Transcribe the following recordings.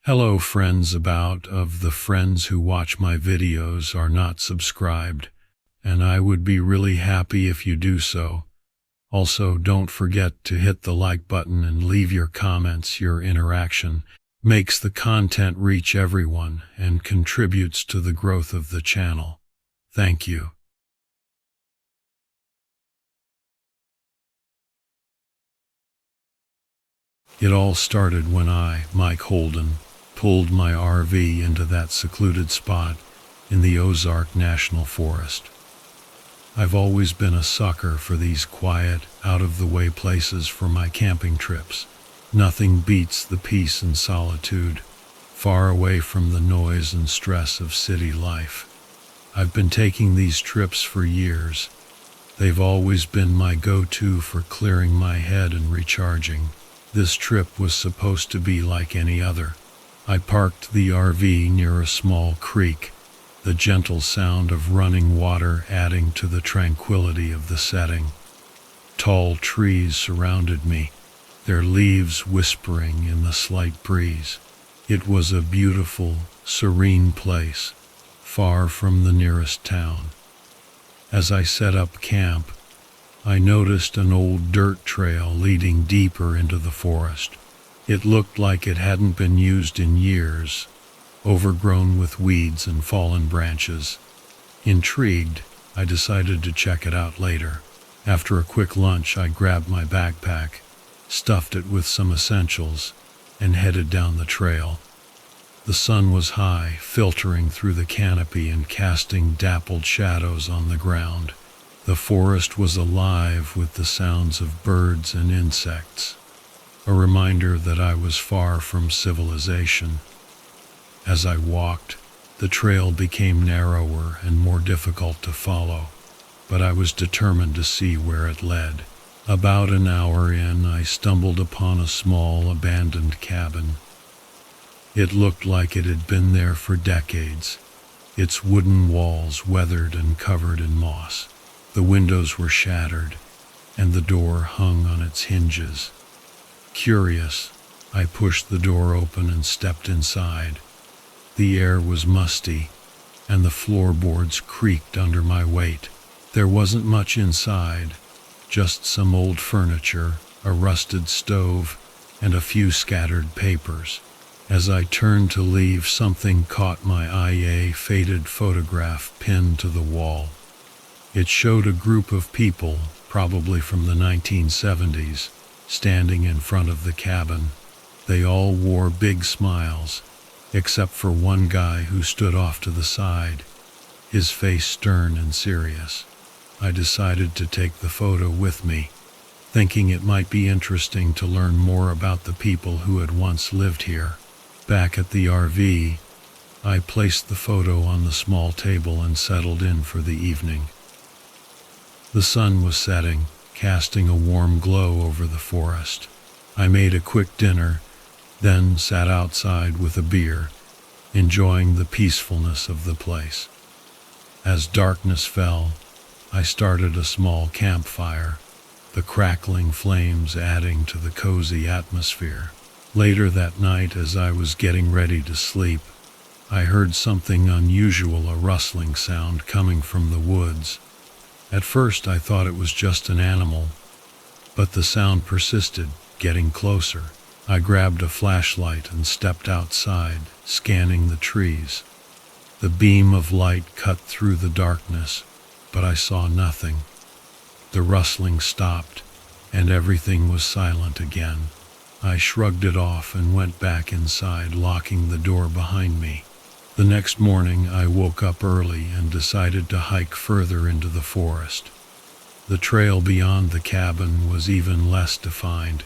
Hello friends, about of the friends who watch my videos are not subscribed, and I would be really happy if you do so. Also, don't forget to hit the like button and leave your comments. Your interaction makes the content reach everyone and contributes to the growth of the channel. Thank you. It all started when I, Mike Holden, pulled my RV into that secluded spot in the Ozark National Forest. I've always been a sucker for these quiet, out-of-the-way places for my camping trips. Nothing beats the peace and solitude, far away from the noise and stress of city life. I've been taking these trips for years. They've always been my go-to for clearing my head and recharging. This trip was supposed to be like any other. I parked the RV near a small creek, the gentle sound of running water adding to the tranquility of the setting. Tall trees surrounded me, their leaves whispering in the slight breeze. It was a beautiful, serene place, far from the nearest town. As I set up camp, I noticed an old dirt trail leading deeper into the forest. It looked like it hadn't been used in years, overgrown with weeds and fallen branches. Intrigued, I decided to check it out later. After a quick lunch, I grabbed my backpack, stuffed it with some essentials, and headed down the trail. The sun was high, filtering through the canopy and casting dappled shadows on the ground. The forest was alive with the sounds of birds and insects, a reminder that I was far from civilization. As I walked, the trail became narrower and more difficult to follow, but I was determined to see where it led. About an hour in, I stumbled upon a small, abandoned cabin. It looked like it had been there for decades, its wooden walls weathered and covered in moss. The windows were shattered, and the door hung on its hinges. Curious, I pushed the door open and stepped inside. The air was musty, and the floorboards creaked under my weight. There wasn't much inside, just some old furniture, a rusted stove, and a few scattered papers. As I turned to leave, something caught my eye: a faded photograph pinned to the wall. It showed a group of people, probably from the 1970s, standing in front of the cabin. They all wore big smiles, except for one guy who stood off to the side, his face stern and serious. I decided to take the photo with me, thinking it might be interesting to learn more about the people who had once lived here. Back at the RV, I placed the photo on the small table and settled in for the evening. The sun was setting, casting a warm glow over the forest. I made a quick dinner, then sat outside with a beer, enjoying the peacefulness of the place. As darkness fell, I started a small campfire, the crackling flames adding to the cozy atmosphere. Later that night, as I was getting ready to sleep, I heard something unusual, a rustling sound coming from the woods. At first I thought it was just an animal, but the sound persisted, getting closer. I grabbed a flashlight and stepped outside, scanning the trees. The beam of light cut through the darkness, but I saw nothing. The rustling stopped, and everything was silent again. I shrugged it off and went back inside, locking the door behind me. The next morning, I woke up early and decided to hike further into the forest. The trail beyond the cabin was even less defined,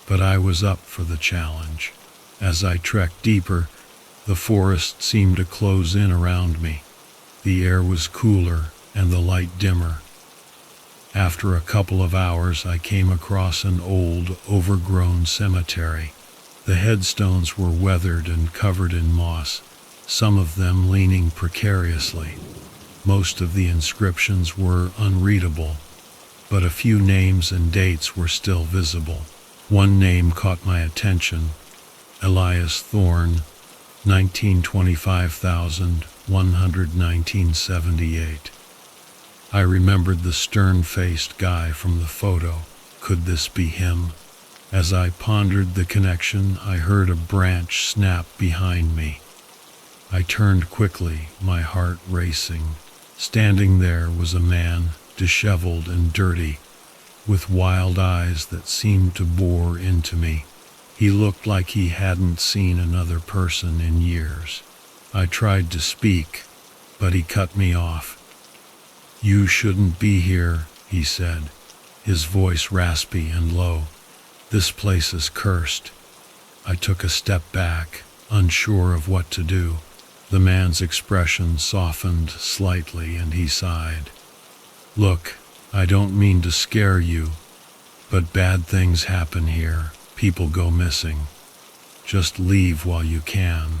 but I was up for the challenge. As I trekked deeper, the forest seemed to close in around me. The air was cooler and the light dimmer. After a couple of hours, I came across an old, overgrown cemetery. The headstones were weathered and covered in moss, some of them leaning precariously. Most of the inscriptions were unreadable, but a few names and dates were still visible. One name caught my attention: Elias Thorne, 1925,119.78. I remembered the stern-faced guy from the photo. Could this be him? As I pondered the connection, I heard a branch snap behind me. I turned quickly, my heart racing. Standing there was a man, disheveled and dirty, with wild eyes that seemed to bore into me. He looked like he hadn't seen another person in years. I tried to speak, but he cut me off. "You shouldn't be here," he said, his voice raspy and low. "This place is cursed." I took a step back, unsure of what to do. The man's expression softened slightly and he sighed. "Look, I don't mean to scare you, but bad things happen here. People go missing. Just leave while you can."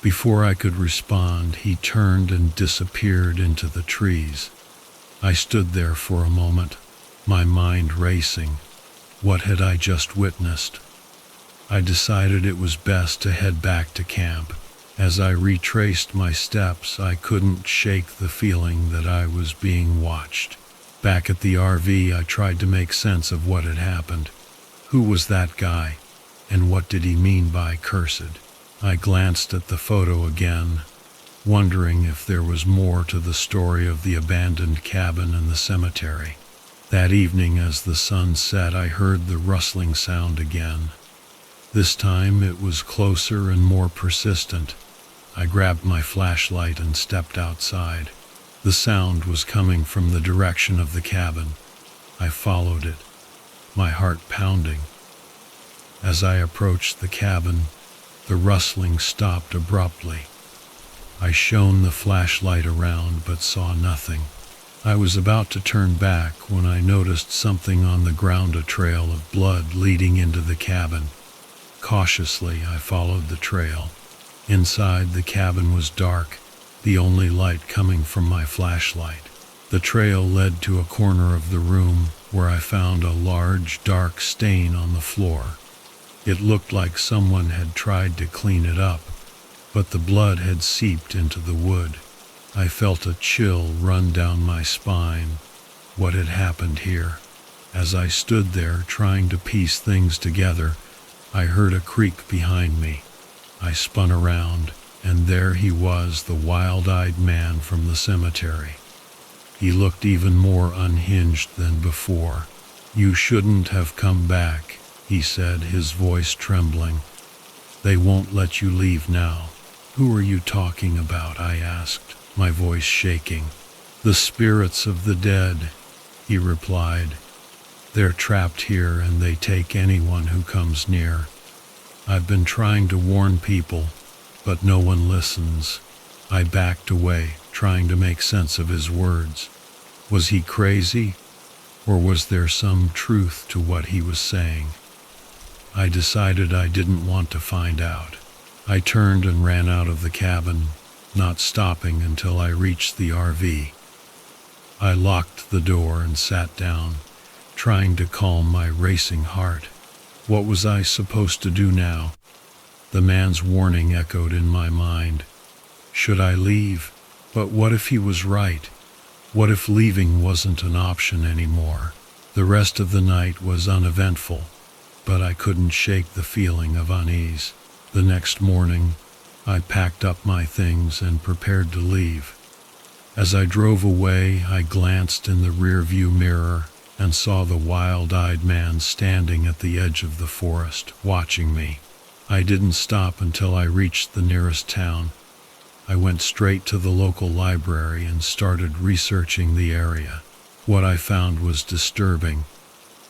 Before I could respond, he turned and disappeared into the trees. I stood there for a moment, my mind racing. What had I just witnessed? I decided it was best to head back to camp. As I retraced my steps, I couldn't shake the feeling that I was being watched. Back at the RV, I tried to make sense of what had happened. Who was that guy, and what did he mean by cursed? I glanced at the photo again, wondering if there was more to the story of the abandoned cabin and the cemetery. That evening, as the sun set, I heard the rustling sound again. This time it was closer and more persistent. I grabbed my flashlight and stepped outside. The sound was coming from the direction of the cabin. I followed it, my heart pounding. As I approached the cabin, the rustling stopped abruptly. I shone the flashlight around but saw nothing. I was about to turn back when I noticed something on the ground, a trail of blood leading into the cabin. Cautiously, I followed the trail. Inside, the cabin was dark, the only light coming from my flashlight. The trail led to a corner of the room where I found a large, dark stain on the floor. It looked like someone had tried to clean it up, but the blood had seeped into the wood. I felt a chill run down my spine. What had happened here? As I stood there trying to piece things together, I heard a creak behind me. I spun around, and there he was, the wild-eyed man from the cemetery. He looked even more unhinged than before. "You shouldn't have come back," he said, his voice trembling. "They won't let you leave now." "Who are you talking about?" I asked, my voice shaking. "The spirits of the dead," he replied. "They're trapped here and they take anyone who comes near. I've been trying to warn people, but no one listens." I backed away, trying to make sense of his words. Was he crazy, or was there some truth to what he was saying? I decided I didn't want to find out. I turned and ran out of the cabin, not stopping until I reached the RV. I locked the door and sat down, trying to calm my racing heart. What was I supposed to do now? The man's warning echoed in my mind. Should I leave? But what if he was right? What if leaving wasn't an option anymore? The rest of the night was uneventful, but I couldn't shake the feeling of unease. The next morning, I packed up my things and prepared to leave. As I drove away, I glanced in the rearview mirror and saw the wild-eyed man standing at the edge of the forest, watching me. I didn't stop until I reached the nearest town. I went straight to the local library and started researching the area. What I found was disturbing.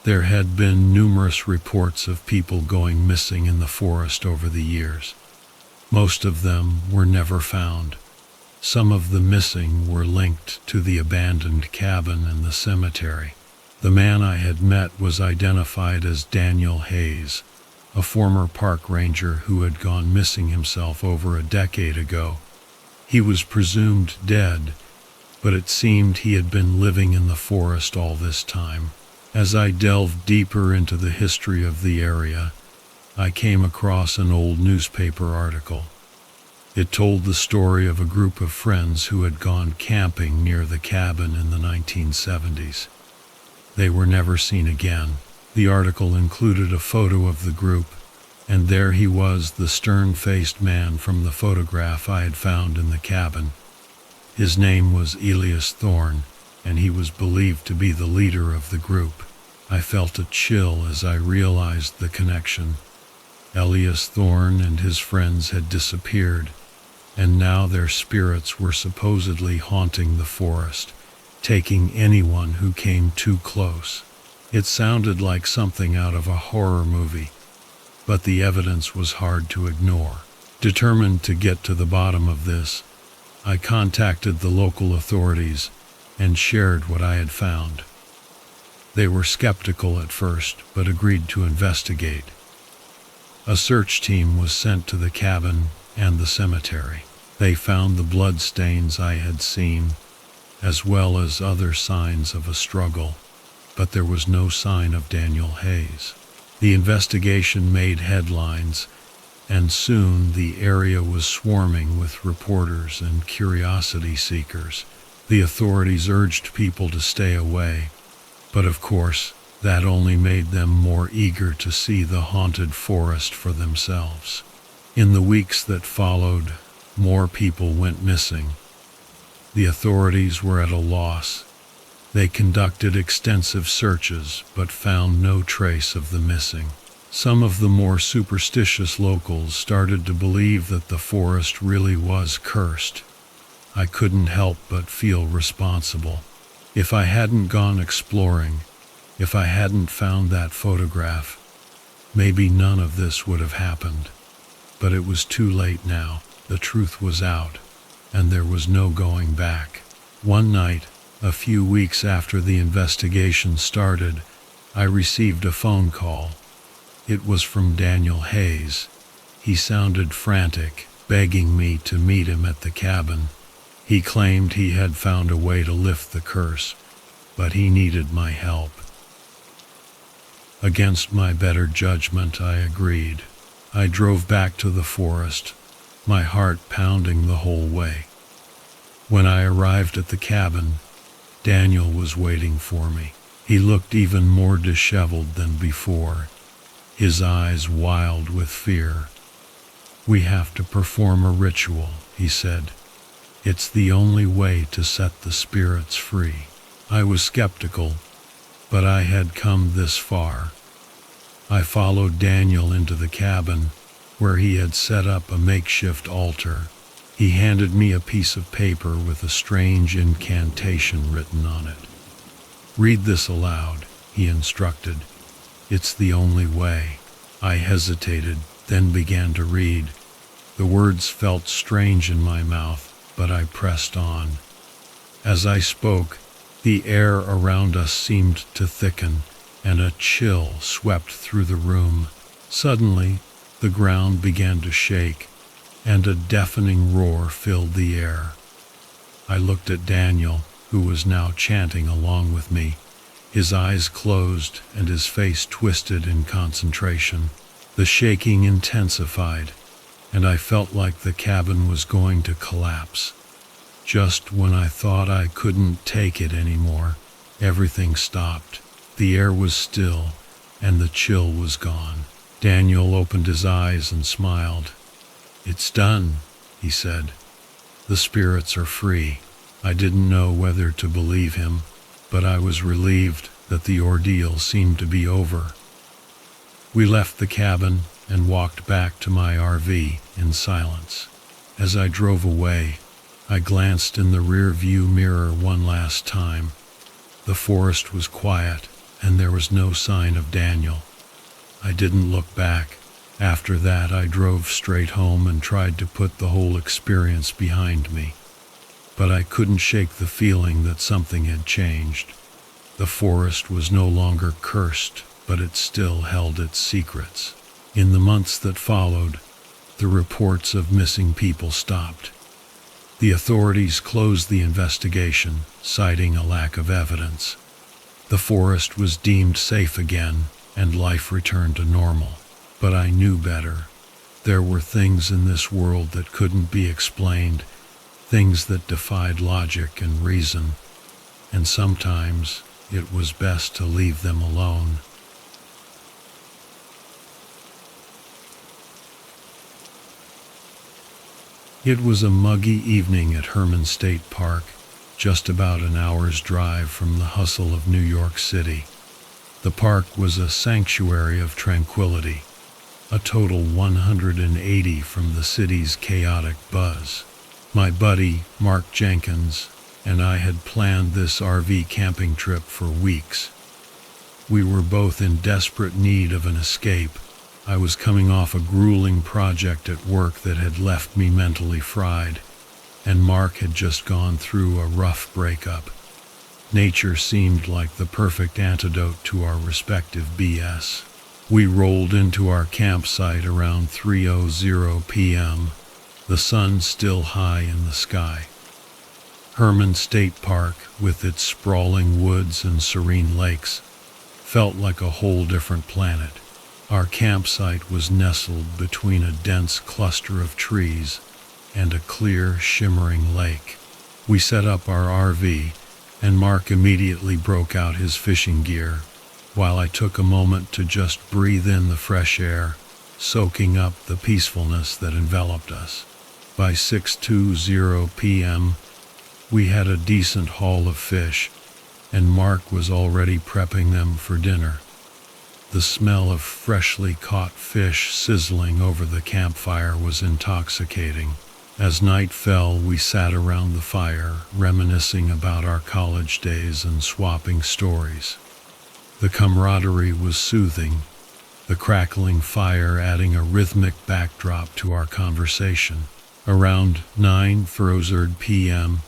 There had been numerous reports of people going missing in the forest over the years. Most of them were never found. Some of the missing were linked to the abandoned cabin and the cemetery. The man I had met was identified as Daniel Hayes, a former park ranger who had gone missing himself over a decade ago. He was presumed dead, but it seemed he had been living in the forest all this time. As I delved deeper into the history of the area, I came across an old newspaper article. It told the story of a group of friends who had gone camping near the cabin in the 1970s. They were never seen again. The article included a photo of the group, and there he was, the stern-faced man from the photograph I had found in the cabin. His name was Elias Thorne, and he was believed to be the leader of the group. I felt a chill as I realized the connection. Elias Thorne and his friends had disappeared, and now their spirits were supposedly haunting the forest, taking anyone who came too close. It sounded like something out of a horror movie, but the evidence was hard to ignore. Determined to get to the bottom of this, I contacted the local authorities and shared what I had found. They were skeptical at first, but agreed to investigate. A search team was sent to the cabin and the cemetery. They found the blood stains I had seen, as well as other signs of a struggle, but there was no sign of Daniel Hayes. The investigation made headlines, and soon the area was swarming with reporters and curiosity seekers. The authorities urged people to stay away, but of course, that only made them more eager to see the haunted forest for themselves. In the weeks that followed, more people went missing. The authorities were at a loss. They conducted extensive searches, but found no trace of the missing. Some of the more superstitious locals started to believe that the forest really was cursed. I couldn't help but feel responsible. If I hadn't gone exploring, if I hadn't found that photograph, maybe none of this would have happened. But it was too late now. The truth was out, and there was no going back. One night, a few weeks after the investigation started, I received a phone call. It was from Daniel Hayes. He sounded frantic, begging me to meet him at the cabin. He claimed he had found a way to lift the curse, but he needed my help. Against my better judgment, I agreed. I drove back to the forest, my heart pounding the whole way. When I arrived at the cabin, Daniel was waiting for me. He looked even more disheveled than before, his eyes wild with fear. "We have to perform a ritual," he said. "It's the only way to set the spirits free." I was skeptical, but I had come this far. I followed Daniel into the cabin, where he had set up a makeshift altar. He handed me a piece of paper with a strange incantation written on it. "Read this aloud," he instructed. "It's the only way." I hesitated, then began to read. The words felt strange in my mouth, but I pressed on. As I spoke, the air around us seemed to thicken, and a chill swept through the room. Suddenly, the ground began to shake, and a deafening roar filled the air. I looked at Daniel, who was now chanting along with me. His eyes closed and his face twisted in concentration. The shaking intensified, and I felt like the cabin was going to collapse. Just when I thought I couldn't take it anymore, everything stopped. The air was still, and the chill was gone. Daniel opened his eyes and smiled. "It's done," he said. "The spirits are free." I didn't know whether to believe him, but I was relieved that the ordeal seemed to be over. We left the cabin and walked back to my RV in silence. As I drove away, I glanced in the rear-view mirror one last time. The forest was quiet, and there was no sign of Daniel. I didn't look back. After that, I drove straight home and tried to put the whole experience behind me. But I couldn't shake the feeling that something had changed. The forest was no longer cursed, but it still held its secrets. In the months that followed, the reports of missing people stopped. The authorities closed the investigation, citing a lack of evidence. The forest was deemed safe again, and life returned to normal. But I knew better. There were things in this world that couldn't be explained, things that defied logic and reason, and sometimes it was best to leave them alone. It was a muggy evening at Herman State Park, just about an hour's drive from the hustle of New York City. The park was a sanctuary of tranquility, a total 180 from the city's chaotic buzz. My buddy, Mark Jenkins, and I had planned this RV camping trip for weeks. We were both in desperate need of an escape. I was coming off a grueling project at work that had left me mentally fried, and Mark had just gone through a rough breakup. Nature seemed like the perfect antidote to our respective BS. We rolled into our campsite around 3:00 p.m., the sun still high in the sky. Herman State Park, with its sprawling woods and serene lakes, felt like a whole different planet. Our campsite was nestled between a dense cluster of trees and a clear, shimmering lake. We set up our RV, and Mark immediately broke out his fishing gear, while I took a moment to just breathe in the fresh air, soaking up the peacefulness that enveloped us. By 6:20 p.m., we had a decent haul of fish, and Mark was already prepping them for dinner. The smell of freshly caught fish sizzling over the campfire was intoxicating. As night fell, we sat around the fire, reminiscing about our college days and swapping stories. The camaraderie was soothing, the crackling fire adding a rhythmic backdrop to our conversation. Around 9:00 p.m.,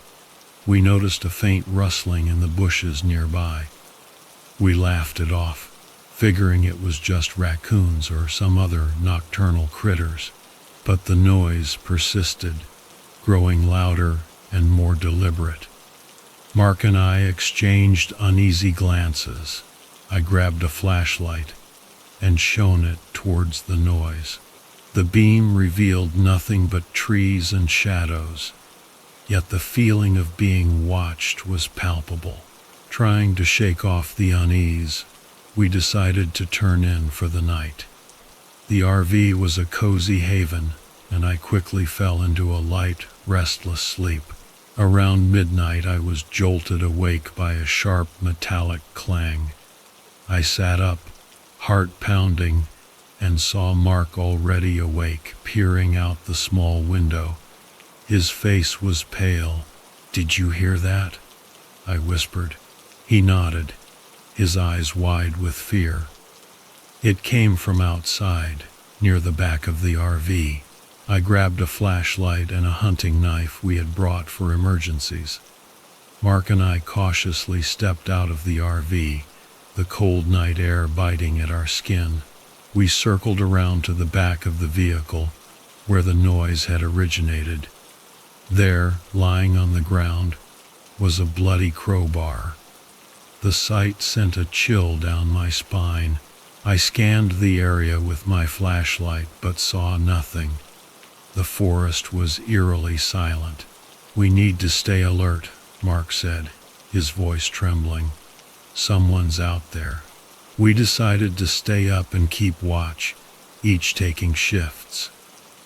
we noticed a faint rustling in the bushes nearby. We laughed it off, figuring it was just raccoons or some other nocturnal critters. But the noise persisted, growing louder and more deliberate. Mark and I exchanged uneasy glances. I grabbed a flashlight and shone it towards the noise. The beam revealed nothing but trees and shadows, yet the feeling of being watched was palpable. Trying to shake off the unease, we decided to turn in for the night. The RV was a cozy haven, and I quickly fell into a light, restless sleep. Around midnight, I was jolted awake by a sharp metallic clang. I sat up, heart pounding, and saw Mark already awake, peering out the small window. His face was pale. "Did you hear that?" I whispered. He nodded, his eyes wide with fear. It came from outside, near the back of the RV. I grabbed a flashlight and a hunting knife we had brought for emergencies. Mark and I cautiously stepped out of the RV, the cold night air biting at our skin. We circled around to the back of the vehicle, where the noise had originated. There, lying on the ground, was a bloody crowbar. The sight sent a chill down my spine. I scanned the area with my flashlight, but saw nothing. The forest was eerily silent. "We need to stay alert," Mark said, his voice trembling. "Someone's out there." We decided to stay up and keep watch, each taking shifts.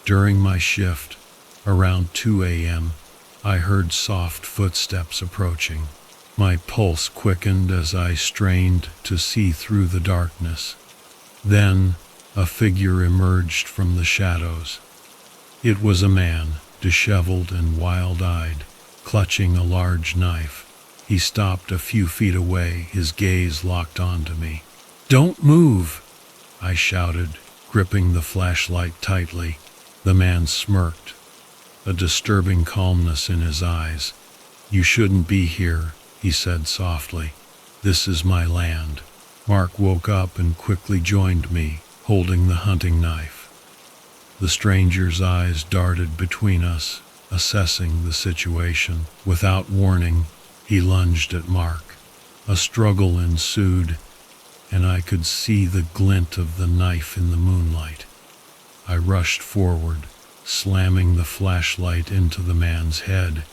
During my shift, around 2 a.m., I heard soft footsteps approaching. My pulse quickened as I strained to see through the darkness. Then, a figure emerged from the shadows. It was a man, disheveled and wild-eyed, clutching a large knife. He stopped a few feet away, his gaze locked onto me. "Don't move!" I shouted, gripping the flashlight tightly. The man smirked, a disturbing calmness in his eyes. "You shouldn't be here," he said softly. "This is my land." Mark woke up and quickly joined me, holding the hunting knife. The stranger's eyes darted between us, assessing the situation. Without warning, he lunged at Mark. A struggle ensued, and I could see the glint of the knife in the moonlight. I rushed forward, slamming the flashlight into the man's head.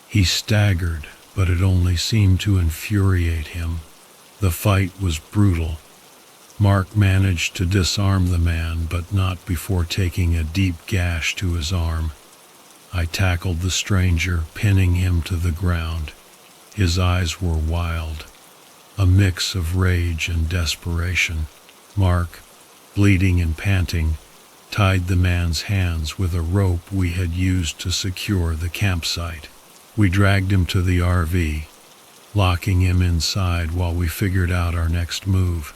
He staggered, but it only seemed to infuriate him. The fight was brutal. Mark managed to disarm the man, but not before taking a deep gash to his arm. I tackled the stranger, pinning him to the ground. His eyes were wild, a mix of rage and desperation. Mark, bleeding and panting, tied the man's hands with a rope we had used to secure the campsite. We dragged him to the RV, locking him inside while we figured out our next move.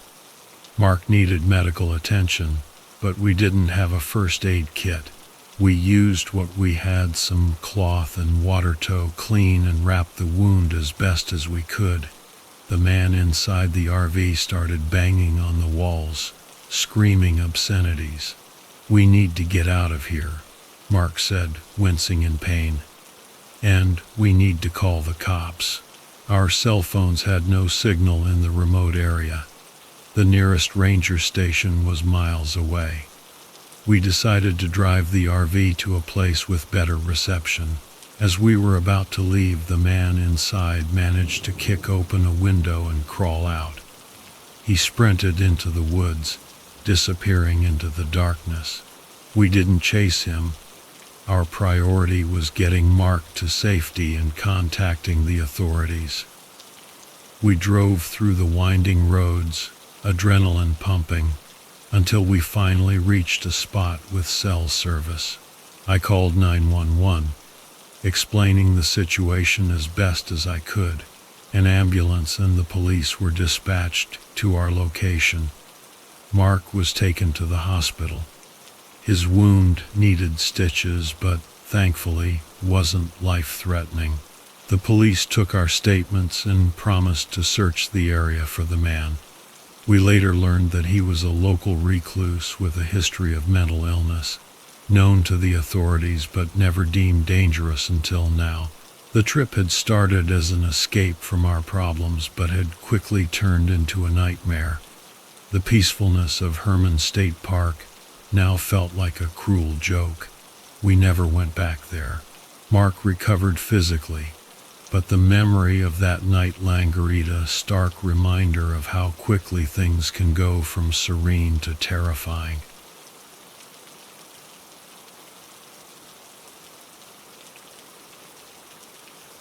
Mark needed medical attention, but we didn't have a first aid kit. We used what we had, some cloth and water to clean and wrap the wound as best as we could. The man inside the RV started banging on the walls, screaming obscenities. "We need to get out of here," Mark said, wincing in pain. "And we need to call the cops." Our cell phones had no signal in the remote area. The nearest ranger station was miles away. We decided to drive the RV to a place with better reception. As we were about to leave, the man inside managed to kick open a window and crawl out. He sprinted into the woods, disappearing into the darkness. We didn't chase him. Our priority was getting Mark to safety and contacting the authorities. We drove through the winding roads, adrenaline pumping, until we finally reached a spot with cell service. I called 911, explaining the situation as best as I could. An ambulance and the police were dispatched to our location. Mark was taken to the hospital. His wound needed stitches, but thankfully wasn't life-threatening. The police took our statements and promised to search the area for the man. We later learned that he was a local recluse with a history of mental illness, known to the authorities but never deemed dangerous until now. The trip had started as an escape from our problems but had quickly turned into a nightmare. The peacefulness of Herman State Park now felt like a cruel joke. We never went back there. Mark recovered physically, but the memory of that night lingered, a stark reminder of how quickly things can go from serene to terrifying.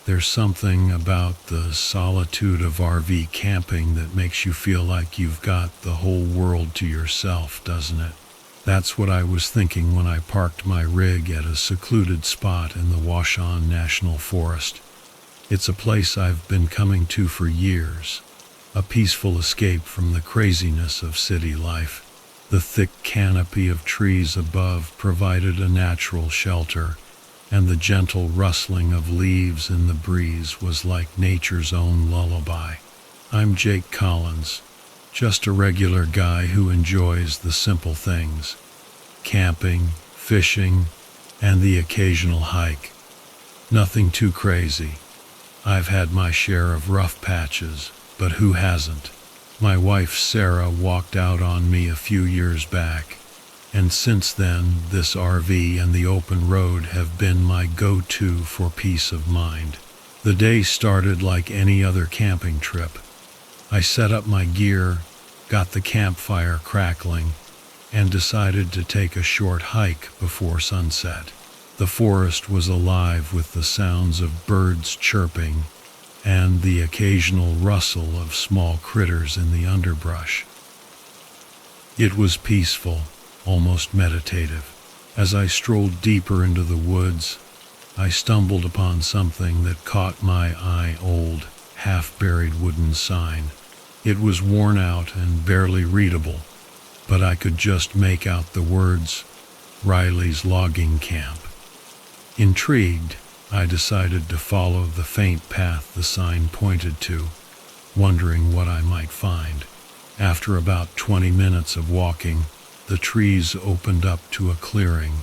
There's something about the solitude of RV camping that makes you feel like you've got the whole world to yourself, doesn't it? That's what I was thinking when I parked my rig at a secluded spot in the Washoe National Forest. It's a place I've been coming to for years, a peaceful escape from the craziness of city life. The thick canopy of trees above provided a natural shelter, and the gentle rustling of leaves in the breeze was like nature's own lullaby. I'm Jake Collins, just a regular guy who enjoys the simple things: camping, fishing, and the occasional hike. Nothing too crazy. I've had my share of rough patches, but who hasn't? My wife Sarah walked out on me a few years back, and since then this RV and the open road have been my go-to for peace of mind. The day started like any other camping trip. I set up my gear, got the campfire crackling, and decided to take a short hike before sunset. The forest was alive with the sounds of birds chirping and the occasional rustle of small critters in the underbrush. It was peaceful, almost meditative. As I strolled deeper into the woods, I stumbled upon something that caught my eye: old, half-buried wooden sign. It was worn out and barely readable, but I could just make out the words, "Riley's Logging Camp." Intrigued, I decided to follow the faint path the sign pointed to, wondering what I might find. After about 20 minutes of walking, the trees opened up to a clearing.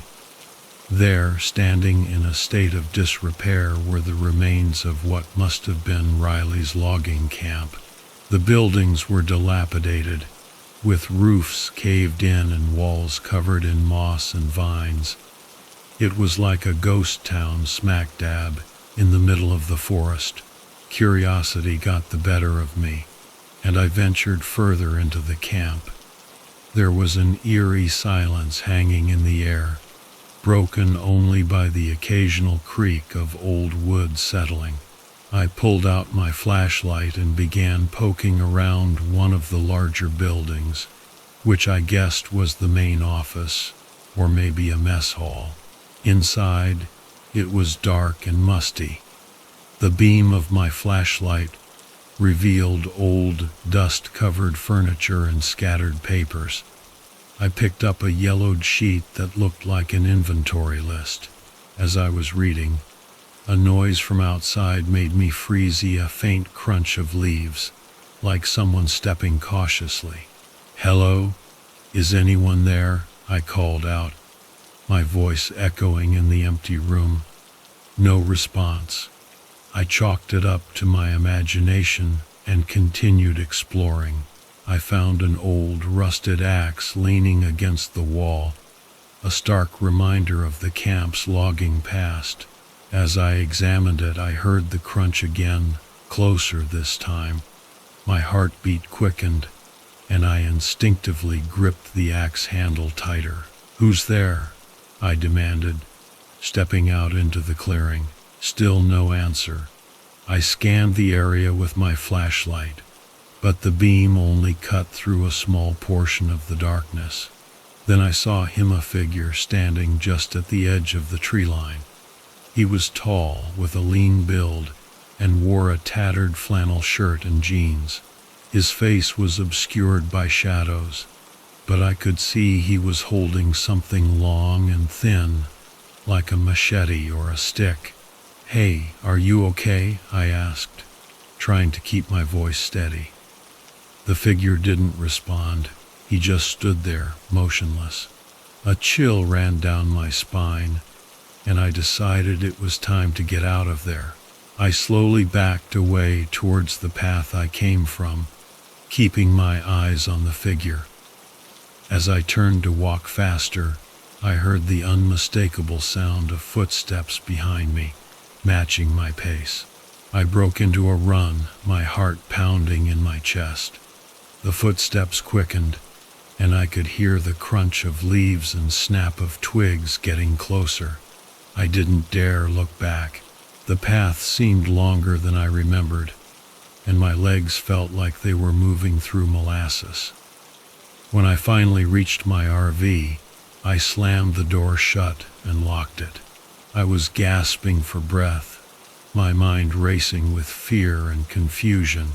There, standing in a state of disrepair, were the remains of what must have been Riley's logging camp. The buildings were dilapidated, with roofs caved in and walls covered in moss and vines. It was like a ghost town smack dab in the middle of the forest. Curiosity got the better of me, and I ventured further into the camp. There was an eerie silence hanging in the air, broken only by the occasional creak of old wood settling. I pulled out my flashlight and began poking around one of the larger buildings, which I guessed was the main office, or maybe a mess hall. Inside, it was dark and musty. The beam of my flashlight revealed old, dust-covered furniture and scattered papers. I picked up a yellowed sheet that looked like an inventory list. As I was reading, a noise from outside made me freezy, a faint crunch of leaves, like someone stepping cautiously. "Hello? Is anyone there?" I called out, my voice echoing in the empty room. No response. I chalked it up to my imagination and continued exploring. I found an old, rusted axe leaning against the wall, a stark reminder of the camp's logging past. As I examined it, I heard the crunch again, closer this time. My heartbeat quickened, and I instinctively gripped the axe handle tighter. "Who's there?" I demanded, stepping out into the clearing. Still no answer. I scanned the area with my flashlight, but the beam only cut through a small portion of the darkness. Then I saw him, a figure standing just at the edge of the tree line. He was tall, with a lean build, and wore a tattered flannel shirt and jeans. His face was obscured by shadows, but I could see he was holding something long and thin, like a machete or a stick. "Hey, are you okay?" I asked, trying to keep my voice steady. The figure didn't respond. He just stood there, motionless. A chill ran down my spine, and I decided it was time to get out of there. I slowly backed away towards the path I came from, keeping my eyes on the figure. As I turned to walk faster, I heard the unmistakable sound of footsteps behind me, matching my pace. I broke into a run, my heart pounding in my chest. The footsteps quickened, and I could hear the crunch of leaves and snap of twigs getting closer. I didn't dare look back. The path seemed longer than I remembered, and my legs felt like they were moving through molasses. When I finally reached my RV, I slammed the door shut and locked it. I was gasping for breath, my mind racing with fear and confusion.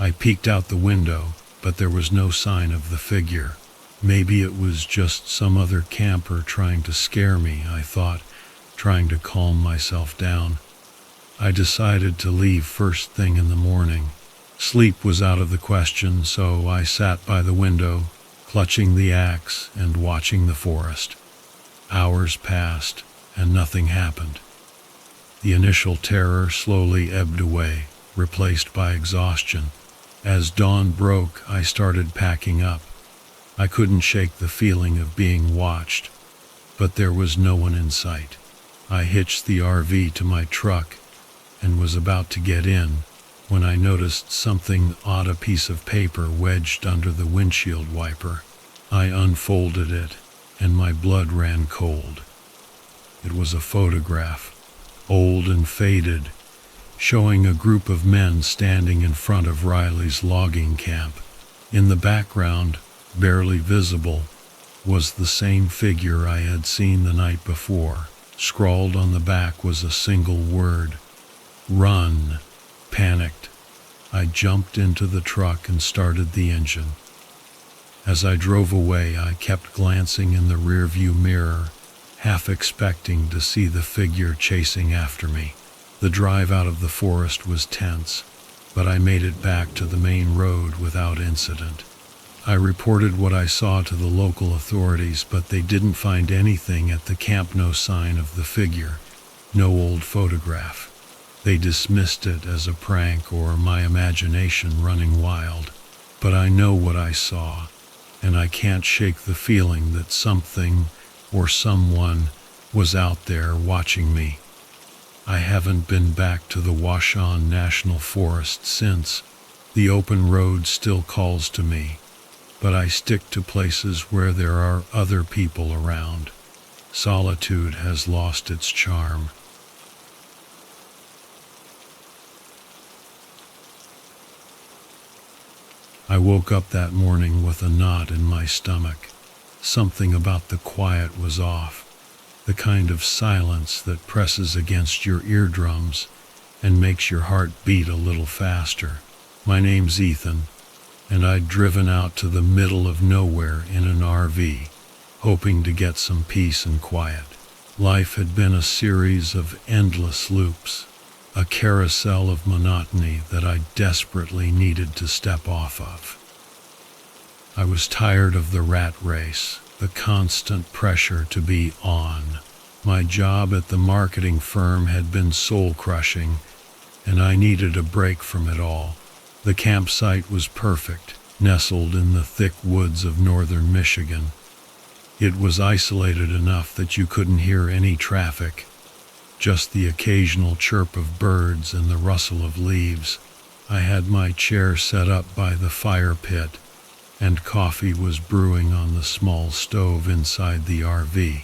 I peeked out the window, but there was no sign of the figure. Maybe it was just some other camper trying to scare me, I thought, trying to calm myself down. I decided to leave first thing in the morning. Sleep was out of the question, so I sat by the window, clutching the axe and watching the forest. Hours passed, and nothing happened. The initial terror slowly ebbed away, replaced by exhaustion. As dawn broke, I started packing up. I couldn't shake the feeling of being watched, but there was no one in sight. I hitched the RV to my truck and was about to get in when I noticed something odd, a piece of paper wedged under the windshield wiper. I unfolded it, and my blood ran cold. It was a photograph, old and faded, showing a group of men standing in front of Riley's logging camp. In the background, barely visible, was the same figure I had seen the night before. Scrawled on the back was a single word: "Run." Panicked, I jumped into the truck and started the engine. As I drove away, I kept glancing in the rearview mirror, half expecting to see the figure chasing after me. The drive out of the forest was tense, but I made it back to the main road without incident. I reported what I saw to the local authorities, but they didn't find anything at the camp, no sign of the figure, no old photograph. They dismissed it as a prank or my imagination running wild. But I know what I saw. and I can't shake the feeling that something or someone was out there watching me. I haven't been back to the Washoe National Forest since. The open road still calls to me, but I stick to places where there are other people around. Solitude has lost its charm. I woke up that morning with a knot in my stomach. Something about the quiet was off, the kind of silence that presses against your eardrums and makes your heart beat a little faster. My name's Ethan, and I'd driven out to the middle of nowhere in an RV, hoping to get some peace and quiet. Life had been a series of endless loops, a carousel of monotony that I desperately needed to step off of. I was tired of the rat race, the constant pressure to be on. My job at the marketing firm had been soul-crushing, and I needed a break from it all. The campsite was perfect, nestled in the thick woods of northern Michigan. It was isolated enough that you couldn't hear any traffic, just the occasional chirp of birds and the rustle of leaves. I had my chair set up by the fire pit, and coffee was brewing on the small stove inside the RV.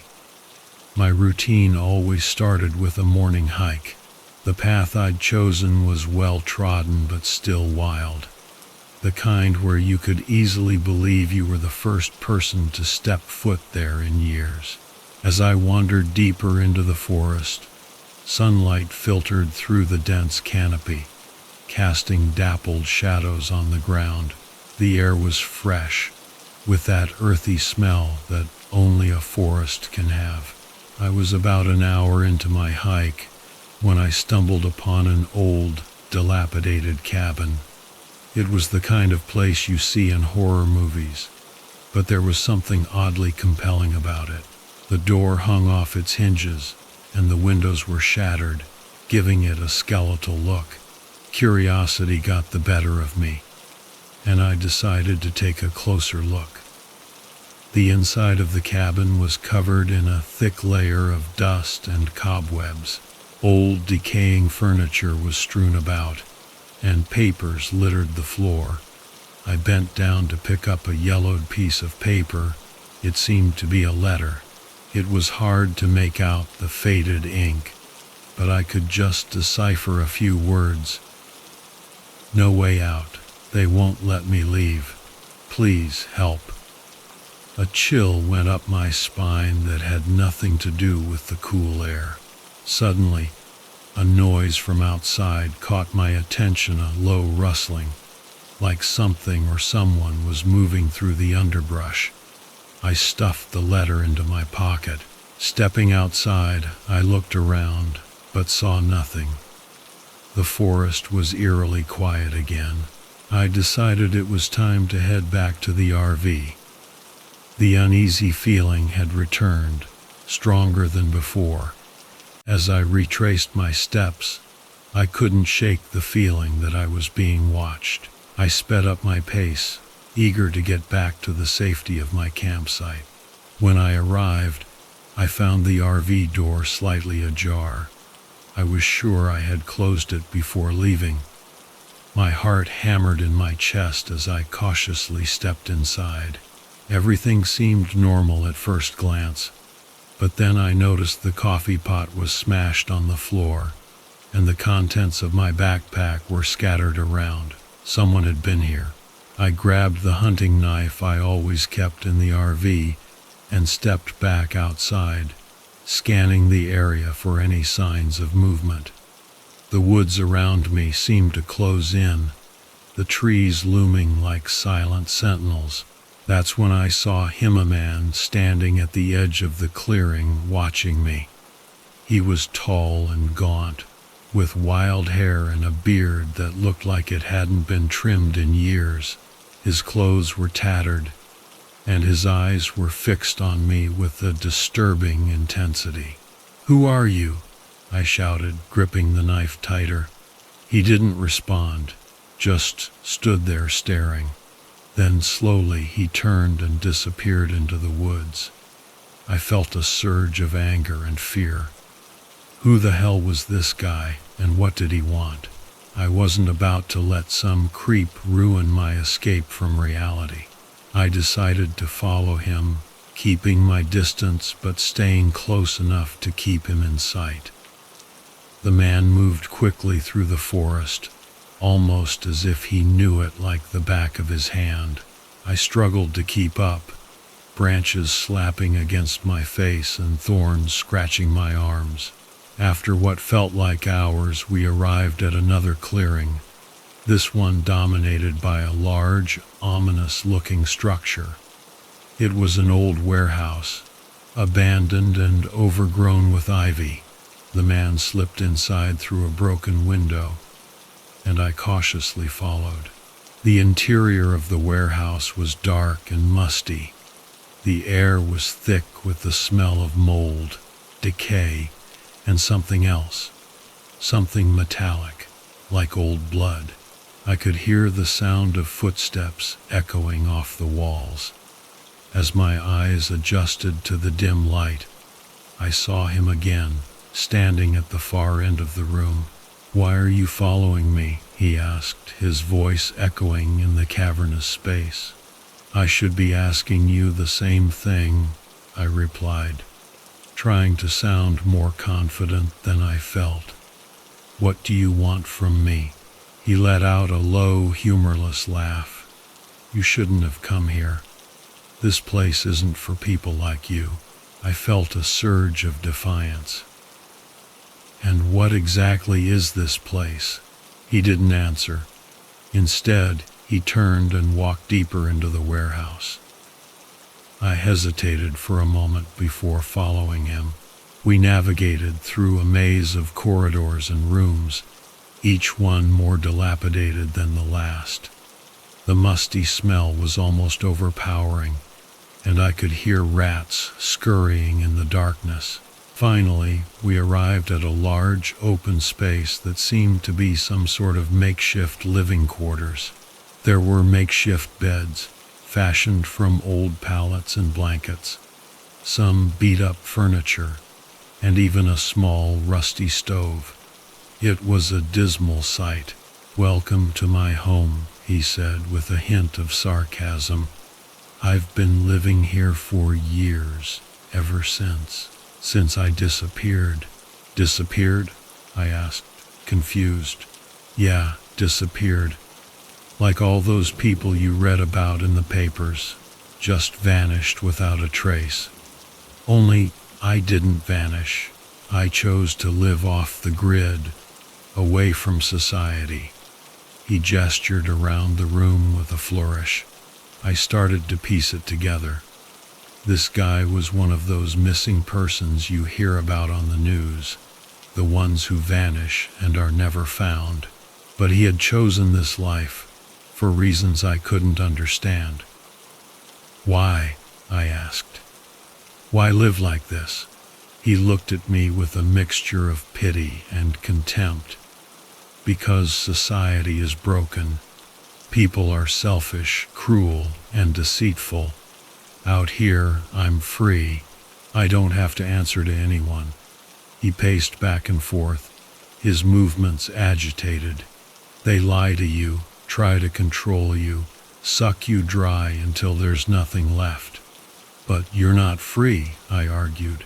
My routine always started with a morning hike. The path I'd chosen was well-trodden but still wild, the kind where you could easily believe you were the first person to step foot there in years. As I wandered deeper into the forest, sunlight filtered through the dense canopy, casting dappled shadows on the ground. The air was fresh, with that earthy smell that only a forest can have. I was about an hour into my hike when I stumbled upon an old, dilapidated cabin. It was the kind of place you see in horror movies, but there was something oddly compelling about it. The door hung off its hinges, and the windows were shattered, giving it a skeletal look. Curiosity got the better of me, and I decided to take a closer look. The inside of the cabin was covered in a thick layer of dust and cobwebs. Old, decaying furniture was strewn about, and papers littered the floor. I bent down to pick up a yellowed piece of paper. It seemed to be a letter. It was hard to make out the faded ink, but I could just decipher a few words. "No way out. They won't let me leave. Please help." A chill went up my spine that had nothing to do with the cool air. Suddenly, a noise from outside caught my attention, a low rustling, like something or someone was moving through the underbrush. I stuffed the letter into my pocket. Stepping outside, I looked around, but saw nothing. The forest was eerily quiet again. I decided it was time to head back to the RV. The uneasy feeling had returned, stronger than before. As I retraced my steps, I couldn't shake the feeling that I was being watched. I sped up my pace, eager to get back to the safety of my campsite. When I arrived, I found the RV door slightly ajar. I was sure I had closed it before leaving. My heart hammered in my chest as I cautiously stepped inside. Everything seemed normal at first glance, but then I noticed the coffee pot was smashed on the floor, and the contents of my backpack were scattered around. Someone had been here. I grabbed the hunting knife I always kept in the RV and stepped back outside, scanning the area for any signs of movement. The woods around me seemed to close in, the trees looming like silent sentinels. That's when I saw him, a man standing at the edge of the clearing watching me. He was tall and gaunt, with wild hair and a beard that looked like it hadn't been trimmed in years. His clothes were tattered, and his eyes were fixed on me with a disturbing intensity. "Who are you?" I shouted, gripping the knife tighter. He didn't respond, just stood there staring. Then slowly he turned and disappeared into the woods. I felt a surge of anger and fear. Who the hell was this guy, and what did he want? I wasn't about to let some creep ruin my escape from reality. I decided to follow him, keeping my distance but staying close enough to keep him in sight. The man moved quickly through the forest, almost as if he knew it like the back of his hand. I struggled to keep up, branches slapping against my face and thorns scratching my arms. After what felt like hours, we arrived at another clearing, this one dominated by a large, ominous-looking structure. It was an old warehouse, abandoned and overgrown with ivy. The man slipped inside through a broken window, and I cautiously followed. The interior of the warehouse was dark and musty. The air was thick with the smell of mold, decay, and something else, something metallic, like old blood. I could hear the sound of footsteps echoing off the walls. As my eyes adjusted to the dim light, I saw him again, standing at the far end of the room. "Why are you following me?" he asked, his voice echoing in the cavernous space. "I should be asking you the same thing," I replied, trying to sound more confident than I felt. "What do you want from me?" He let out a low, humorless laugh. "You shouldn't have come here. This place isn't for people like you." I felt a surge of defiance. "And what exactly is this place?" He didn't answer. Instead, he turned and walked deeper into the warehouse. I hesitated for a moment before following him. We navigated through a maze of corridors and rooms, each one more dilapidated than the last. The musty smell was almost overpowering, and I could hear rats scurrying in the darkness. Finally, we arrived at a large open space that seemed to be some sort of makeshift living quarters. There were makeshift beds, fashioned from old pallets and blankets, some beat-up furniture, and even a small, rusty stove. It was a dismal sight. "Welcome to my home," he said with a hint of sarcasm. "I've been living here for years, ever since I disappeared." "Disappeared?" I asked, confused. "Yeah, disappeared. Like all those people you read about in the papers, just vanished without a trace. Only I didn't vanish. I chose to live off the grid, away from society." He gestured around the room with a flourish. I started to piece it together. This guy was one of those missing persons you hear about on the news, the ones who vanish and are never found. But he had chosen this life, for reasons I couldn't understand. "Why?" I asked. "Why live like this?" He looked at me with a mixture of pity and contempt. "Because society is broken. People are selfish, cruel, and deceitful. Out here, I'm free. I don't have to answer to anyone." He paced back and forth, his movements agitated. "They lie to you, try to control you, suck you dry until there's nothing left. But you're not free," I argued.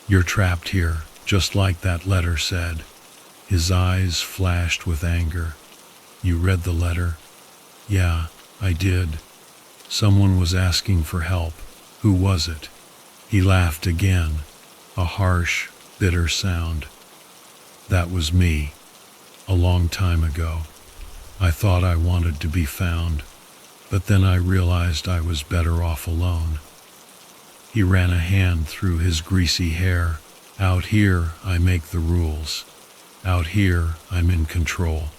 "You're trapped here, just like that letter said." His eyes flashed with anger. "You read the letter?" "Yeah, I did. Someone was asking for help. Who was it?" He laughed again, a harsh, bitter sound. "That was me, a long time ago. I thought I wanted to be found, but then I realized I was better off alone." He ran a hand through his greasy hair. "Out here, I make the rules. Out here, I'm in control."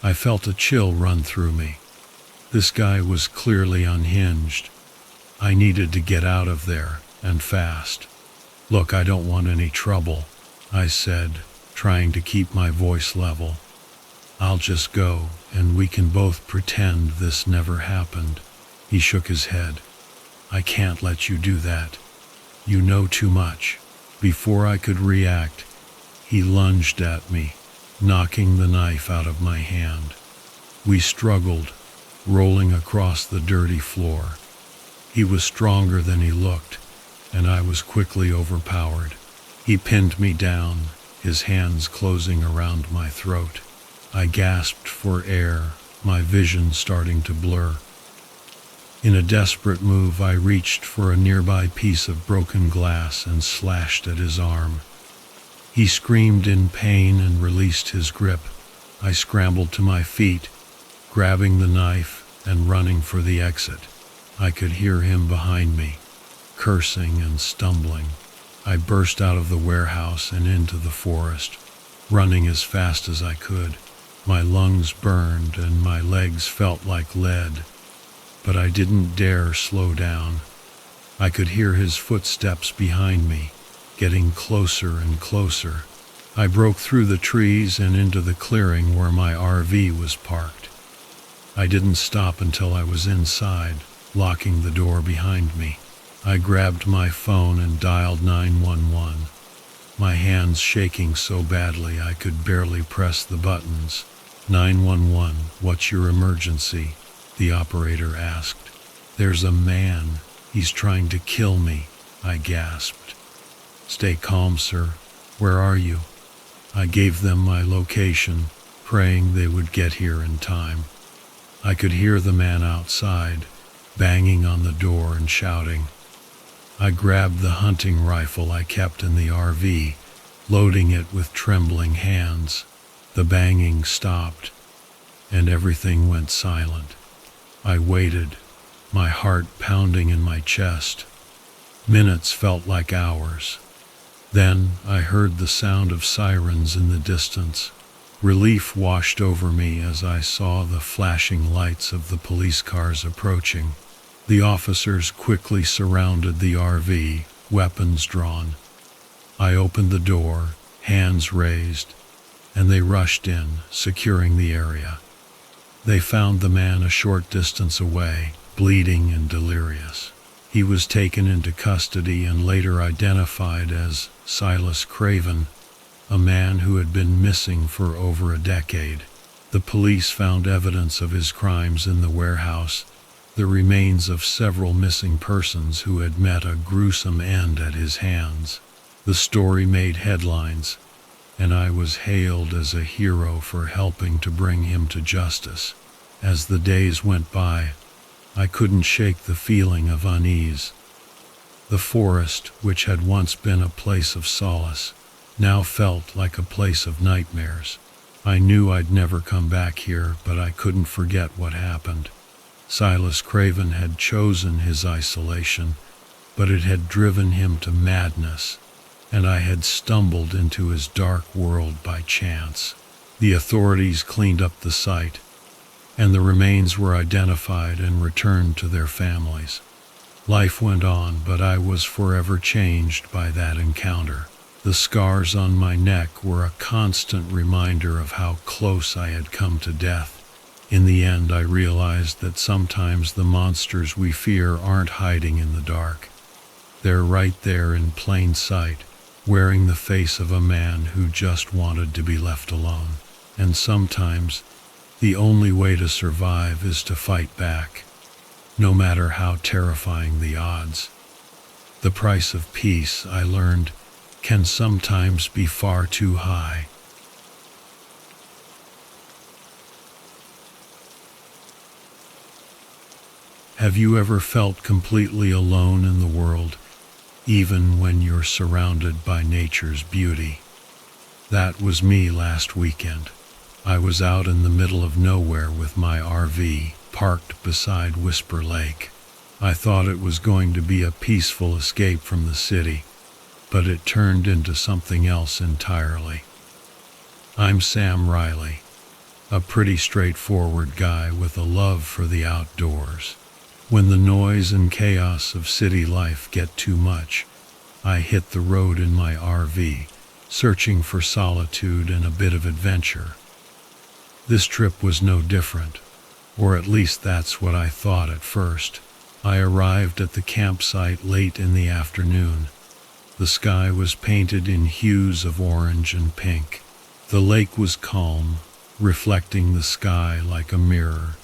I felt a chill run through me. This guy was clearly unhinged. I needed to get out of there, and fast. "Look, I don't want any trouble," I said, trying to keep my voice level. "I'll just go, and we can both pretend this never happened." He shook his head. I can't let you do that. You know too much. Before I could react, he lunged at me, knocking the knife out of my hand. We struggled, rolling across the dirty floor. He was stronger than he looked, and I was quickly overpowered. He pinned me down, his hands closing around my throat. I gasped for air, my vision starting to blur. In a desperate move, I reached for a nearby piece of broken glass and slashed at his arm. He screamed in pain and released his grip. I scrambled to my feet, grabbing the knife and running for the exit. I could hear him behind me, cursing and stumbling. I burst out of the warehouse and into the forest, running as fast as I could. My lungs burned and my legs felt like lead, but I didn't dare slow down. I could hear his footsteps behind me, getting closer and closer. I broke through the trees and into the clearing where my RV was parked. I didn't stop until I was inside, locking the door behind me. I grabbed my phone and dialed 911, my hands shaking so badly I could barely press the buttons. 911, what's your emergency? The operator asked. There's a man. He's trying to kill me, I gasped. Stay calm, sir. Where are you? I gave them my location, praying they would get here in time. I could hear the man outside, banging on the door and shouting. I grabbed the hunting rifle I kept in the RV, loading it with trembling hands. The banging stopped, and everything went silent. I waited, my heart pounding in my chest. Minutes felt like hours. Then I heard the sound of sirens in the distance. Relief washed over me as I saw the flashing lights of the police cars approaching. The officers quickly surrounded the RV, weapons drawn. I opened the door, hands raised, and they rushed in, securing the area. They found the man a short distance away, bleeding and delirious. He was taken into custody and later identified as Silas Craven, a man who had been missing for over a decade. The police found evidence of his crimes in the warehouse, the remains of several missing persons who had met a gruesome end at his hands. The story made headlines, and I was hailed as a hero for helping to bring him to justice. As the days went by, I couldn't shake the feeling of unease. The forest, which had once been a place of solace, now felt like a place of nightmares. I knew I'd never come back here, but I couldn't forget what happened. Silas Craven had chosen his isolation, but it had driven him to madness, and I had stumbled into his dark world by chance. The authorities cleaned up the site, and the remains were identified and returned to their families. Life went on, but I was forever changed by that encounter. The scars on my neck were a constant reminder of how close I had come to death. In the end, I realized that sometimes the monsters we fear aren't hiding in the dark. They're right there in plain sight, wearing the face of a man who just wanted to be left alone. And sometimes, the only way to survive is to fight back, no matter how terrifying the odds. The price of peace, I learned, can sometimes be far too high. Have you ever felt completely alone in the world, even when you're surrounded by nature's beauty? That was me last weekend. I was out in the middle of nowhere with my RV, parked beside Whisper Lake. I thought it was going to be a peaceful escape from the city, but it turned into something else entirely. I'm Sam Riley, a pretty straightforward guy with a love for the outdoors. When the noise and chaos of city life get too much, I hit the road in my RV, searching for solitude and a bit of adventure. This trip was no different. Or at least that's what I thought at first. I arrived at the campsite late in the afternoon. The sky was painted in hues of orange and pink. The lake was calm, reflecting the sky like a mirror,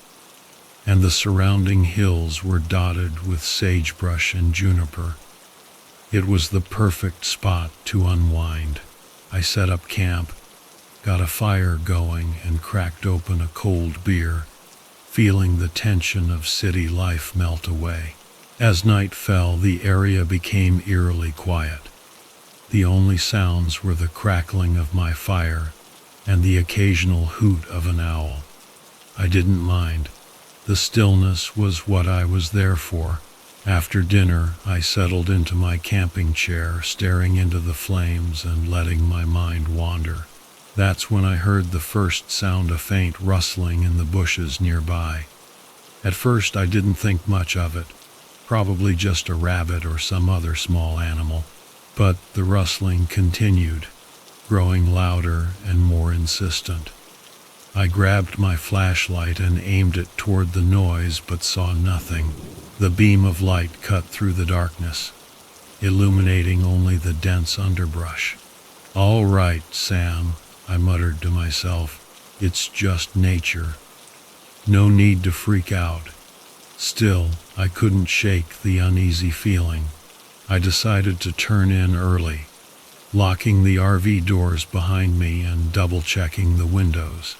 and the surrounding hills were dotted with sagebrush and juniper. It was the perfect spot to unwind. I set up camp, got a fire going, and cracked open a cold beer, feeling the tension of city life melt away. As night fell, the area became eerily quiet. The only sounds were the crackling of my fire and the occasional hoot of an owl. I didn't mind. The stillness was what I was there for. After dinner, I settled into my camping chair, staring into the flames and letting my mind wander. That's when I heard the first sound, a faint rustling in the bushes nearby. At first, I didn't think much of it. Probably just a rabbit or some other small animal. But the rustling continued, growing louder and more insistent. I grabbed my flashlight and aimed it toward the noise, but saw nothing. The beam of light cut through the darkness, illuminating only the dense underbrush. "All right, Sam," I muttered to myself. "It's just nature. No need to freak out." Still, I couldn't shake the uneasy feeling. I decided to turn in early, locking the RV doors behind me and double-checking the windows.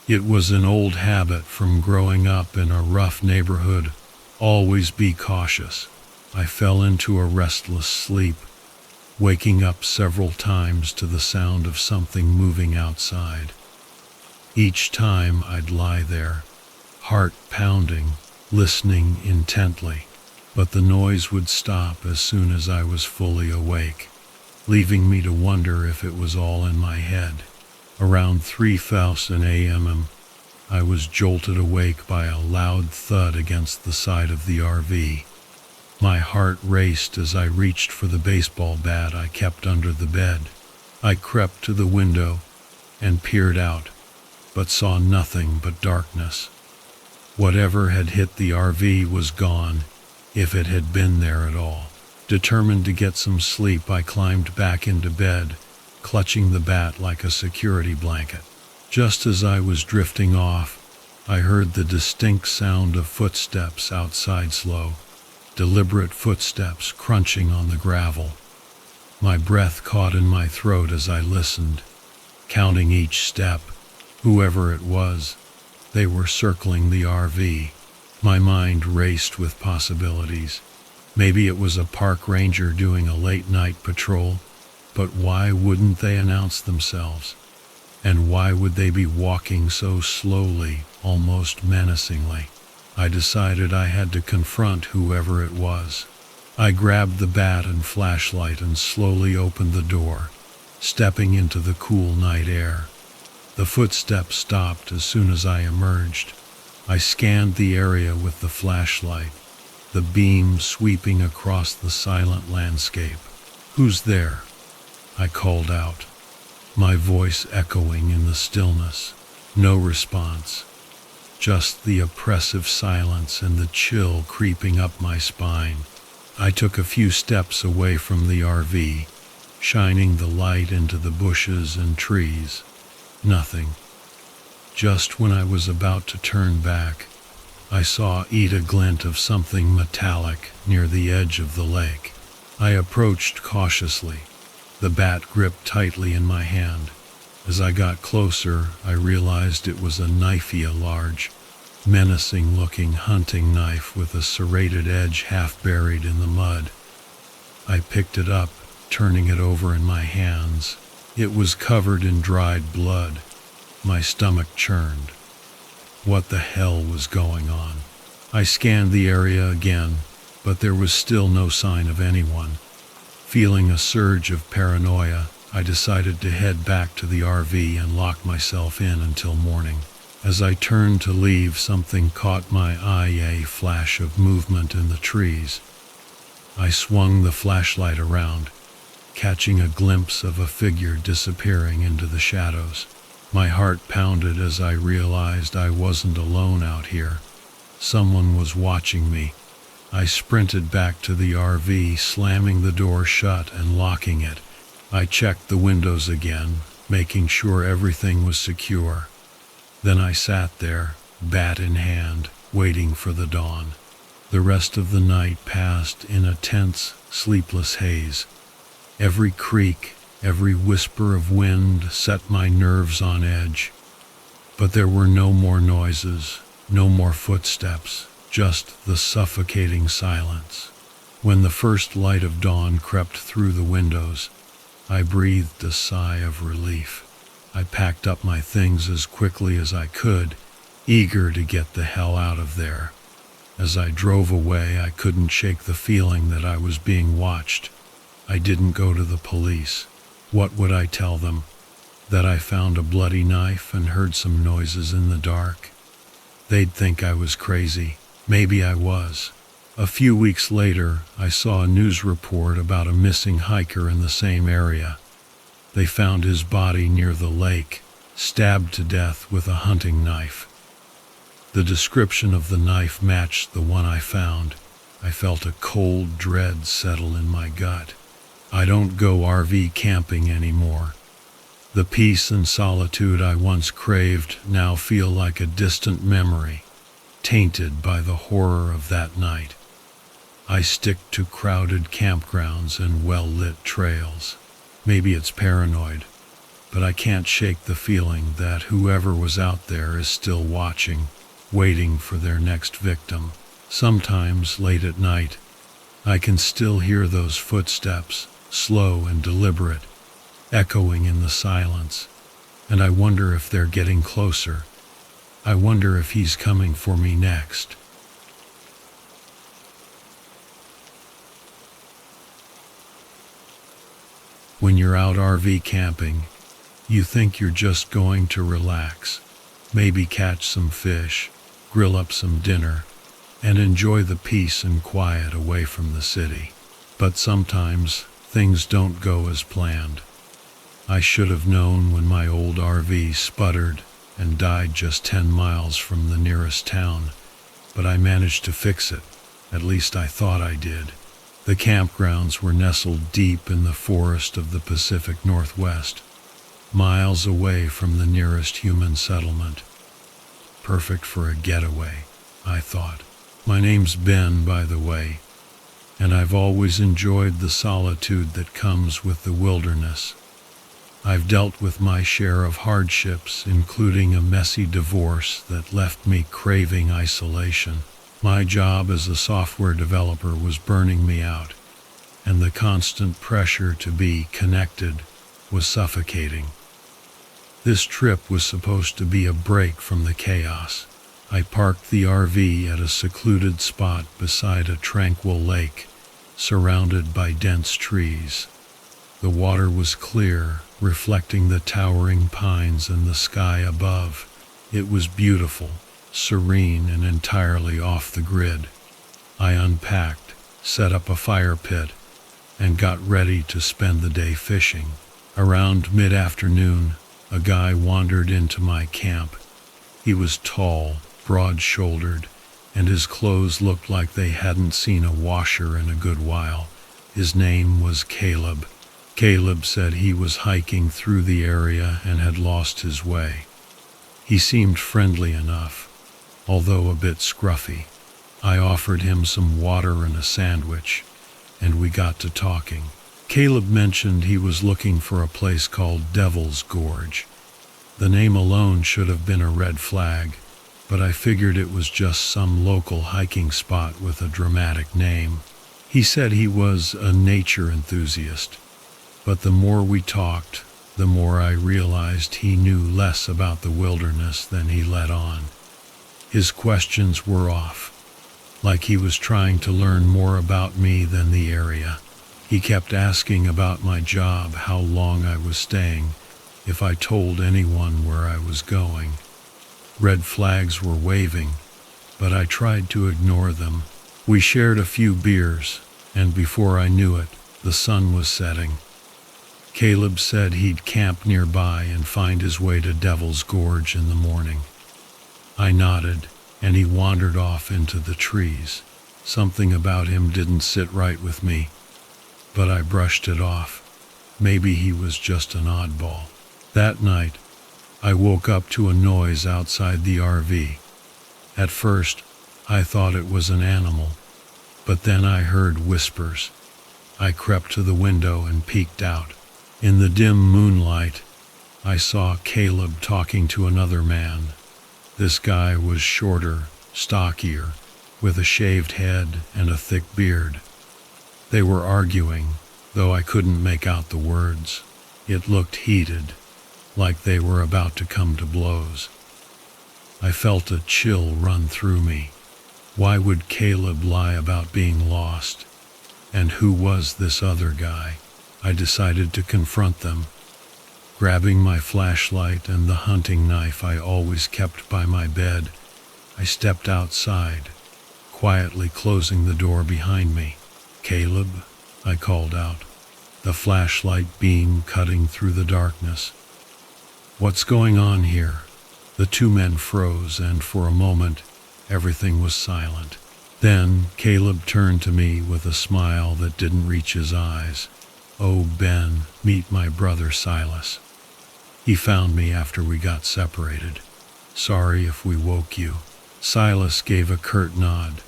It was an old habit from growing up in a rough neighborhood. Always be cautious. I fell into a restless sleep, waking up several times to the sound of something moving outside. Each time I'd lie there, heart pounding, listening intently. But the noise would stop as soon as I was fully awake, leaving me to wonder if it was all in my head. Around 3:00 a.m., I was jolted awake by a loud thud against the side of the RV. My heart raced as I reached for the baseball bat I kept under the bed. I crept to the window and peered out, but saw nothing but darkness. Whatever had hit the RV was gone, if it had been there at all. Determined to get some sleep, I climbed back into bed, clutching the bat like a security blanket. Just as I was drifting off, I heard the distinct sound of footsteps outside, slow, deliberate footsteps crunching on the gravel. My breath caught in my throat as I listened, counting each step. Whoever it was, they were circling the RV. My mind raced with possibilities. Maybe it was a park ranger doing a late-night patrol, but why wouldn't they announce themselves? And why would they be walking so slowly, almost menacingly? I decided I had to confront whoever it was. I grabbed the bat and flashlight and slowly opened the door, stepping into the cool night air. The footsteps stopped as soon as I emerged. I scanned the area with the flashlight, the beam sweeping across the silent landscape. "Who's there?" I called out, my voice echoing in the stillness. No response, just the oppressive silence and the chill creeping up my spine. I took a few steps away from the RV, shining the light into the bushes and trees. Nothing. Just when I was about to turn back, I saw a glint of something metallic near the edge of the lake. I approached cautiously, the bat gripped tightly in my hand. As I got closer, I realized it was a knifey, a large, menacing-looking hunting knife with a serrated edge half buried in the mud. I picked it up, turning it over in my hands. It was covered in dried blood. My stomach churned. What the hell was going on? I scanned the area again, but there was still no sign of anyone. Feeling a surge of paranoia, I decided to head back to the RV and lock myself in until morning. As I turned to leave, something caught my eye, a flash of movement in the trees. I swung the flashlight around, catching a glimpse of a figure disappearing into the shadows. My heart pounded as I realized I wasn't alone out here. Someone was watching me. I sprinted back to the RV, slamming the door shut and locking it. I checked the windows again, making sure everything was secure. Then I sat there, bat in hand, waiting for the dawn. The rest of the night passed in a tense, sleepless haze. Every creak, every whisper of wind set my nerves on edge. But there were no more noises, no more footsteps, just the suffocating silence. When the first light of dawn crept through the windows, I breathed a sigh of relief. I packed up my things as quickly as I could, eager to get the hell out of there. As I drove away, I couldn't shake the feeling that I was being watched. I didn't go to the police. What would I tell them? That I found a bloody knife and heard some noises in the dark? They'd think I was crazy. Maybe I was. A few weeks later, I saw a news report about a missing hiker in the same area. They found his body near the lake, stabbed to death with a hunting knife. The description of the knife matched the one I found. I felt a cold dread settle in my gut. I don't go RV camping anymore. The peace and solitude I once craved now feel like a distant memory, tainted by the horror of that night. I stick to crowded campgrounds and well-lit trails. Maybe it's paranoid, but I can't shake the feeling that whoever was out there is still watching, waiting for their next victim. Sometimes, late at night, I can still hear those footsteps, slow and deliberate, echoing in the silence, and I wonder if they're getting closer. I wonder if he's coming for me next. When you're out RV camping, you think you're just going to relax, maybe catch some fish, grill up some dinner, and enjoy the peace and quiet away from the city. But sometimes things don't go as planned. I should have known when my old RV sputtered and died just 10 miles from the nearest town, but I managed to fix it. At least I thought I did. The campgrounds were nestled deep in the forest of the Pacific Northwest, miles away from the nearest human settlement. Perfect for a getaway, I thought. My name's Ben, by the way, and I've always enjoyed the solitude that comes with the wilderness. I've dealt with my share of hardships, including a messy divorce that left me craving isolation. My job as a software developer was burning me out, and the constant pressure to be connected was suffocating. This trip was supposed to be a break from the chaos. I parked the RV at a secluded spot beside a tranquil lake, surrounded by dense trees. The water was clear, reflecting the towering pines and the sky above. It was beautiful, serene, and entirely off the grid. I unpacked, set up a fire pit, and got ready to spend the day fishing. Around mid-afternoon, a guy wandered into my camp. He was tall, broad-shouldered, and his clothes looked like they hadn't seen a washer in a good while. His name was Caleb. Caleb said he was hiking through the area and had lost his way. He seemed friendly enough, although a bit scruffy. I offered him some water and a sandwich, and we got to talking. Caleb mentioned he was looking for a place called Devil's Gorge. The name alone should have been a red flag, but I figured it was just some local hiking spot with a dramatic name. He said he was a nature enthusiast, but the more we talked, the more I realized he knew less about the wilderness than he let on. His questions were off, like he was trying to learn more about me than the area. He kept asking about my job, how long I was staying, if I told anyone where I was going. Red flags were waving, but I tried to ignore them. We shared a few beers, and before I knew it, the sun was setting. Caleb said he'd camp nearby and find his way to Devil's Gorge in the morning. I nodded, and he wandered off into the trees. Something about him didn't sit right with me, but I brushed it off. Maybe he was just an oddball. That night, I woke up to a noise outside the RV. At first, I thought it was an animal, but then I heard whispers. I crept to the window and peeked out. In the dim moonlight, I saw Caleb talking to another man. This guy was shorter, stockier, with a shaved head and a thick beard. They were arguing, though I couldn't make out the words. It looked heated, like they were about to come to blows. I felt a chill run through me. Why would Caleb lie about being lost? And who was this other guy? I decided to confront them. Grabbing my flashlight and the hunting knife I always kept by my bed, I stepped outside, quietly closing the door behind me. "Caleb," I called out, the flashlight beam cutting through the darkness. "What's going on here?" The two men froze, and for a moment, everything was silent. Then Caleb turned to me with a smile that didn't reach his eyes. "Oh, Ben, meet my brother Silas. He found me after we got separated. Sorry if we woke you." Silas gave a curt nod,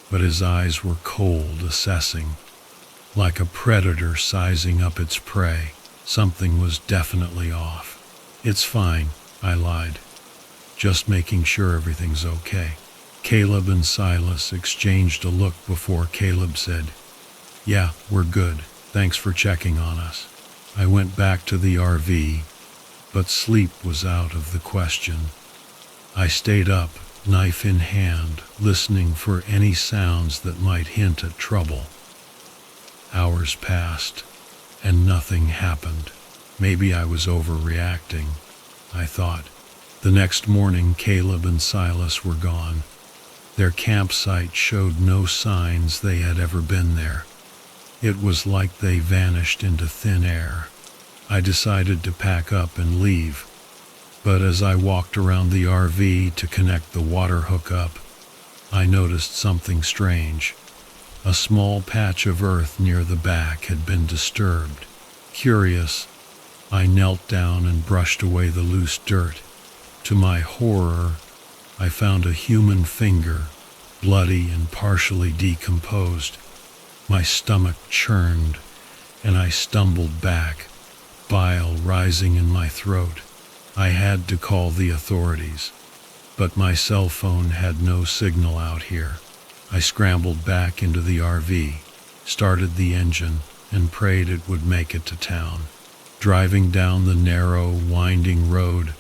but his eyes were cold, assessing. Like a predator sizing up its prey, something was definitely off. "It's fine," I lied. "Just making sure everything's okay." Caleb and Silas exchanged a look before Caleb said, "Yeah, we're good. Thanks for checking on us." I went back to the RV, but sleep was out of the question. I stayed up, knife in hand, listening for any sounds that might hint at trouble. Hours passed, and nothing happened. Maybe I was overreacting, I thought. The next morning, Caleb and Silas were gone. Their campsite showed no signs they had ever been there. It was like they vanished into thin air. I decided to pack up and leave, but as I walked around the RV to connect the water hookup, I noticed something strange. A small patch of earth near the back had been disturbed. Curious, I knelt down and brushed away the loose dirt. To my horror, I found a human finger, bloody and partially decomposed. My stomach churned, and I stumbled back, bile rising in my throat. I had to call the authorities, but my cell phone had no signal out here. I scrambled back into the RV, started the engine, and prayed it would make it to town. Driving down the narrow, winding road,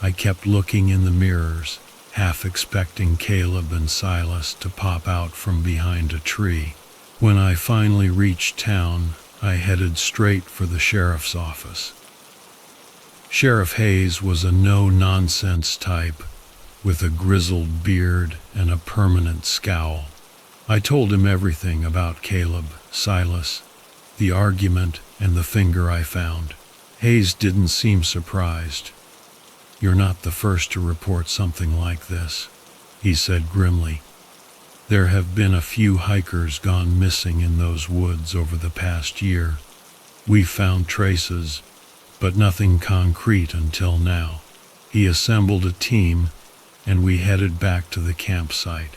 I kept looking in the mirrors, half expecting Caleb and Silas to pop out from behind a tree. When I finally reached town, I headed straight for the sheriff's office. Sheriff Hayes was a no-nonsense type, with a grizzled beard and a permanent scowl. I told him everything about Caleb, Silas, the argument, and the finger I found. Hayes didn't seem surprised. "You're not the first to report something like this," he said grimly. "There have been a few hikers gone missing in those woods over the past year. We've found traces, but nothing concrete until now." He assembled a team, and we headed back to the campsite.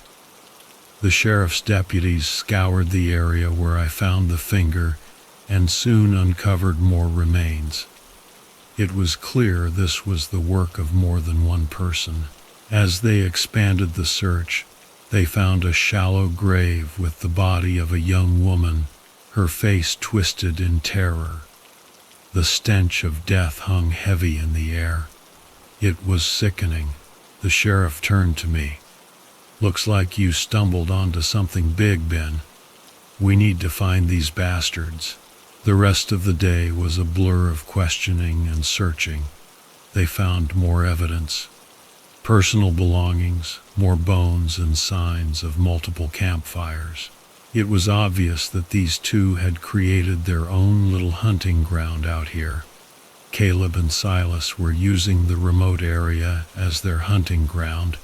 The sheriff's deputies scoured the area where I found the finger and soon uncovered more remains. It was clear this was the work of more than one person. As they expanded the search, they found a shallow grave with the body of a young woman, her face twisted in terror. The stench of death hung heavy in the air. It was sickening. The sheriff turned to me. "Looks like you stumbled onto something big, Ben. We need to find these bastards." The rest of the day was a blur of questioning and searching. They found more evidence. Personal belongings, more bones and signs of multiple campfires. It was obvious that these two had created their own little hunting ground out here. Caleb and Silas were using the remote area as their hunting ground,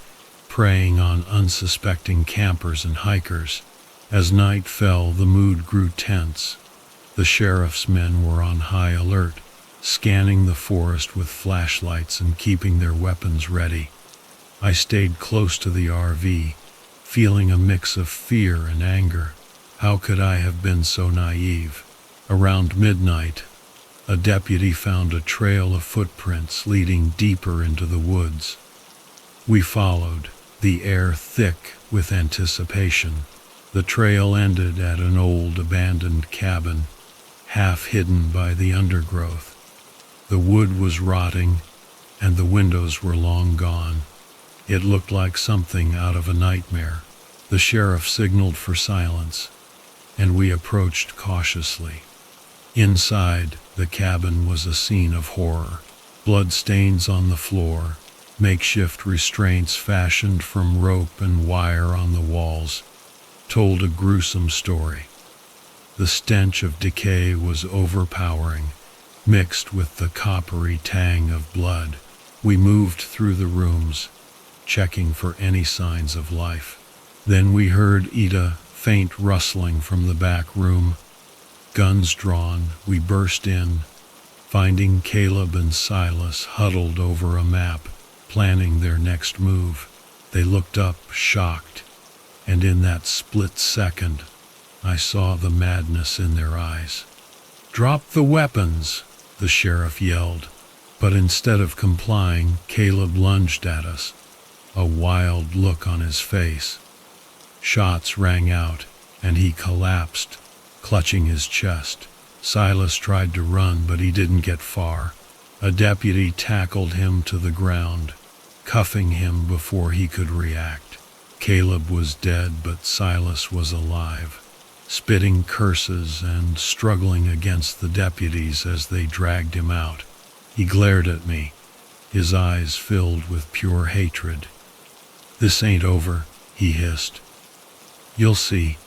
preying on unsuspecting campers and hikers. As night fell, the mood grew tense. The sheriff's men were on high alert, scanning the forest with flashlights and keeping their weapons ready. I stayed close to the RV, feeling a mix of fear and anger. How could I have been so naive? Around midnight, a deputy found a trail of footprints leading deeper into the woods. We followed, the air thick with anticipation. The trail ended at an old abandoned cabin, half hidden by the undergrowth. The wood was rotting, and the windows were long gone. It looked like something out of a nightmare. The sheriff signaled for silence, and we approached cautiously. Inside, the cabin was a scene of horror. Bloodstains on the floor, makeshift restraints fashioned from rope and wire on the walls, told a gruesome story. The stench of decay was overpowering, mixed with the coppery tang of blood. We moved through the rooms, checking for any signs of life. Then we heard a faint rustling from the back room. Guns drawn, we burst in, finding Caleb and Silas huddled over a map, planning their next move. They looked up, shocked, and in that split second, I saw the madness in their eyes. "Drop the weapons!" the sheriff yelled. But instead of complying, Caleb lunged at us, a wild look on his face. Shots rang out, and he collapsed, clutching his chest. Silas tried to run, but he didn't get far. A deputy tackled him to the ground, cuffing him before he could react. Caleb was dead, but Silas was alive, spitting curses and struggling against the deputies as they dragged him out. He glared at me, his eyes filled with pure hatred. "This ain't over," he hissed. "You'll see."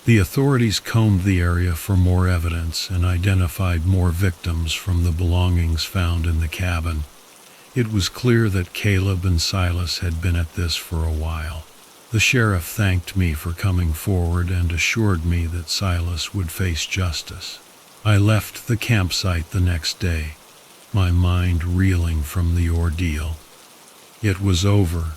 The authorities combed the area for more evidence and identified more victims from the belongings found in the cabin. It was clear that Caleb and Silas had been at this for a while. The sheriff thanked me for coming forward and assured me that Silas would face justice. I left the campsite the next day, my mind reeling from the ordeal. It was over,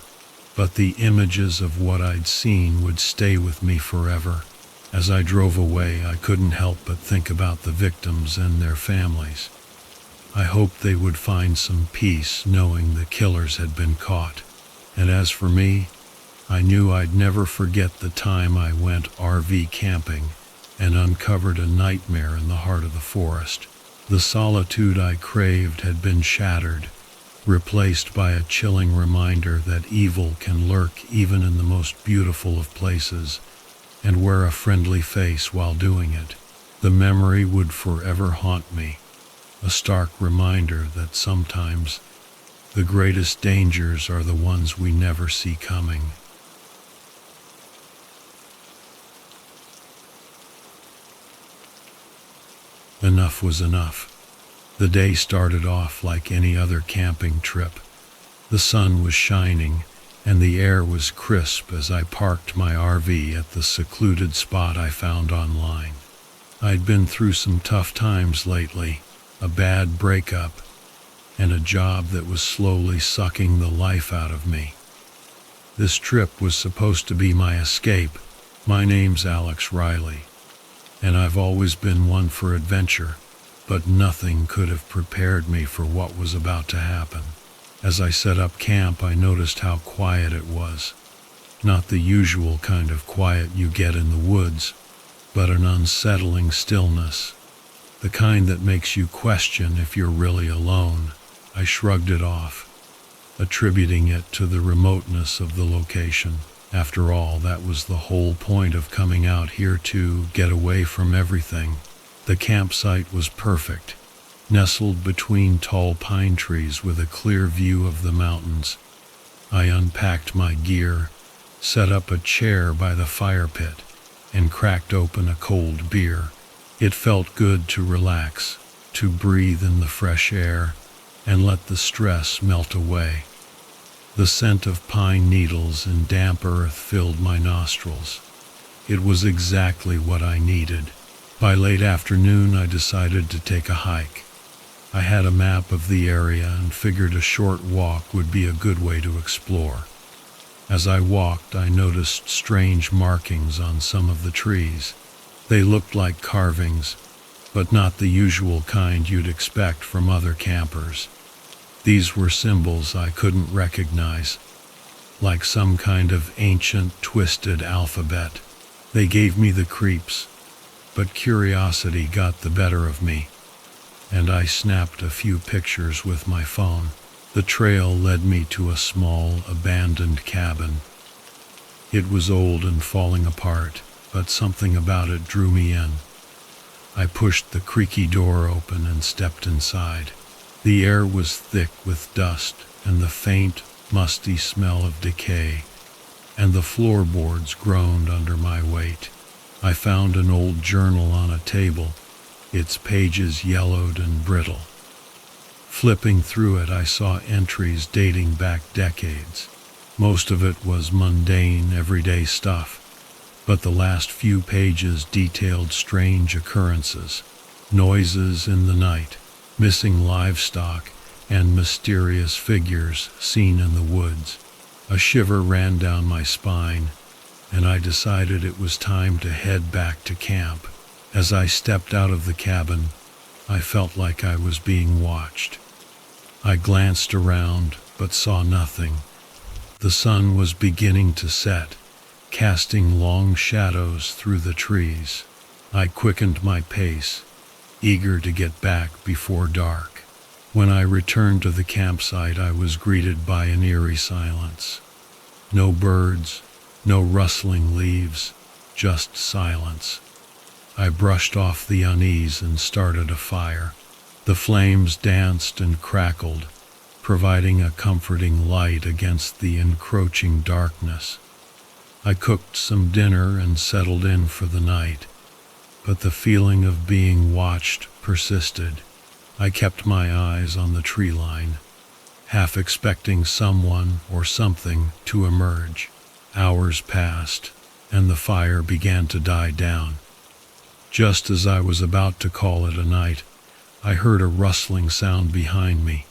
but the images of what I'd seen would stay with me forever. As I drove away, I couldn't help but think about the victims and their families. I hoped they would find some peace knowing the killers had been caught. And as for me, I knew I'd never forget the time I went RV camping and uncovered a nightmare in the heart of the forest. The solitude I craved had been shattered, replaced by a chilling reminder that evil can lurk even in the most beautiful of places, and wear a friendly face while doing it. The memory would forever haunt me, a stark reminder that sometimes the greatest dangers are the ones we never see coming. Enough was enough. The day started off like any other camping trip. The sun was shining, and the air was crisp as I parked my RV at the secluded spot I found online. I'd been through some tough times lately, a bad breakup, and a job that was slowly sucking the life out of me. This trip was supposed to be my escape. My name's Alex Riley, and I've always been one for adventure, but nothing could have prepared me for what was about to happen. As I set up camp, I noticed how quiet it was. Not the usual kind of quiet you get in the woods, but an unsettling stillness, the kind that makes you question if you're really alone. I shrugged it off, attributing it to the remoteness of the location. After all, that was the whole point of coming out here, to get away from everything. The campsite was perfect, nestled between tall pine trees with a clear view of the mountains. I unpacked my gear, set up a chair by the fire pit, and cracked open a cold beer. It felt good to relax, to breathe in the fresh air, and let the stress melt away. The scent of pine needles and damp earth filled my nostrils. It was exactly what I needed. By late afternoon, I decided to take a hike. I had a map of the area and figured a short walk would be a good way to explore. As I walked, I noticed strange markings on some of the trees. They looked like carvings, but not the usual kind you'd expect from other campers. These were symbols I couldn't recognize, like some kind of ancient, twisted alphabet. They gave me the creeps, but curiosity got the better of me, and I snapped a few pictures with my phone. The trail led me to a small, abandoned cabin. It was old and falling apart, but something about it drew me in. I pushed the creaky door open and stepped inside. The air was thick with dust and the faint, musty smell of decay, and the floorboards groaned under my weight. I found an old journal on a table, its pages yellowed and brittle. Flipping through it, I saw entries dating back decades. Most of it was mundane, everyday stuff, but the last few pages detailed strange occurrences, noises in the night, missing livestock, and mysterious figures seen in the woods. A shiver ran down my spine, and I decided it was time to head back to camp. As I stepped out of the cabin, I felt like I was being watched. I glanced around, but saw nothing. The sun was beginning to set, casting long shadows through the trees. I quickened my pace, eager to get back before dark. When I returned to the campsite, I was greeted by an eerie silence. No birds, no rustling leaves, just silence. I brushed off the unease and started a fire. The flames danced and crackled, providing a comforting light against the encroaching darkness. I cooked some dinner and settled in for the night, but the feeling of being watched persisted. I kept my eyes on the tree line, half expecting someone or something to emerge. Hours passed, and the fire began to die down. Just as I was about to call it a night, I heard a rustling sound behind me.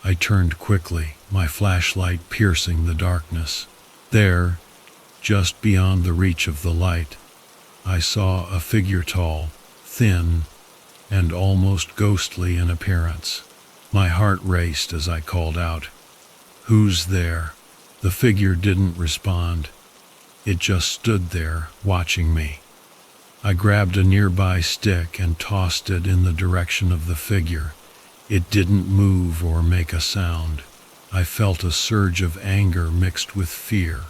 I turned quickly, my flashlight piercing the darkness. There, just beyond the reach of the light, I saw a figure tall, thin, and almost ghostly in appearance. My heart raced as I called out, "Who's there?" The figure didn't respond. It just stood there, watching me. I grabbed a nearby stick and tossed it in the direction of the figure. It didn't move or make a sound. I felt a surge of anger mixed with fear.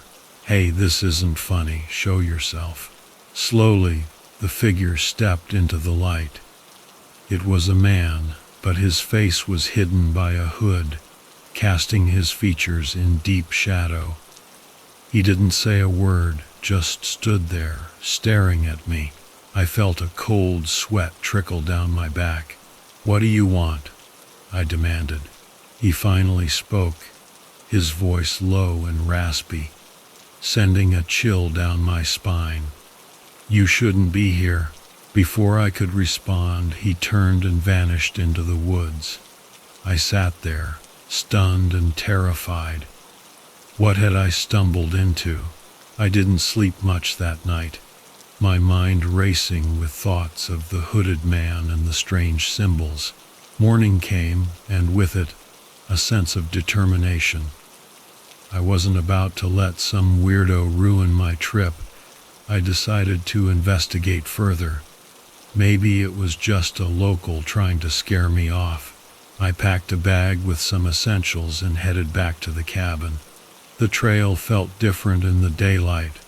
"Hey, this isn't funny. Show yourself." Slowly, the figure stepped into the light. It was a man, but his face was hidden by a hood, casting his features in deep shadow. He didn't say a word, just stood there, staring at me. I felt a cold sweat trickle down my back. "What do you want?" I demanded. He finally spoke, his voice low and raspy, sending a chill down my spine. "You shouldn't be here." Before I could respond, he turned and vanished into the woods. I sat there, stunned and terrified. What had I stumbled into? I didn't sleep much that night, my mind racing with thoughts of the hooded man and the strange symbols. Morning came, and with it, a sense of determination. I wasn't about to let some weirdo ruin my trip. I decided to investigate further. Maybe it was just a local trying to scare me off. I packed a bag with some essentials and headed back to the cabin. The trail felt different in the daylight,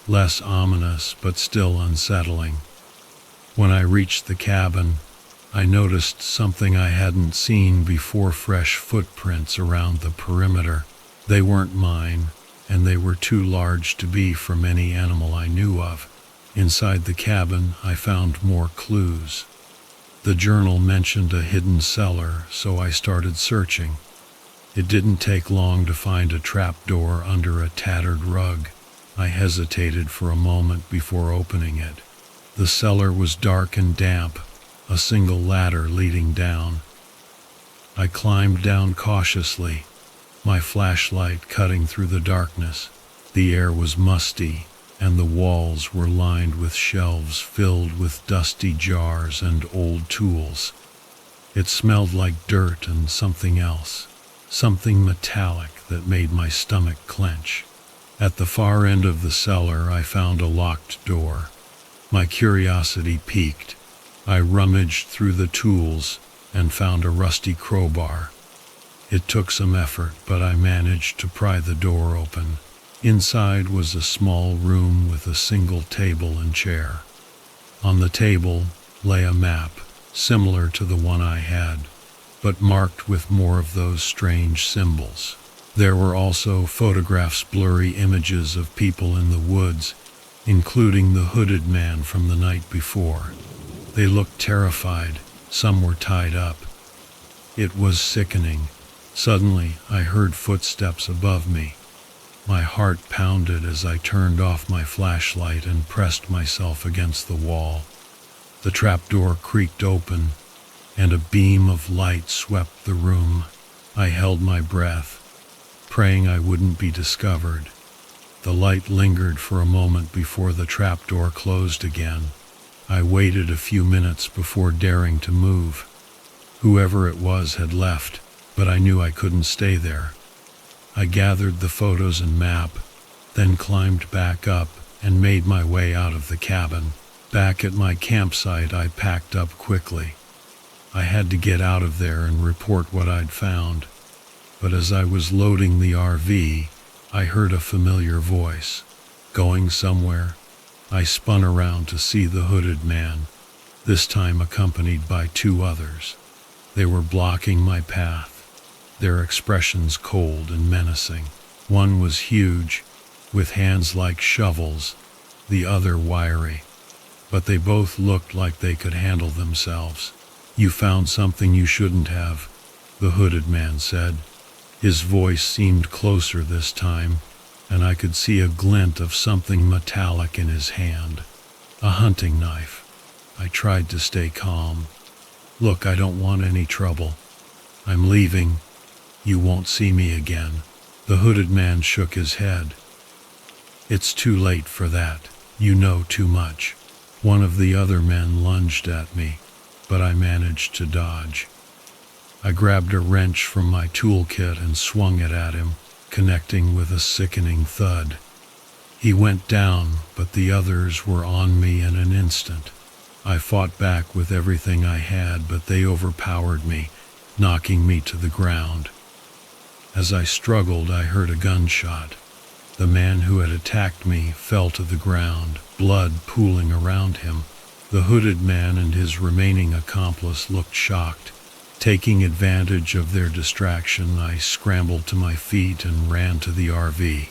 less ominous but still unsettling. When I reached the cabin, I noticed something I hadn't seen before: fresh footprints around the perimeter. They weren't mine, and they were too large to be from any animal I knew of. Inside the cabin, I found more clues. The journal mentioned a hidden cellar, so I started searching. It didn't take long to find a trapdoor under a tattered rug. I hesitated for a moment before opening it. The cellar was dark and damp, a single ladder leading down. I climbed down cautiously, my flashlight cutting through the darkness. The air was musty, and the walls were lined with shelves filled with dusty jars and old tools. It smelled like dirt and something else, something metallic that made my stomach clench. At the far end of the cellar, I found a locked door. My curiosity piqued. I rummaged through the tools and found a rusty crowbar. It took some effort, but I managed to pry the door open. Inside was a small room with a single table and chair. On the table lay a map, similar to the one I had, but marked with more of those strange symbols. There were also photographs, blurry images of people in the woods, including the hooded man from the night before. They looked terrified. Some were tied up. It was sickening. Suddenly, I heard footsteps above me. My heart pounded as I turned off my flashlight and pressed myself against the wall. The trapdoor creaked open, and a beam of light swept the room. I held my breath, praying I wouldn't be discovered. The light lingered for a moment before the trapdoor closed again. I waited a few minutes before daring to move. Whoever it was had left, but I knew I couldn't stay there. I gathered the photos and map, then climbed back up and made my way out of the cabin. Back at my campsite, I packed up quickly. I had to get out of there and report what I'd found. But as I was loading the RV, I heard a familiar voice. Going somewhere? I spun around to see the hooded man, this time accompanied by two others. They were blocking my path, their expressions cold and menacing. One was huge, with hands like shovels, the other wiry, but they both looked like they could handle themselves. "You found something you shouldn't have," the hooded man said. His voice seemed closer this time, and I could see a glint of something metallic in his hand. A hunting knife. I tried to stay calm. "Look, I don't want any trouble. I'm leaving. You won't see me again." The hooded man shook his head. "It's too late for that. You know too much." One of the other men lunged at me, but I managed to dodge. I grabbed a wrench from my toolkit and swung it at him, connecting with a sickening thud. He went down, but the others were on me in an instant. I fought back with everything I had, but they overpowered me, knocking me to the ground. As I struggled, I heard a gunshot. The man who had attacked me fell to the ground, blood pooling around him. The hooded man and his remaining accomplice looked shocked. Taking advantage of their distraction, I scrambled to my feet and ran to the RV.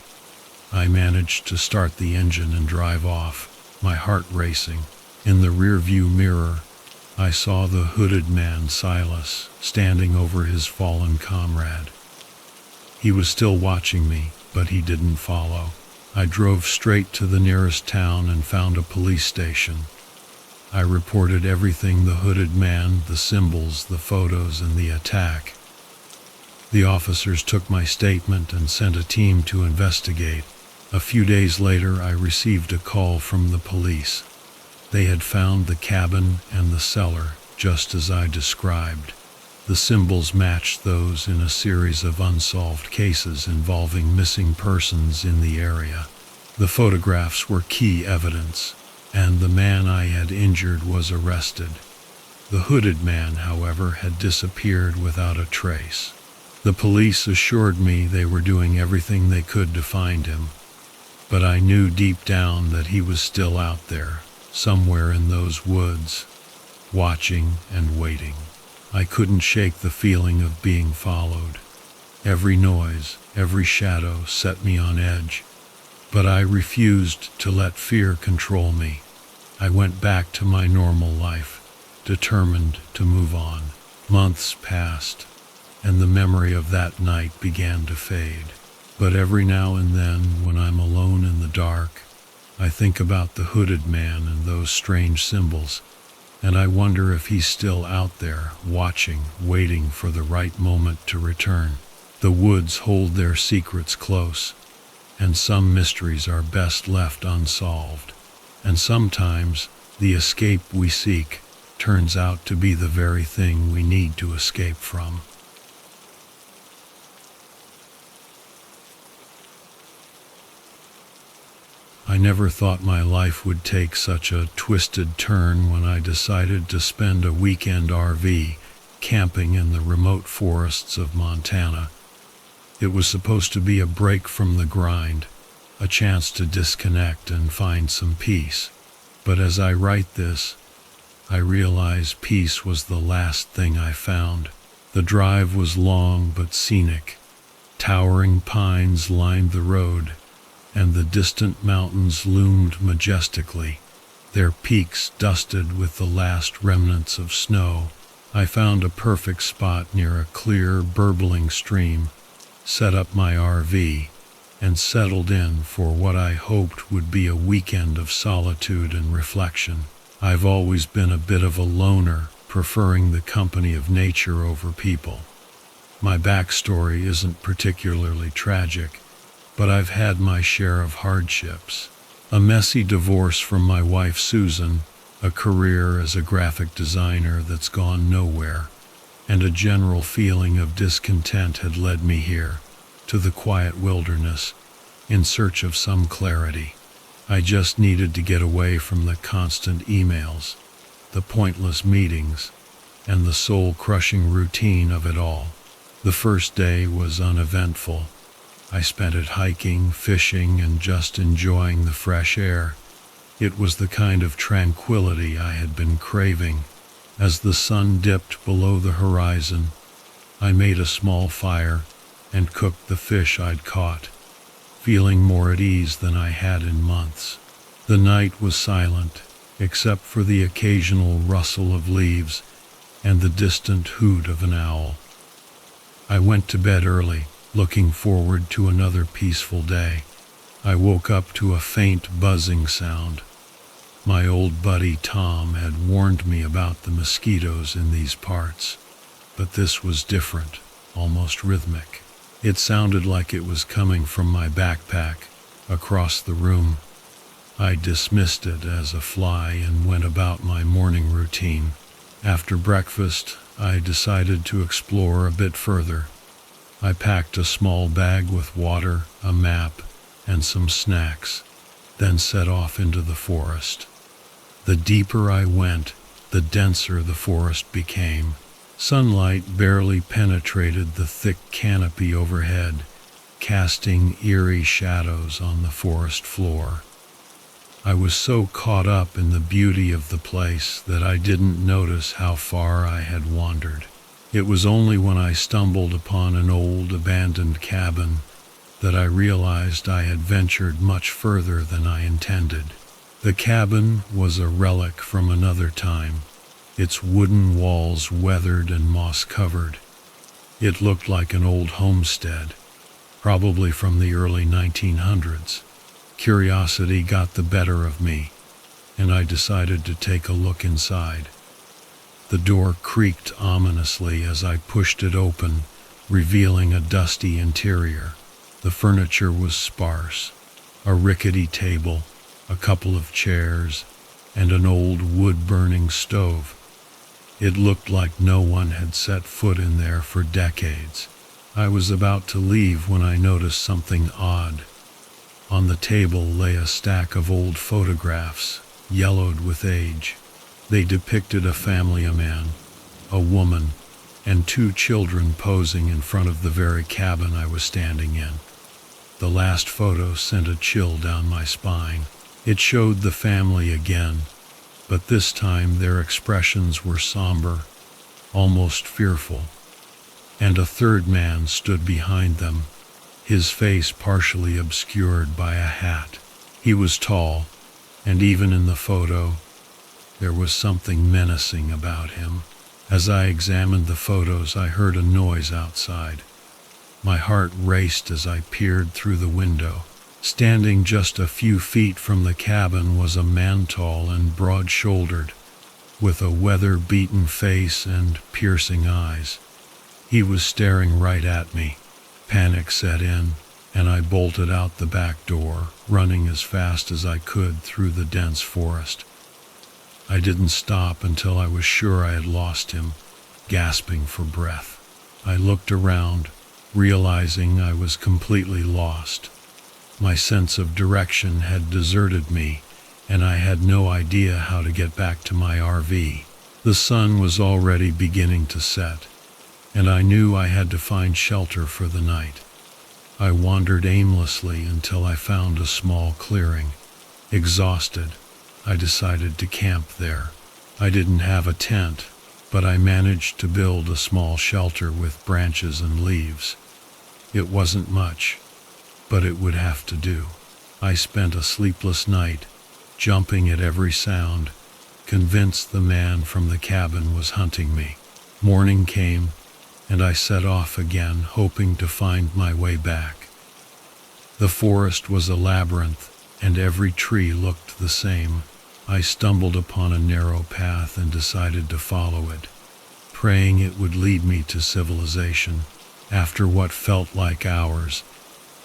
I managed to start the engine and drive off, my heart racing. In the rearview mirror, I saw the hooded man, Silas, standing over his fallen comrade. He was still watching me, but he didn't follow. I drove straight to the nearest town and found a police station. I reported everything: the hooded man, the symbols, the photos, and the attack. The officers took my statement and sent a team to investigate. A few days later, I received a call from the police. They had found the cabin and the cellar, just as I described. The symbols matched those in a series of unsolved cases involving missing persons in the area. The photographs were key evidence, and the man I had injured was arrested. The hooded man, however, had disappeared without a trace. The police assured me they were doing everything they could to find him, but I knew deep down that he was still out there, somewhere in those woods, watching and waiting. I couldn't shake the feeling of being followed. Every noise, every shadow set me on edge, but I refused to let fear control me. I went back to my normal life, determined to move on. Months passed, and the memory of that night began to fade. But every now and then, when I'm alone in the dark, I think about the hooded man and those strange symbols, and I wonder if he's still out there, watching, waiting for the right moment to return. The woods hold their secrets close, and some mysteries are best left unsolved. And sometimes, the escape we seek turns out to be the very thing we need to escape from. I never thought my life would take such a twisted turn when I decided to spend a weekend RV camping in the remote forests of Montana. It was supposed to be a break from the grind, a chance to disconnect and find some peace. But as I write this, I realize peace was the last thing I found. The drive was long but scenic. Towering pines lined the road, and the distant mountains loomed majestically, their peaks dusted with the last remnants of snow. I found a perfect spot near a clear, burbling stream, set up my RV, and settled in for what I hoped would be a weekend of solitude and reflection. I've always been a bit of a loner, preferring the company of nature over people. My backstory isn't particularly tragic, but I've had my share of hardships. A messy divorce from my wife Susan, a career as a graphic designer that's gone nowhere, and a general feeling of discontent had led me here, to the quiet wilderness, in search of some clarity. I just needed to get away from the constant emails, the pointless meetings, and the soul-crushing routine of it all. The first day was uneventful. I spent it hiking, fishing, and just enjoying the fresh air. It was the kind of tranquility I had been craving. As the sun dipped below the horizon, I made a small fire and cooked the fish I'd caught, feeling more at ease than I had in months. The night was silent, except for the occasional rustle of leaves and the distant hoot of an owl. I went to bed early, looking forward to another peaceful day. I woke up to a faint buzzing sound. My old buddy Tom had warned me about the mosquitoes in these parts, but this was different, almost rhythmic. It sounded like it was coming from my backpack, across the room. I dismissed it as a fly and went about my morning routine. After breakfast, I decided to explore a bit further. I packed a small bag with water, a map, and some snacks, then set off into the forest. The deeper I went, the denser the forest became. Sunlight barely penetrated the thick canopy overhead, casting eerie shadows on the forest floor. I was so caught up in the beauty of the place that I didn't notice how far I had wandered. It was only when I stumbled upon an old abandoned cabin that I realized I had ventured much further than I intended. The cabin was a relic from another time, its wooden walls weathered and moss-covered. It looked like an old homestead, probably from the early 1900s. Curiosity got the better of me, and I decided to take a look inside. The door creaked ominously as I pushed it open, revealing a dusty interior. The furniture was sparse: a rickety table, a couple of chairs, and an old wood-burning stove. It looked like no one had set foot in there for decades. I was about to leave when I noticed something odd. On the table lay a stack of old photographs, yellowed with age. They depicted a family, a man, a woman, and 2 children posing in front of the very cabin I was standing in. The last photo sent a chill down my spine. It showed the family again, but this time their expressions were somber, almost fearful. And a third man stood behind them, his face partially obscured by a hat. He was tall, and even in the photo, There was something menacing about him. As I examined the photos, I heard a noise outside. My heart raced as I peered through the window. Standing just a few feet from the cabin was a man, tall and broad-shouldered, with a weather-beaten face and piercing eyes. He was staring right at me. Panic set in, and I bolted out the back door, running as fast as I could through the dense forest. I didn't stop until I was sure I had lost him, gasping for breath. I looked around, realizing I was completely lost. My sense of direction had deserted me, and I had no idea how to get back to my RV. The sun was already beginning to set, and I knew I had to find shelter for the night. I wandered aimlessly until I found a small clearing. Exhausted, I decided to camp there. I didn't have a tent, but I managed to build a small shelter with branches and leaves. It wasn't much, but it would have to do. I spent a sleepless night, jumping at every sound, convinced the man from the cabin was hunting me. Morning came, and I set off again, hoping to find my way back. The forest was a labyrinth, and every tree looked the same. I stumbled upon a narrow path and decided to follow it, praying it would lead me to civilization. After what felt like hours,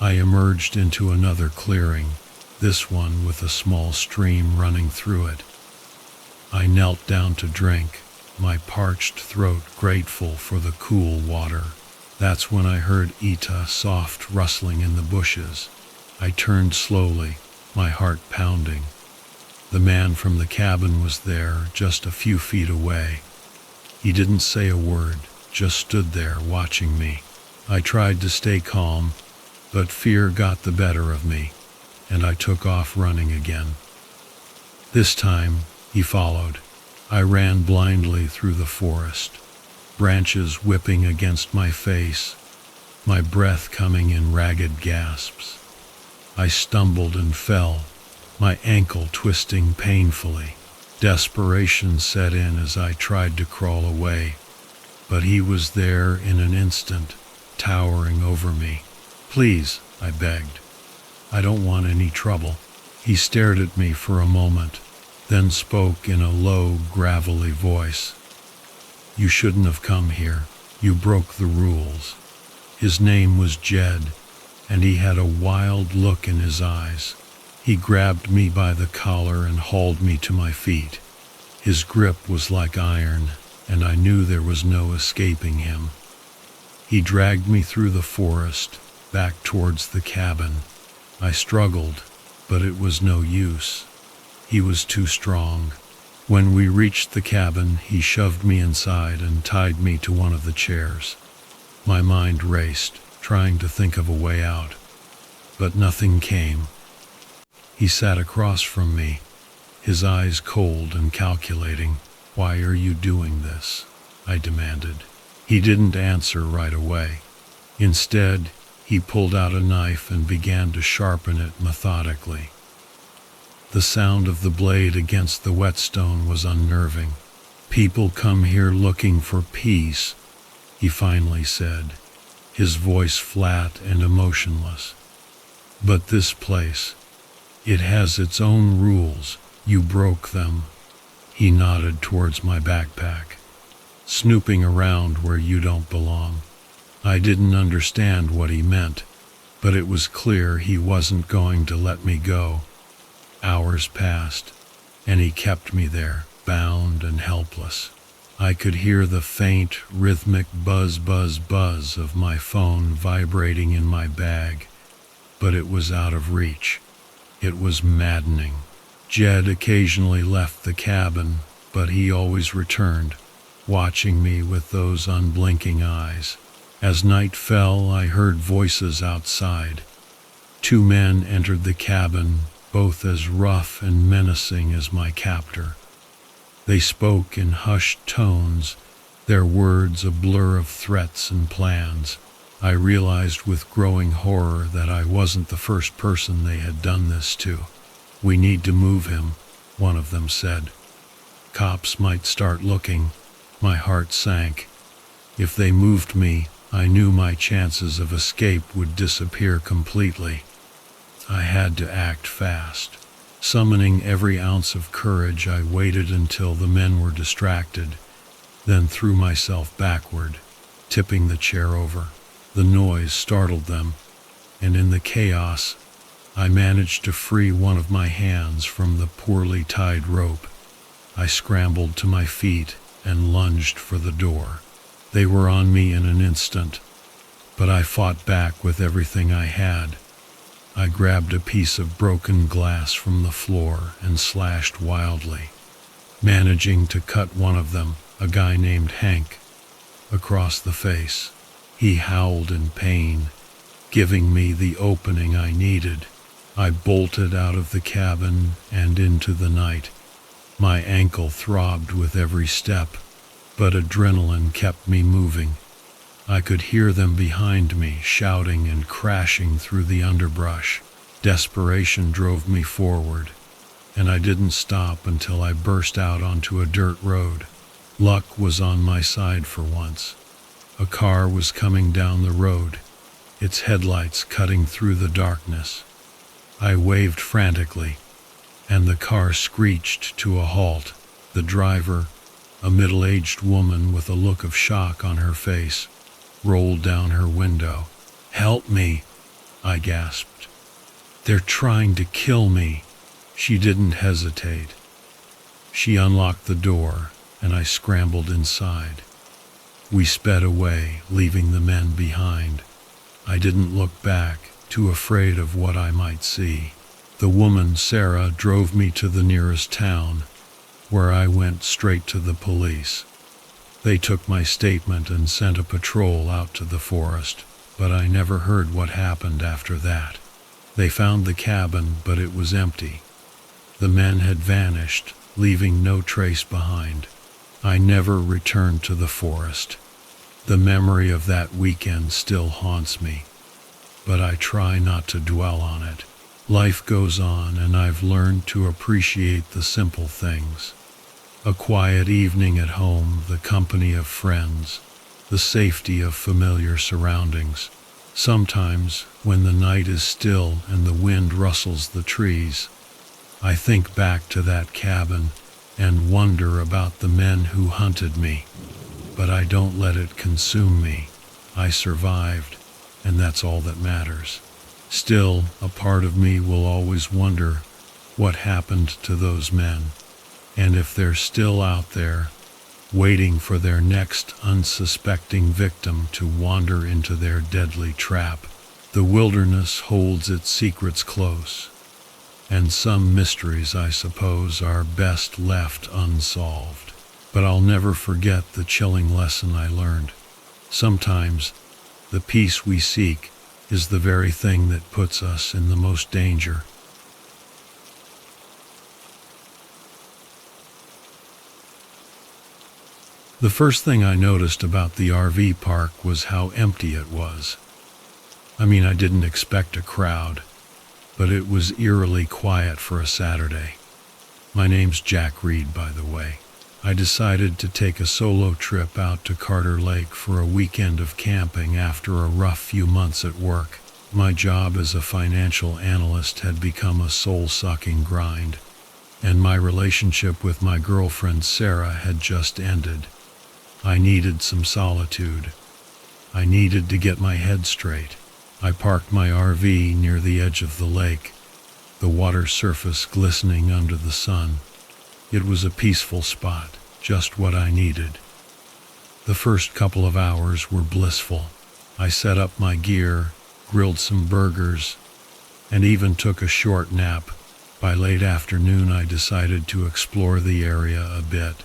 I emerged into another clearing, this one with a small stream running through it. I knelt down to drink, my parched throat grateful for the cool water. That's when I heard Ita soft rustling in the bushes. I turned slowly, my heart pounding. The man from the cabin was there, just a few feet away. He didn't say a word, just stood there watching me. I tried to stay calm, but fear got the better of me, and I took off running again. This time, he followed. I ran blindly through the forest, branches whipping against my face, my breath coming in ragged gasps. I stumbled and fell, my ankle twisting painfully. Desperation set in as I tried to crawl away, but he was there in an instant, towering over me. "Please," I begged. "I don't want any trouble." He stared at me for a moment, then spoke in a low, gravelly voice. "You shouldn't have come here. You broke the rules." His name was Jed, and he had a wild look in his eyes. He grabbed me by the collar and hauled me to my feet. His grip was like iron, and I knew there was no escaping him. He dragged me through the forest, back towards the cabin. I struggled, but it was no use. He was too strong. When we reached the cabin, he shoved me inside and tied me to one of the chairs. My mind raced, trying to think of a way out, but nothing came. He sat across from me, his eyes cold and calculating. "Why are you doing this?" I demanded. He didn't answer right away. Instead, he pulled out a knife and began to sharpen it methodically. The sound of the blade against the whetstone was unnerving. "People come here looking for peace," he finally said, his voice flat and emotionless. "But this place, it has its own rules. You broke them." He nodded towards my backpack. "Snooping around where you don't belong." I didn't understand what he meant, but it was clear he wasn't going to let me go. Hours passed, and he kept me there, bound and helpless. I could hear the faint, rhythmic buzz, buzz, buzz of my phone vibrating in my bag, but it was out of reach. It was maddening. Jed occasionally left the cabin, but he always returned, watching me with those unblinking eyes. As night fell, I heard voices outside. 2 men entered the cabin, both as rough and menacing as my captor. They spoke in hushed tones, their words a blur of threats and plans. I realized with growing horror that I wasn't the first person they had done this to. "We need to move him," one of them said. cops might start looking, my heart sank. If they moved me, I knew my chances of escape would disappear completely. I had to act fast. Summoning every ounce of courage, I waited until the men were distracted, then threw myself backward, tipping the chair over. The noise startled them, and in the chaos, I managed to free one of my hands from the poorly tied rope. I scrambled to my feet and lunged for the door. They were on me in an instant, but I fought back with everything I had. I grabbed a piece of broken glass from the floor and slashed wildly, managing to cut one of them, a guy named Hank, across the face. He howled in pain, giving me the opening I needed. I bolted out of the cabin and into the night. My ankle throbbed with every step, but adrenaline kept me moving. I could hear them behind me, shouting and crashing through the underbrush. Desperation drove me forward, and I didn't stop until I burst out onto a dirt road. Luck was on my side for once. A car was coming down the road, its headlights cutting through the darkness. I waved frantically, and the car screeched to a halt. The driver, a middle-aged woman with a look of shock on her face, rolled down her window. "Help me," I gasped. "They're trying to kill me." She didn't hesitate. She unlocked the door, and I scrambled inside. We sped away, leaving the men behind. I didn't look back, too afraid of what I might see. The woman, Sarah, drove me to the nearest town, where I went straight to the police. They took my statement and sent a patrol out to the forest, but I never heard what happened after that. They found the cabin, but it was empty. The men had vanished, leaving no trace behind. I never returned to the forest. The memory of that weekend still haunts me, but I try not to dwell on it. Life goes on, and I've learned to appreciate the simple things. A quiet evening at home, the company of friends, the safety of familiar surroundings. Sometimes, when the night is still and the wind rustles the trees, I think back to that cabin and wonder about the men who hunted me. But I don't let it consume me. I survived, and that's all that matters. Still, a part of me will always wonder what happened to those men, and if they're still out there, waiting for their next unsuspecting victim to wander into their deadly trap. The wilderness holds its secrets close, and some mysteries, I suppose, are best left unsolved. But I'll never forget the chilling lesson I learned. Sometimes, the peace we seek is the very thing that puts us in the most danger. The first thing I noticed about the RV park was how empty it was. I mean, I didn't expect a crowd, but it was eerily quiet for a Saturday. My name's Jack Reed, by the way. I decided to take a solo trip out to Carter Lake for a weekend of camping after a rough few months at work. My job as a financial analyst had become a soul-sucking grind, and my relationship with my girlfriend Sarah had just ended. I needed some solitude. I needed to get my head straight. I parked my RV near the edge of the lake, the water surface glistening under the sun. It was a peaceful spot, just what I needed. The first couple of hours were blissful. I set up my gear, grilled some burgers, and even took a short nap. By late afternoon, I decided to explore the area a bit.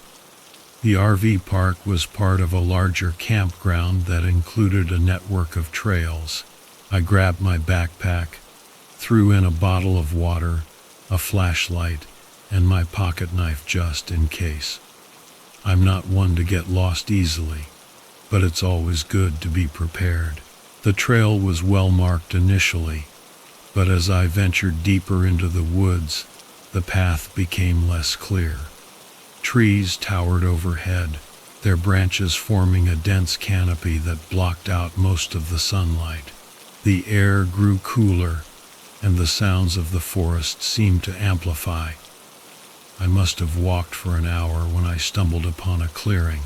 The RV park was part of a larger campground that included a network of trails. I grabbed my backpack, threw in a bottle of water, a flashlight, and my pocket knife just in case. I'm not one to get lost easily, but it's always good to be prepared. The trail was well marked initially, but as I ventured deeper into the woods, the path became less clear. Trees towered overhead, their branches forming a dense canopy that blocked out most of the sunlight. The air grew cooler, and the sounds of the forest seemed to amplify. I must have walked for an hour when I stumbled upon a clearing.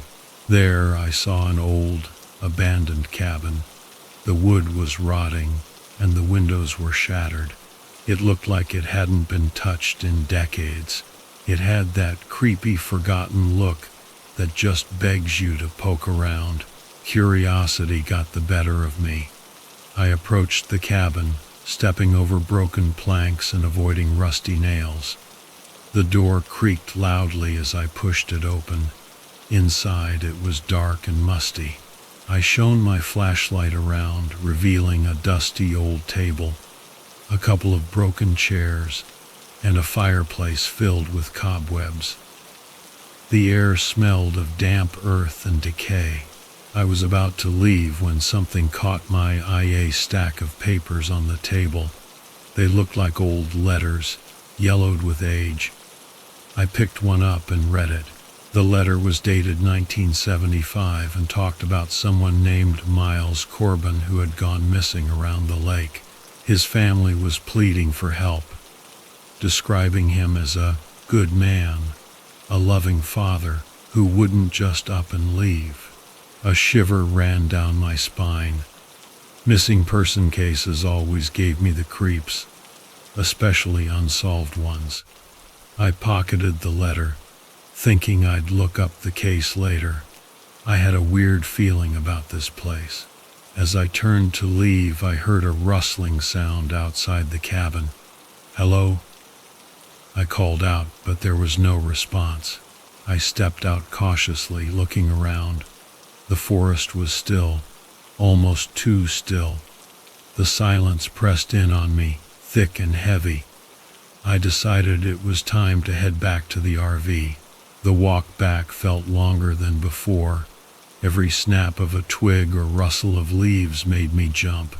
There I saw an old, abandoned cabin. The wood was rotting, and the windows were shattered. It looked like it hadn't been touched in decades. It had that creepy, forgotten look that just begs you to poke around. Curiosity got the better of me. I approached the cabin, stepping over broken planks and avoiding rusty nails. The door creaked loudly as I pushed it open. Inside it was dark and musty. I shone my flashlight around, revealing a dusty old table, a couple of broken chairs, and a fireplace filled with cobwebs. The air smelled of damp earth and decay. I was about to leave when something caught my eye: a stack of papers on the table. They looked like old letters, yellowed with age. I picked one up and read it. The letter was dated 1975 and talked about someone named Miles Corbin who had gone missing around the lake. His family was pleading for help, describing him as a good man, a loving father who wouldn't just up and leave. A shiver ran down my spine. Missing person cases always gave me the creeps, especially unsolved ones. I pocketed the letter, thinking I'd look up the case later. I had a weird feeling about this place. As I turned to leave, I heard a rustling sound outside the cabin. "Hello?" I called out, but there was no response. I stepped out cautiously, looking around. The forest was still, almost too still. The silence pressed in on me, thick and heavy. I decided it was time to head back to the RV. The walk back felt longer than before. Every snap of a twig or rustle of leaves made me jump.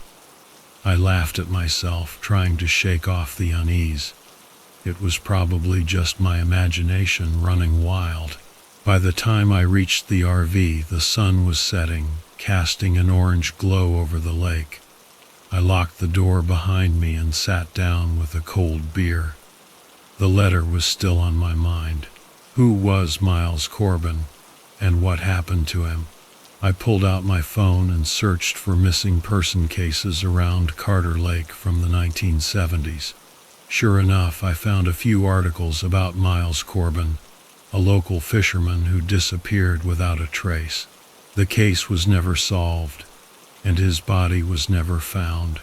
I laughed at myself, trying to shake off the unease. It was probably just my imagination running wild. By the time I reached the RV, the sun was setting, casting an orange glow over the lake. I locked the door behind me and sat down with a cold beer. The letter was still on my mind. Who was Miles Corbin, and what happened to him? I pulled out my phone and searched for missing person cases around Carter Lake from the 1970s. Sure enough, I found a few articles about Miles Corbin, a local fisherman who disappeared without a trace. The case was never solved, and his body was never found.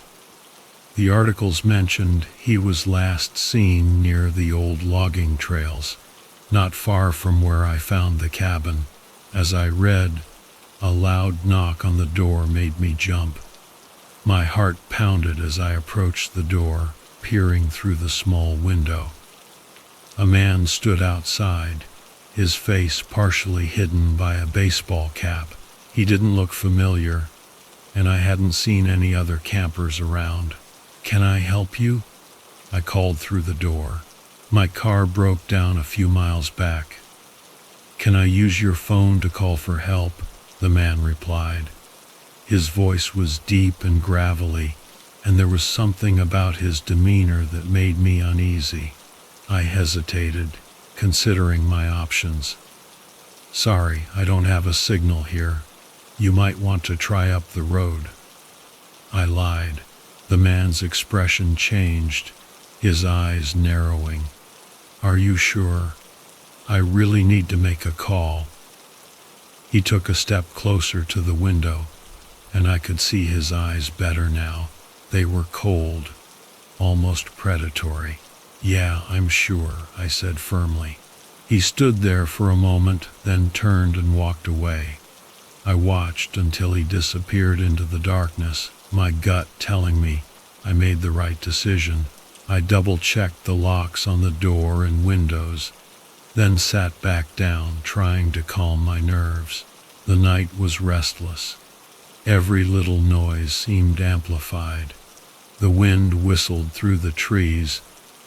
The articles mentioned he was last seen near the old logging trails, not far from where I found the cabin. As I read, a loud knock on the door made me jump. My heart pounded as I approached the door, peering through the small window. A man stood outside, his face partially hidden by a baseball cap. He didn't look familiar, and I hadn't seen any other campers around. "Can I help you?" I called through the door. "My car broke down a few miles back." "Can I use your phone to call for help?" the man replied. His voice was deep and gravelly, and there was something about his demeanor that made me uneasy. I hesitated, considering my options. "Sorry, I don't have a signal here. You might want to try up the road." I lied. The man's expression changed, his eyes narrowing. "Are you sure? I really need to make a call." He took a step closer to the window, and I could see his eyes better now. They were cold, almost predatory. "Yeah, I'm sure," I said firmly. He stood there for a moment, then turned and walked away. I watched until he disappeared into the darkness, my gut telling me I made the right decision. I double-checked the locks on the door and windows, then sat back down, trying to calm my nerves. The night was restless. Every little noise seemed amplified. The wind whistled through the trees,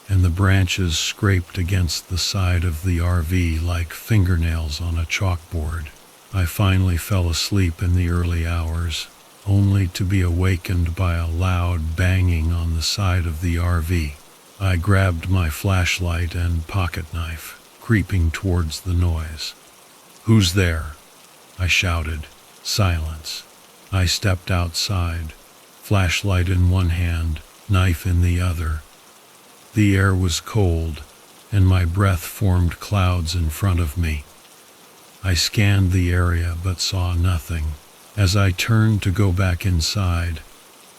and the branches scraped against the side of the RV like fingernails on a chalkboard. I finally fell asleep in the early hours, only to be awakened by a loud banging on the side of the RV. I grabbed my flashlight and pocket knife, creeping towards the noise. "Who's there?" I shouted. Silence. I stepped outside, flashlight in one hand, knife in the other. The air was cold, and my breath formed clouds in front of me. I scanned the area but saw nothing. As I turned to go back inside,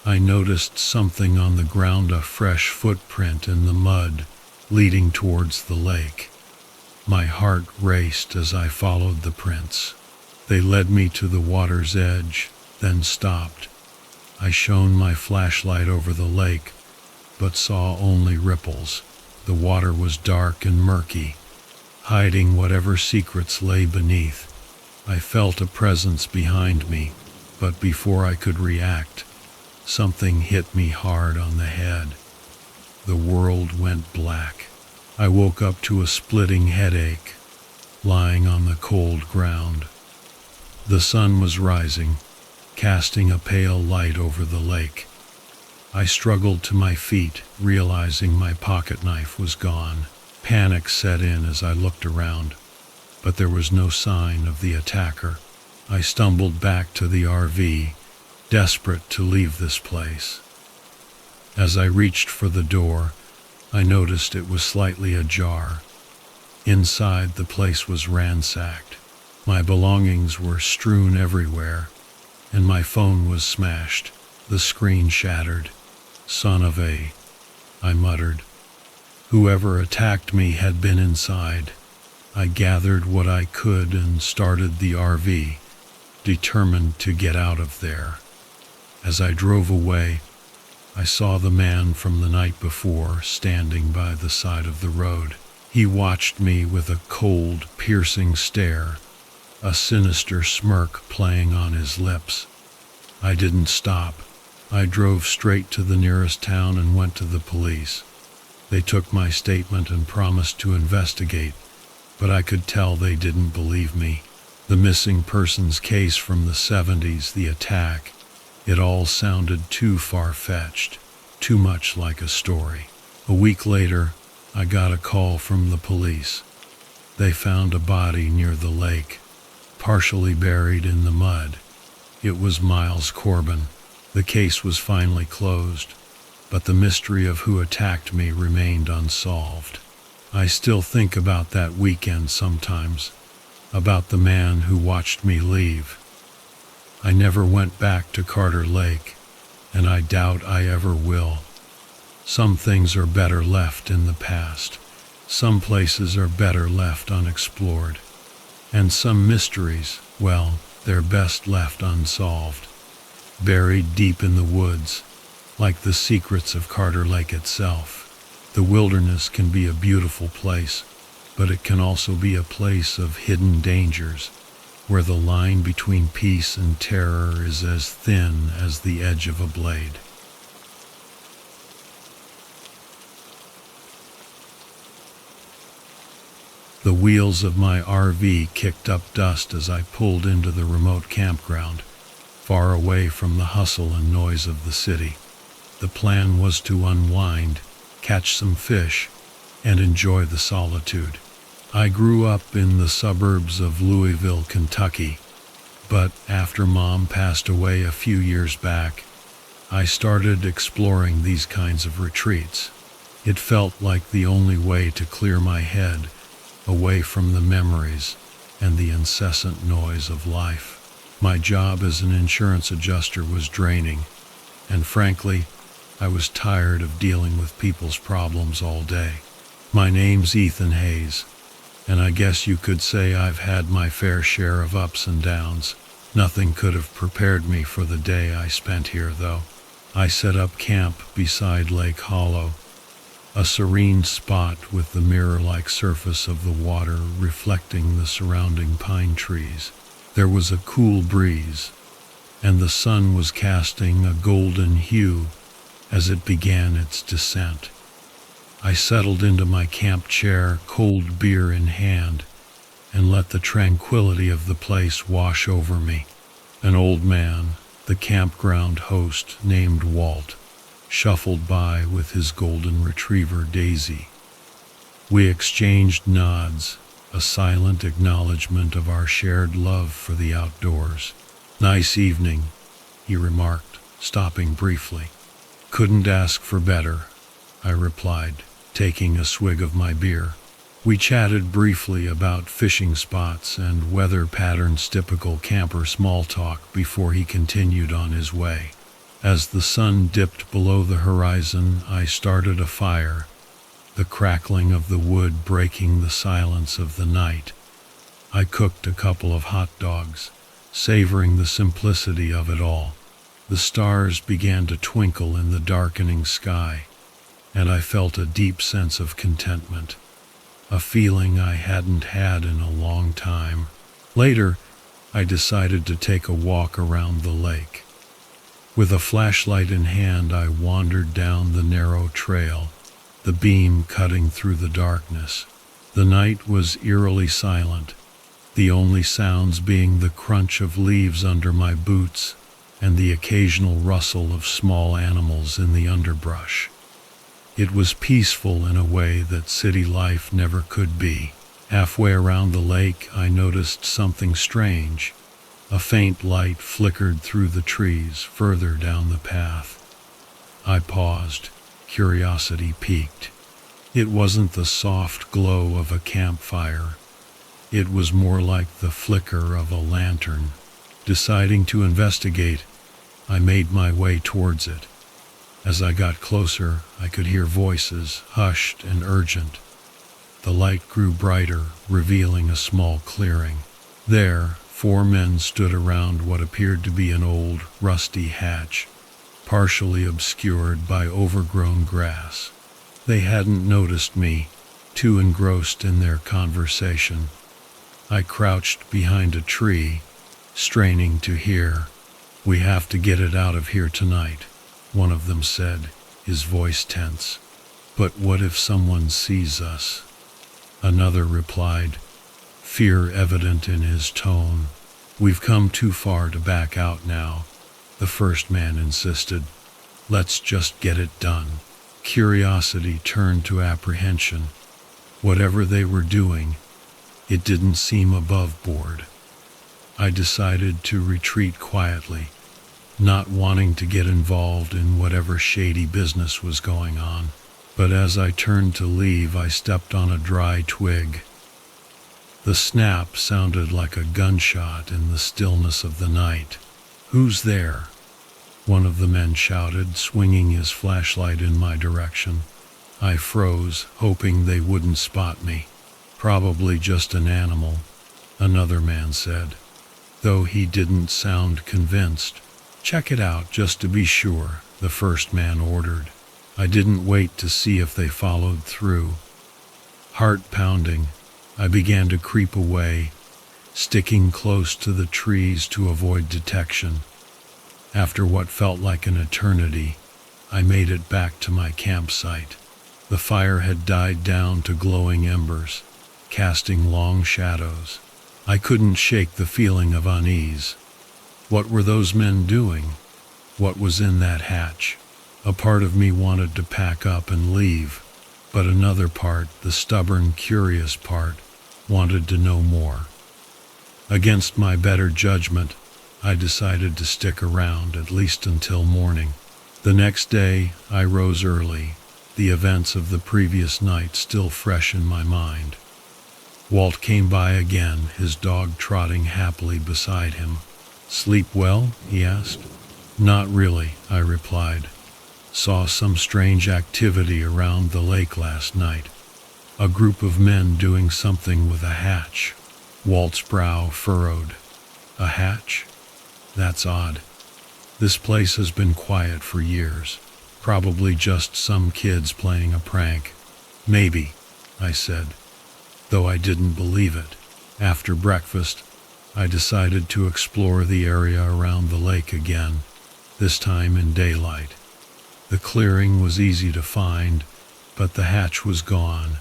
I noticed something on the ground, a fresh footprint in the mud leading towards the lake. My heart raced as I followed the prints. They led me to the water's edge, then stopped. I shone my flashlight over the lake, but saw only ripples. The water was dark and murky, hiding whatever secrets lay beneath. I felt a presence behind me, but before I could react, something hit me hard on the head. The world went black. I woke up to a splitting headache, lying on the cold ground. The sun was rising, casting a pale light over the lake. I struggled to my feet, realizing my pocket knife was gone. Panic set in as I looked around, but there was no sign of the attacker. I stumbled back to the RV, desperate to leave this place. As I reached for the door, I noticed it was slightly ajar. Inside, the place was ransacked. My belongings were strewn everywhere, and my phone was smashed, the screen shattered. "Son of a," I muttered. Whoever attacked me had been inside. I gathered what I could and started the RV, determined to get out of there. As I drove away, I saw the man from the night before standing by the side of the road. He watched me with a cold, piercing stare, a sinister smirk playing on his lips. I didn't stop. I drove straight to the nearest town and went to the police. They took my statement and promised to investigate, but I could tell they didn't believe me. The missing persons case from the 70s, the attack, it all sounded too far-fetched, too much like a story. A week later, I got a call from the police. They found a body near the lake, partially buried in the mud. It was Miles Corbin. The case was finally closed, but the mystery of who attacked me remained unsolved. I still think about that weekend sometimes, about the man who watched me leave. I never went back to Carter Lake, and I doubt I ever will. Some things are better left in the past. Some places are better left unexplored. And some mysteries, well, they're best left unsolved, buried deep in the woods, like the secrets of Carter Lake itself. The wilderness can be a beautiful place, but it can also be a place of hidden dangers, where the line between peace and terror is as thin as the edge of a blade. The wheels of my RV kicked up dust as I pulled into the remote campground, far away from the hustle and noise of the city. The plan was to unwind, catch some fish, and enjoy the solitude. I grew up in the suburbs of Louisville, Kentucky, but after Mom passed away a few years back, I started exploring these kinds of retreats. It felt like the only way to clear my head, away from the memories and the incessant noise of life. My job as an insurance adjuster was draining, and frankly, I was tired of dealing with people's problems all day. My name's Ethan Hayes, and I guess you could say I've had my fair share of ups and downs. Nothing could have prepared me for the day I spent here, though. I set up camp beside Lake Hollow, a serene spot with the mirror-like surface of the water reflecting the surrounding pine trees. There was a cool breeze, and the sun was casting a golden hue as it began its descent. I settled into my camp chair, cold beer in hand, and let the tranquility of the place wash over me. An old man, the campground host named Walt, shuffled by with his golden retriever Daisy. We exchanged nods, a silent acknowledgement of our shared love for the outdoors. "Nice evening," he remarked, stopping briefly. "Couldn't ask for better," I replied, taking a swig of my beer. We chatted briefly about fishing spots and weather patterns, typical camper small talk, before he continued on his way. As the sun dipped below the horizon, I started a fire, the crackling of the wood breaking the silence of the night. I cooked a couple of hot dogs, savoring the simplicity of it all. The stars began to twinkle in the darkening sky, and I felt a deep sense of contentment, a feeling I hadn't had in a long time. Later, I decided to take a walk around the lake. With a flashlight in hand, I wandered down the narrow trail, the beam cutting through the darkness. The night was eerily silent, the only sounds being the crunch of leaves under my boots and the occasional rustle of small animals in the underbrush. It was peaceful in a way that city life never could be. Halfway around the lake, I noticed something strange. A faint light flickered through the trees further down the path. I paused, curiosity piqued. It wasn't the soft glow of a campfire. It was more like the flicker of a lantern. Deciding to investigate, I made my way towards it. As I got closer, I could hear voices, hushed and urgent. The light grew brighter, revealing a small clearing. There, 4 men stood around what appeared to be an old, rusty hatch, partially obscured by overgrown grass. They hadn't noticed me, too engrossed in their conversation. I crouched behind a tree, straining to hear. "We have to get it out of here tonight," one of them said, his voice tense. "But what if someone sees us?" Another replied, fear evident in his tone. "We've come too far to back out now," the first man insisted. "Let's just get it done." Curiosity turned to apprehension. Whatever they were doing, it didn't seem above board. I decided to retreat quietly, not wanting to get involved in whatever shady business was going on. But as I turned to leave, I stepped on a dry twig. The snap sounded like a gunshot in the stillness of the night. "Who's there?" one of the men shouted, swinging his flashlight in my direction. I froze, hoping they wouldn't spot me. "Probably just an animal," another man said, though he didn't sound convinced. "Check it out just to be sure," the first man ordered. I didn't wait to see if they followed through. Heart pounding, I began to creep away, sticking close to the trees to avoid detection. After what felt like an eternity, I made it back to my campsite. The fire had died down to glowing embers, casting long shadows. I couldn't shake the feeling of unease. What were those men doing? What was in that hatch? A part of me wanted to pack up and leave, but another part, the stubborn, curious part, wanted to know more. Against my better judgment, I decided to stick around, at least until morning. The next day, I rose early, the events of the previous night still fresh in my mind. Walt came by again, his dog trotting happily beside him. "Sleep well?" he asked. "Not really," I replied. "Saw some strange activity around the lake last night. A group of men doing something with a hatch." Walt's brow furrowed. "A hatch? That's odd. This place has been quiet for years. Probably just some kids playing a prank." "Maybe," I said, though I didn't believe it. After breakfast, I decided to explore the area around the lake again, this time in daylight. The clearing was easy to find, but the hatch was gone,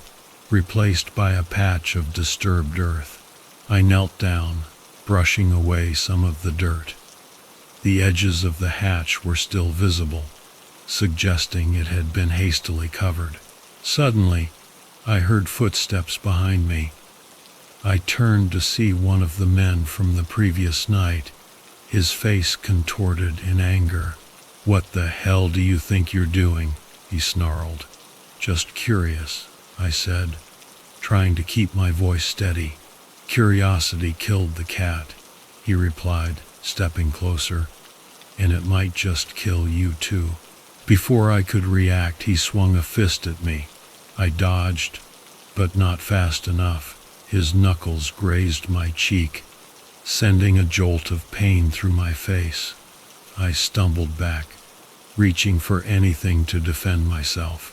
replaced by a patch of disturbed earth. I knelt down, brushing away some of the dirt. The edges of the hatch were still visible, suggesting it had been hastily covered. Suddenly, I heard footsteps behind me. I turned to see one of the men from the previous night, his face contorted in anger. "What the hell do you think you're doing?" he snarled. "Just curious," I said, trying to keep my voice steady. "Curiosity killed the cat," he replied, stepping closer. "And it might just kill you too." Before I could react, he swung a fist at me. I dodged, but not fast enough. His knuckles grazed my cheek, sending a jolt of pain through my face. I stumbled back, reaching for anything to defend myself.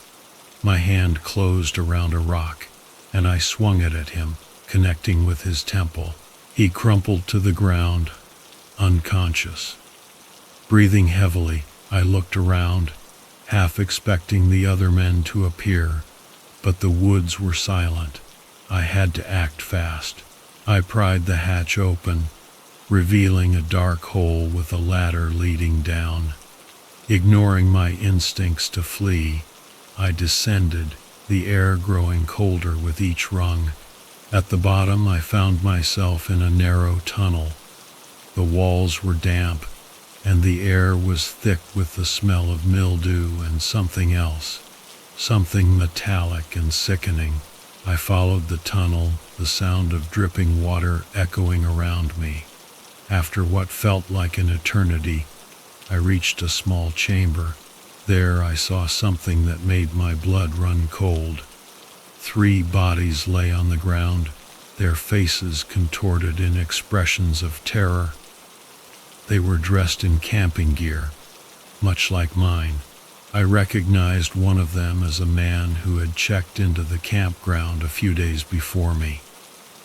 My hand closed around a rock, and I swung it at him, connecting with his temple. He crumpled to the ground, unconscious. Breathing heavily, I looked around, half expecting the other men to appear, but the woods were silent. I had to act fast. I pried the hatch open, revealing a dark hole with a ladder leading down. Ignoring my instincts to flee, I descended, the air growing colder with each rung. At the bottom, I found myself in a narrow tunnel. The walls were damp, and the air was thick with the smell of mildew and something else, something metallic and sickening. I followed the tunnel, the sound of dripping water echoing around me. After what felt like an eternity, I reached a small chamber. There I saw something that made my blood run cold. 3 bodies lay on the ground, their faces contorted in expressions of terror. They were dressed in camping gear, much like mine. I recognized one of them as a man who had checked into the campground a few days before me.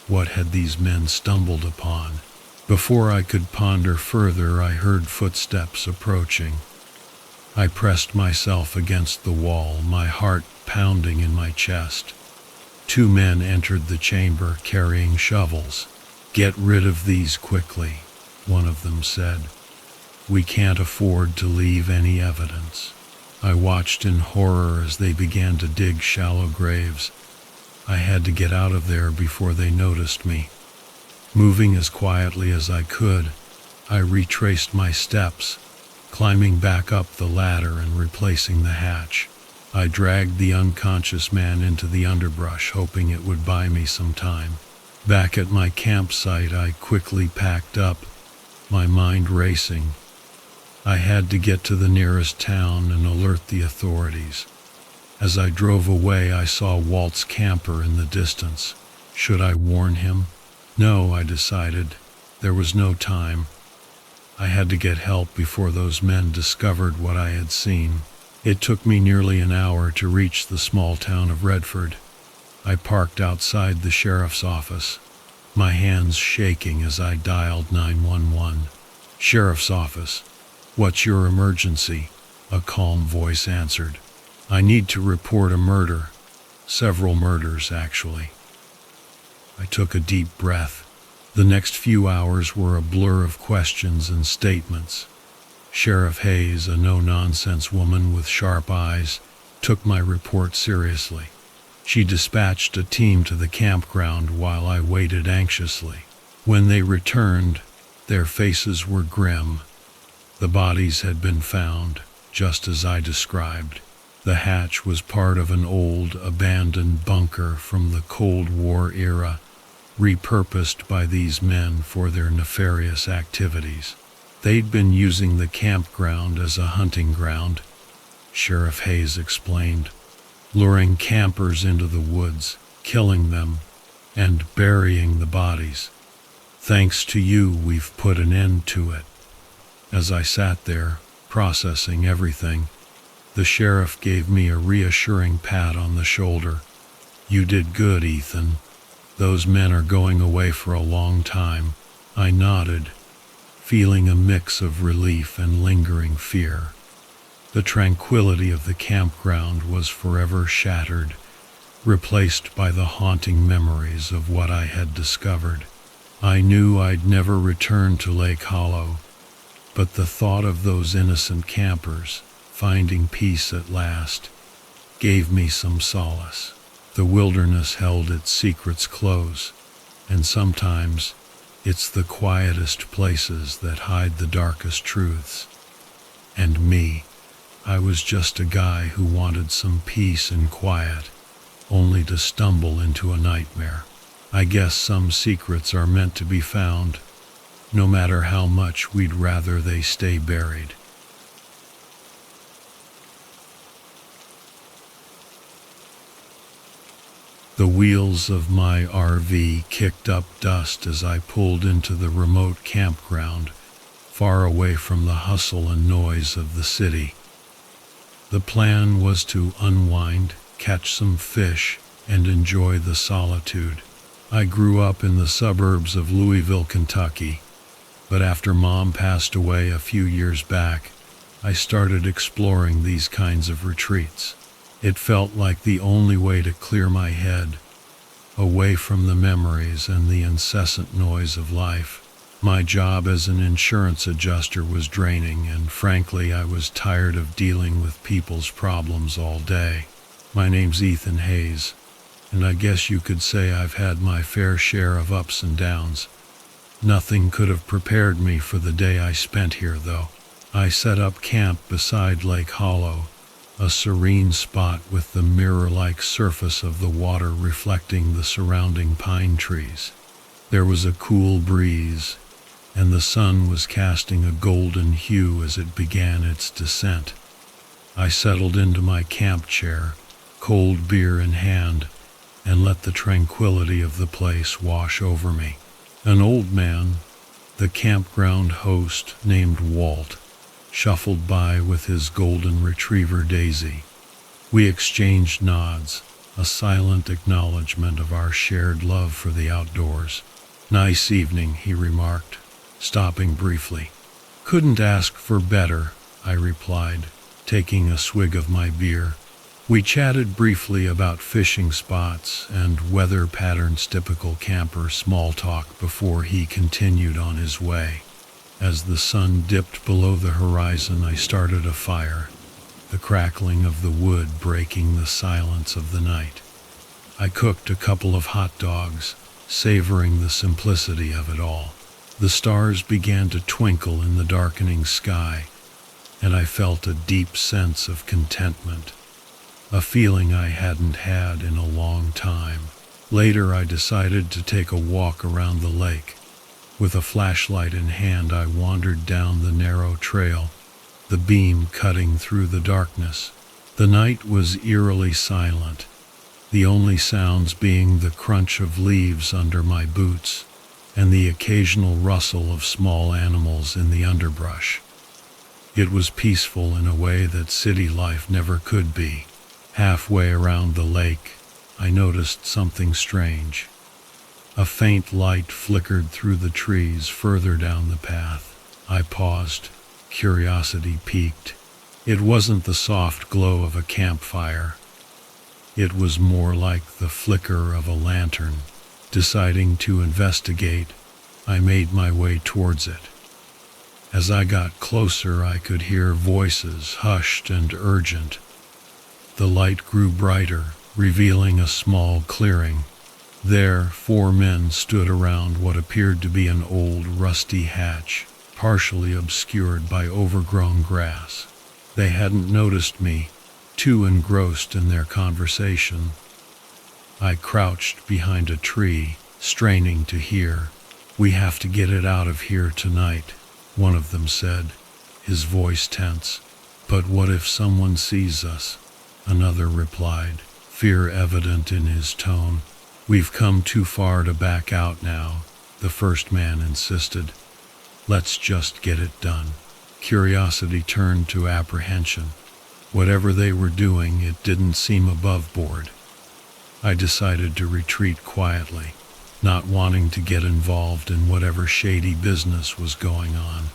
What had these men stumbled upon? Before I could ponder further, I heard footsteps approaching. I pressed myself against the wall, my heart pounding in my chest. 2 men entered the chamber carrying shovels. "Get rid of these quickly," one of them said. "We can't afford to leave any evidence." I watched in horror as they began to dig shallow graves. I had to get out of there before they noticed me. Moving as quietly as I could, I retraced my steps, climbing back up the ladder and replacing the hatch. I dragged the unconscious man into the underbrush, hoping it would buy me some time. Back at my campsite, I quickly packed up, my mind racing. I had to get to the nearest town and alert the authorities. As I drove away, I saw Walt's camper in the distance. Should I warn him? No, I decided. There was no time. I had to get help before those men discovered what I had seen. It took me nearly an hour to reach the small town of Redford. I parked outside the sheriff's office, my hands shaking as I dialed 911. "Sheriff's office. What's your emergency?" a calm voice answered. "I need to report a murder. Several murders, actually." I took a deep breath. The next few hours were a blur of questions and statements. Sheriff Hayes, a no-nonsense woman with sharp eyes, took my report seriously. She dispatched a team to the campground while I waited anxiously. When they returned, their faces were grim. The bodies had been found, just as I described. The hatch was part of an old, abandoned bunker from the Cold War era, repurposed by these men for their nefarious activities. They'd been using the campground as a hunting ground, Sheriff Hayes explained, luring campers into the woods, killing them, and burying the bodies. "Thanks to you, we've put an end to it." As I sat there, processing everything, the sheriff gave me a reassuring pat on the shoulder. "You did good, Ethan. Those men are going away for a long time." I nodded, feeling a mix of relief and lingering fear. The tranquility of the campground was forever shattered, replaced by the haunting memories of what I had discovered. I knew I'd never return to Lake Hollow, but the thought of those innocent campers finding peace at last gave me some solace. The wilderness held its secrets close, and sometimes it's the quietest places that hide the darkest truths. And me, I was just a guy who wanted some peace and quiet, only to stumble into a nightmare. I guess some secrets are meant to be found, no matter how much we'd rather they stay buried. The wheels of my RV kicked up dust as I pulled into the remote campground, far away from the hustle and noise of the city. The plan was to unwind, catch some fish, and enjoy the solitude. I grew up in the suburbs of Louisville, Kentucky, but after Mom passed away a few years back, I started exploring these kinds of retreats. It felt like the only way to clear my head, away from the memories and the incessant noise of life. My job as an insurance adjuster was draining, and frankly, I was tired of dealing with people's problems all day. My name's Ethan Hayes, and I guess you could say I've had my fair share of ups and downs. Nothing could have prepared me for the day I spent here, though. I set up camp beside Lake Hollow, a serene spot with the mirror-like surface of the water reflecting the surrounding pine trees. There was a cool breeze, and the sun was casting a golden hue as it began its descent. I settled into my camp chair, cold beer in hand, and let the tranquility of the place wash over me. An old man, the campground host named Walt, shuffled by with his golden retriever Daisy. We exchanged nods, a silent acknowledgement of our shared love for the outdoors. "Nice evening," he remarked, stopping briefly. "Couldn't ask for better," I replied, taking a swig of my beer. We chatted briefly about fishing spots and weather patterns, typical camper small talk, before he continued on his way. As the sun dipped below the horizon, I started a fire, the crackling of the wood breaking the silence of the night. I cooked a couple of hot dogs, savoring the simplicity of it all. The stars began to twinkle in the darkening sky, and I felt a deep sense of contentment, a feeling I hadn't had in a long time. Later, I decided to take a walk around the lake. With a flashlight in hand, I wandered down the narrow trail, the beam cutting through the darkness. The night was eerily silent, the only sounds being the crunch of leaves under my boots and the occasional rustle of small animals in the underbrush. It was peaceful in a way that city life never could be. Halfway around the lake, I noticed something strange. A faint light flickered through the trees further down the path. I paused, curiosity piqued. It wasn't the soft glow of a campfire. It was more like the flicker of a lantern. Deciding to investigate, I made my way towards it. As I got closer, I could hear voices, hushed and urgent. The light grew brighter, revealing a small clearing. There, 4 men stood around what appeared to be an old, rusty hatch, partially obscured by overgrown grass. They hadn't noticed me, too engrossed in their conversation. I crouched behind a tree, straining to hear. "We have to get it out of here tonight," one of them said, his voice tense. "But what if someone sees us?" another replied, fear evident in his tone. "We've come too far to back out now," the first man insisted. "Let's just get it done." Curiosity turned to apprehension. Whatever they were doing, it didn't seem above board. I decided to retreat quietly, not wanting to get involved in whatever shady business was going on.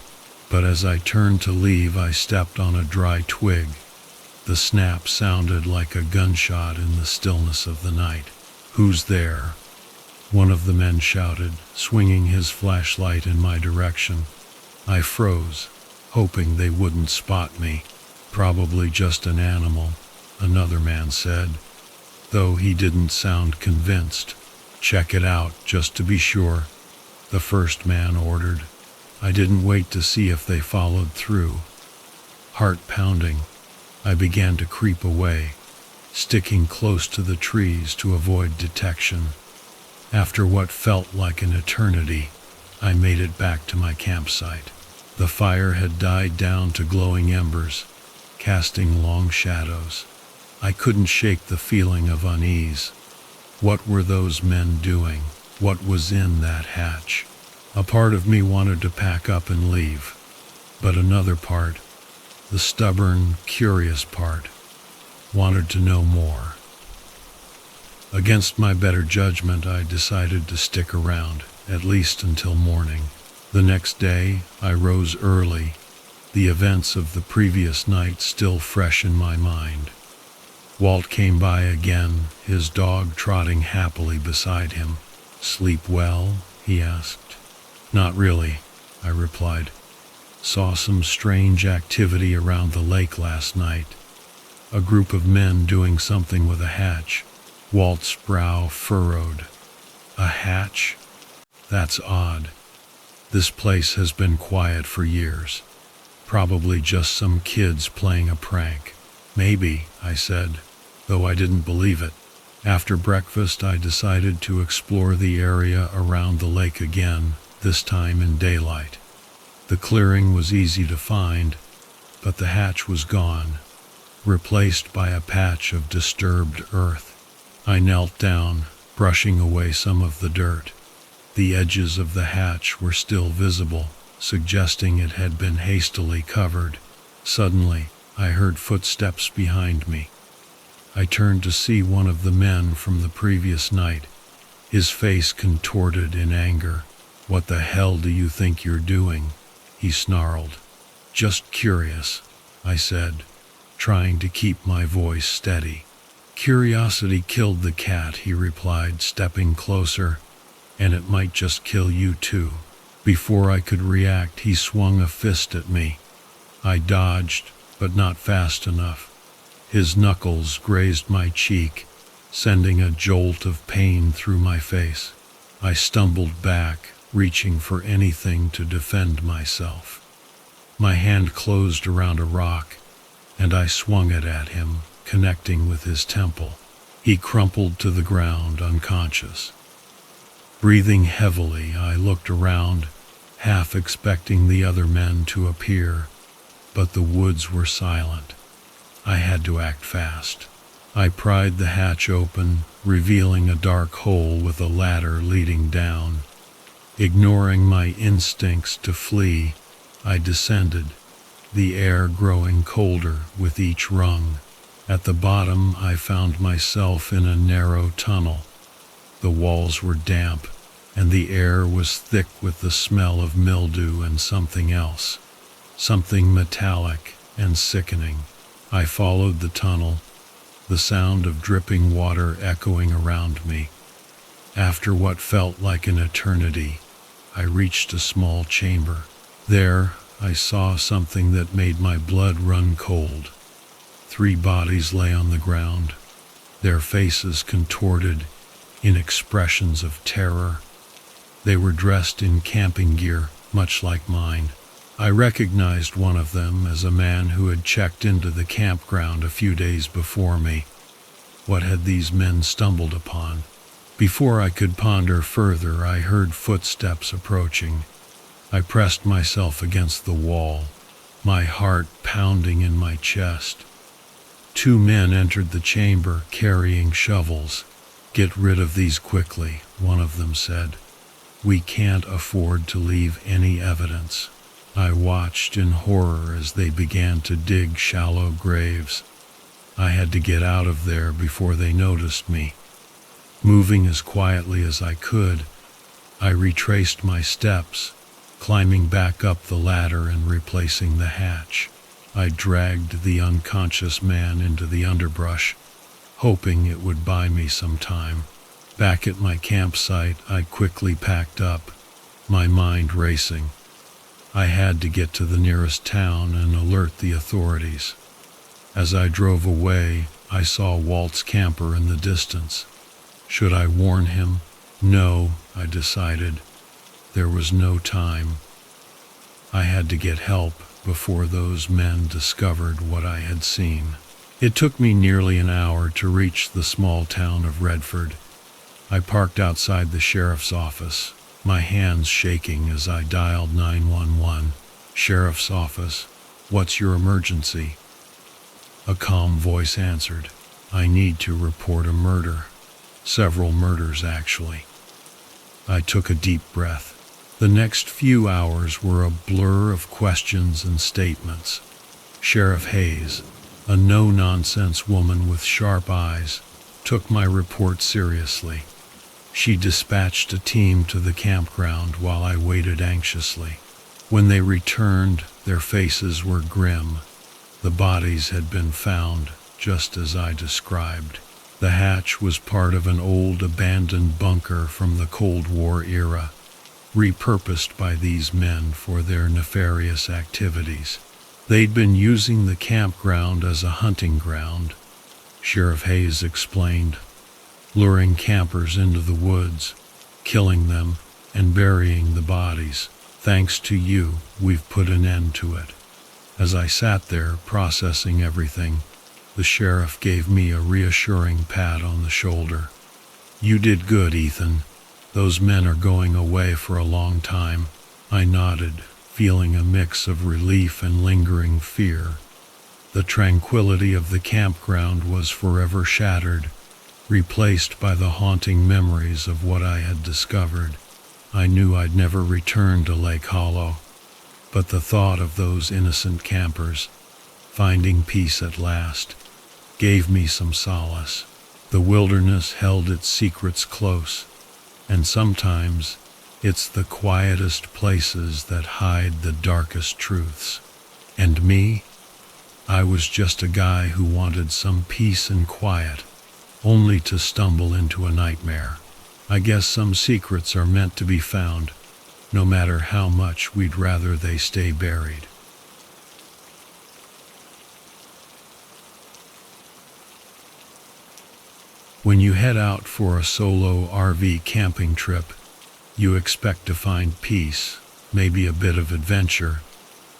but as I turned to leave, I stepped on a dry twig. The snap sounded like a gunshot in the stillness of the night. "Who's there?" one of the men shouted, swinging his flashlight in my direction. I froze, hoping they wouldn't spot me. "Probably just an animal," another man said, though he didn't sound convinced. "Check it out, just to be sure," the first man ordered. I didn't wait to see if they followed through. Heart pounding, I began to creep away, sticking close to the trees to avoid detection. After what felt like an eternity, I made it back to my campsite. The fire had died down to glowing embers, casting long shadows. I couldn't shake the feeling of unease. What were those men doing? What was in that hatch? A part of me wanted to pack up and leave, but another part, the stubborn, curious part, wanted to know more. Against my better judgment, I decided to stick around, at least until morning. The next day, I rose early, the events of the previous night still fresh in my mind. Walt came by again, his dog trotting happily beside him. "Sleep well?" he asked. "Not really," I replied. "Saw some strange activity around the lake last night. A group of men doing something with a hatch." Walt's brow furrowed. "A hatch? That's odd. This place has been quiet for years. Probably just some kids playing a prank." "Maybe," I said, though I didn't believe it. After breakfast, I decided to explore the area around the lake again, this time in daylight. The clearing was easy to find, but the hatch was gone, replaced by a patch of disturbed earth. I knelt down, brushing away some of the dirt. The edges of the hatch were still visible, suggesting it had been hastily covered. Suddenly, I heard footsteps behind me. I turned to see one of the men from the previous night, his face contorted in anger. "What the hell do you think you're doing?" he snarled. "Just curious," I said, trying to keep my voice steady. "Curiosity killed the cat," he replied, stepping closer, "and it might just kill you too." Before I could react, he swung a fist at me. I dodged, but not fast enough. His knuckles grazed my cheek, sending a jolt of pain through my face. I stumbled back, reaching for anything to defend myself. My hand closed around a rock, and I swung it at him, connecting with his temple. He crumpled to the ground, unconscious. Breathing heavily, I looked around, half expecting the other men to appear, but the woods were silent. I had to act fast. I pried the hatch open, revealing a dark hole with a ladder leading down. Ignoring my instincts to flee, I descended, the air growing colder with each rung. At the bottom, I found myself in a narrow tunnel. The walls were damp, and the air was thick with the smell of mildew and something else, something metallic and sickening. I followed the tunnel, the sound of dripping water echoing around me. After what felt like an eternity, I reached a small chamber. There, I saw something that made my blood run cold. 3 bodies lay on the ground, their faces contorted in expressions of terror. They were dressed in camping gear, much like mine. I recognized one of them as a man who had checked into the campground a few days before me. What had these men stumbled upon? Before I could ponder further, I heard footsteps approaching. I pressed myself against the wall, my heart pounding in my chest. 2 men entered the chamber carrying shovels. "Get rid of these quickly," one of them said. "We can't afford to leave any evidence." I watched in horror as they began to dig shallow graves. I had to get out of there before they noticed me. Moving as quietly as I could, I retraced my steps, Climbing back up the ladder and replacing the hatch, I dragged the unconscious man into the underbrush, hoping it would buy me some time. Back at my campsite, I quickly packed up, my mind racing. I had to get to the nearest town and alert the authorities. As I drove away, I saw Walt's camper in the distance. Should I warn him? No, I decided. There was no time. I had to get help before those men discovered what I had seen. It took me nearly an hour to reach the small town of Redford. I parked outside the sheriff's office, my hands shaking as I dialed 911. "Sheriff's office, what's your emergency?" A calm voice answered. "I need to report a murder. Several murders, actually." I took a deep breath. The next few hours were a blur of questions and statements. Sheriff Hayes, a no-nonsense woman with sharp eyes, took my report seriously. She dispatched a team to the campground while I waited anxiously. When they returned, their faces were grim. The bodies had been found, just as I described. The hatch was part of an old abandoned bunker from the Cold War era, repurposed by these men for their nefarious activities. They'd been using the campground as a hunting ground, Sheriff Hayes explained, luring campers into the woods, killing them, and burying the bodies. "Thanks to you, we've put an end to it." As I sat there processing everything, the sheriff gave me a reassuring pat on the shoulder. "You did good, Ethan. Those men are going away for a long time." I nodded, feeling a mix of relief and lingering fear. The tranquility of the campground was forever shattered, replaced by the haunting memories of what I had discovered. I knew I'd never return to Lake Hollow, but the thought of those innocent campers, finding peace at last, gave me some solace. The wilderness held its secrets close, and sometimes it's the quietest places that hide the darkest truths. And me? I was just a guy who wanted some peace and quiet, only to stumble into a nightmare. I guess some secrets are meant to be found, no matter how much we'd rather they stay buried. When you head out for a solo RV camping trip, you expect to find peace, maybe a bit of adventure,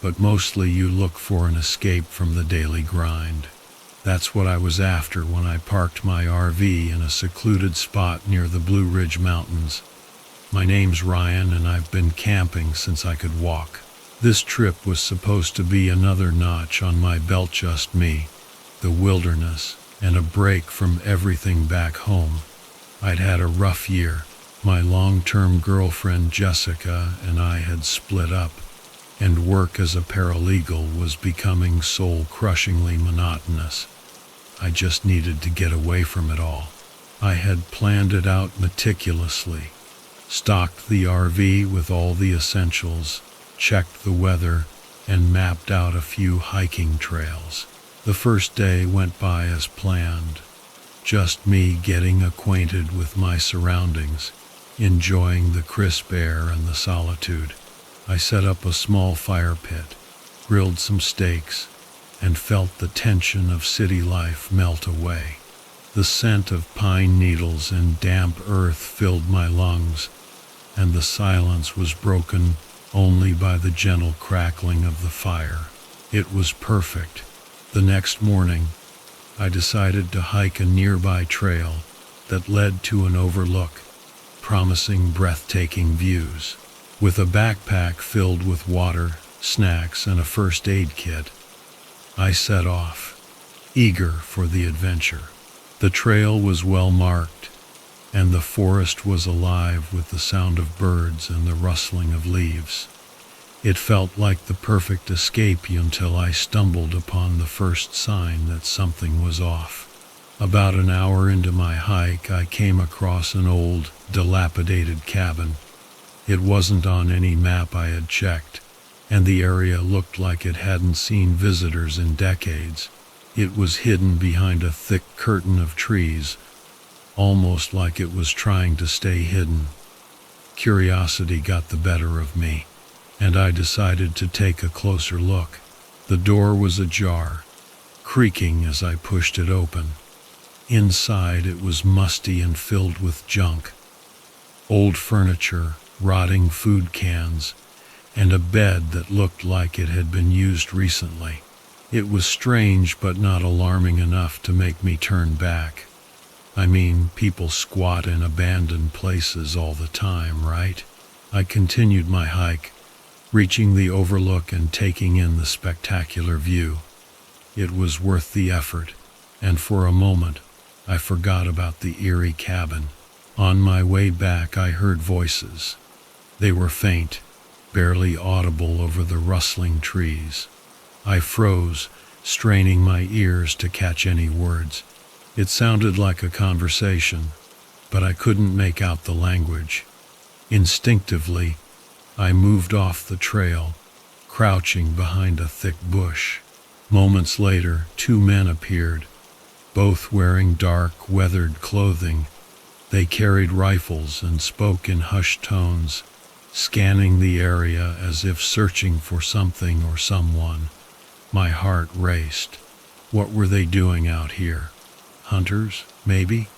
but mostly you look for an escape from the daily grind. That's what I was after when I parked my RV in a secluded spot near the Blue Ridge Mountains. My name's Ryan, and I've been camping since I could walk. This trip was supposed to be another notch on my belt, just me, the wilderness, and a break from everything back home. I'd had a rough year. My long-term girlfriend Jessica and I had split up, and work as a paralegal was becoming soul-crushingly monotonous. I just needed to get away from it all. I had planned it out meticulously, stocked the RV with all the essentials, checked the weather, and mapped out a few hiking trails. The first day went by as planned, just me getting acquainted with my surroundings, enjoying the crisp air and the solitude. I set up a small fire pit, grilled some steaks, and felt the tension of city life melt away. The scent of pine needles and damp earth filled my lungs, and the silence was broken only by the gentle crackling of the fire. It was perfect. The next morning, I decided to hike a nearby trail that led to an overlook, promising breathtaking views. With a backpack filled with water, snacks, and a first aid kit, I set off, eager for the adventure. The trail was well marked, and the forest was alive with the sound of birds and the rustling of leaves. It felt like the perfect escape until I stumbled upon the first sign that something was off. About an hour into my hike, I came across an old, dilapidated cabin. It wasn't on any map I had checked, and the area looked like it hadn't seen visitors in decades. It was hidden behind a thick curtain of trees, almost like it was trying to stay hidden. Curiosity got the better of me, and I decided to take a closer look. The door was ajar, creaking as I pushed it open. Inside it was musty and filled with junk. Old furniture, rotting food cans, and a bed that looked like it had been used recently. It was strange but not alarming enough to make me turn back. I mean, people squat in abandoned places all the time, right? I continued my hike, reaching the overlook and taking in the spectacular view. It was worth the effort, and for a moment, I forgot about the eerie cabin. On my way back, I heard voices. They were faint, barely audible over the rustling trees. I froze, straining my ears to catch any words. It sounded like a conversation, but I couldn't make out the language. Instinctively, I moved off the trail, crouching behind a thick bush. Moments later, two men appeared, both wearing dark, weathered clothing. They carried rifles and spoke in hushed tones, scanning the area as if searching for something or someone. My heart raced. What were they doing out here? Hunters, maybe?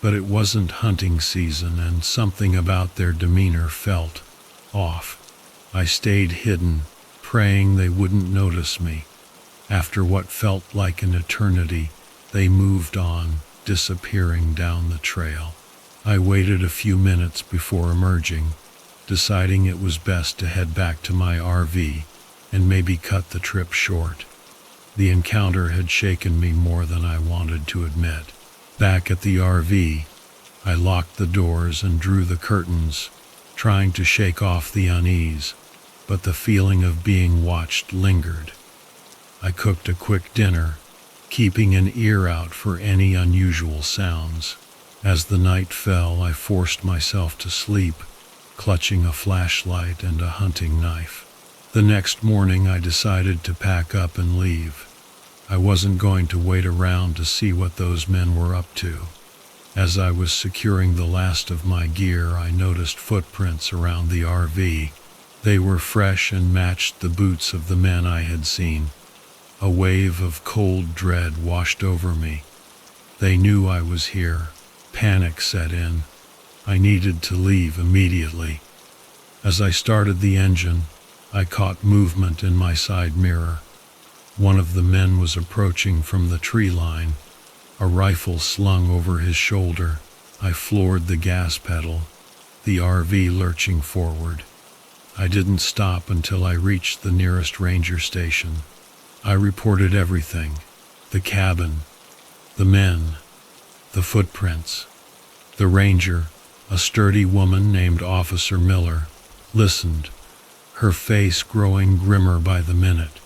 But it wasn't hunting season, and something about their demeanor felt off. I stayed hidden, praying they wouldn't notice me. After what felt like an eternity, they moved on, disappearing down the trail. I waited a few minutes before emerging, deciding it was best to head back to my RV and maybe cut the trip short. The encounter had shaken me more than I wanted to admit. Back at the RV, I locked the doors and drew the curtains, trying to shake off the unease, but the feeling of being watched lingered. I cooked a quick dinner, keeping an ear out for any unusual sounds. As the night fell, I forced myself to sleep, clutching a flashlight and a hunting knife. The next morning, I decided to pack up and leave. I wasn't going to wait around to see what those men were up to. As I was securing the last of my gear, I noticed footprints around the RV. They were fresh and matched the boots of the men I had seen. A wave of cold dread washed over me. They knew I was here. Panic set in. I needed to leave immediately. As I started the engine, I caught movement in my side mirror. One of the men was approaching from the tree line, a rifle slung over his shoulder. I floored the gas pedal, the RV lurching forward. I didn't stop until I reached the nearest ranger station. I reported everything: the cabin, the men, the footprints. The ranger, a sturdy woman named Officer Miller, listened, her face growing grimmer by the minute.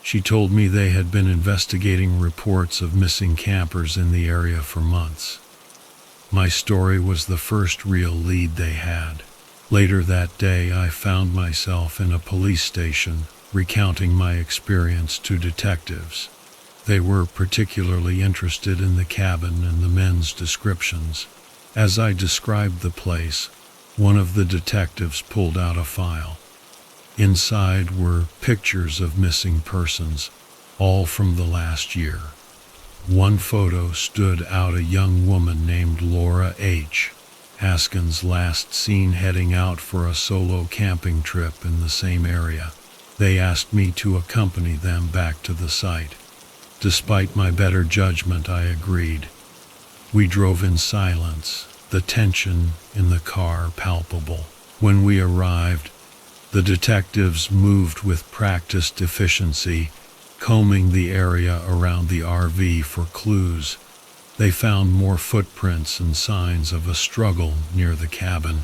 She told me they had been investigating reports of missing campers in the area for months. My story was the first real lead they had. Later that day, I found myself in a police station, recounting my experience to detectives. They were particularly interested in the cabin and the men's descriptions. As I described the place, one of the detectives pulled out a file. Inside were pictures of missing persons, all from the last year. One photo stood out: a young woman named Laura H. Haskins, last seen heading out for a solo camping trip in the same area. They asked me to accompany them back to the site. Despite my better judgment, I agreed. We drove in silence, the tension in the car palpable. When we arrived, the detectives moved with practiced efficiency, combing the area around the RV for clues. They found more footprints and signs of a struggle near the cabin.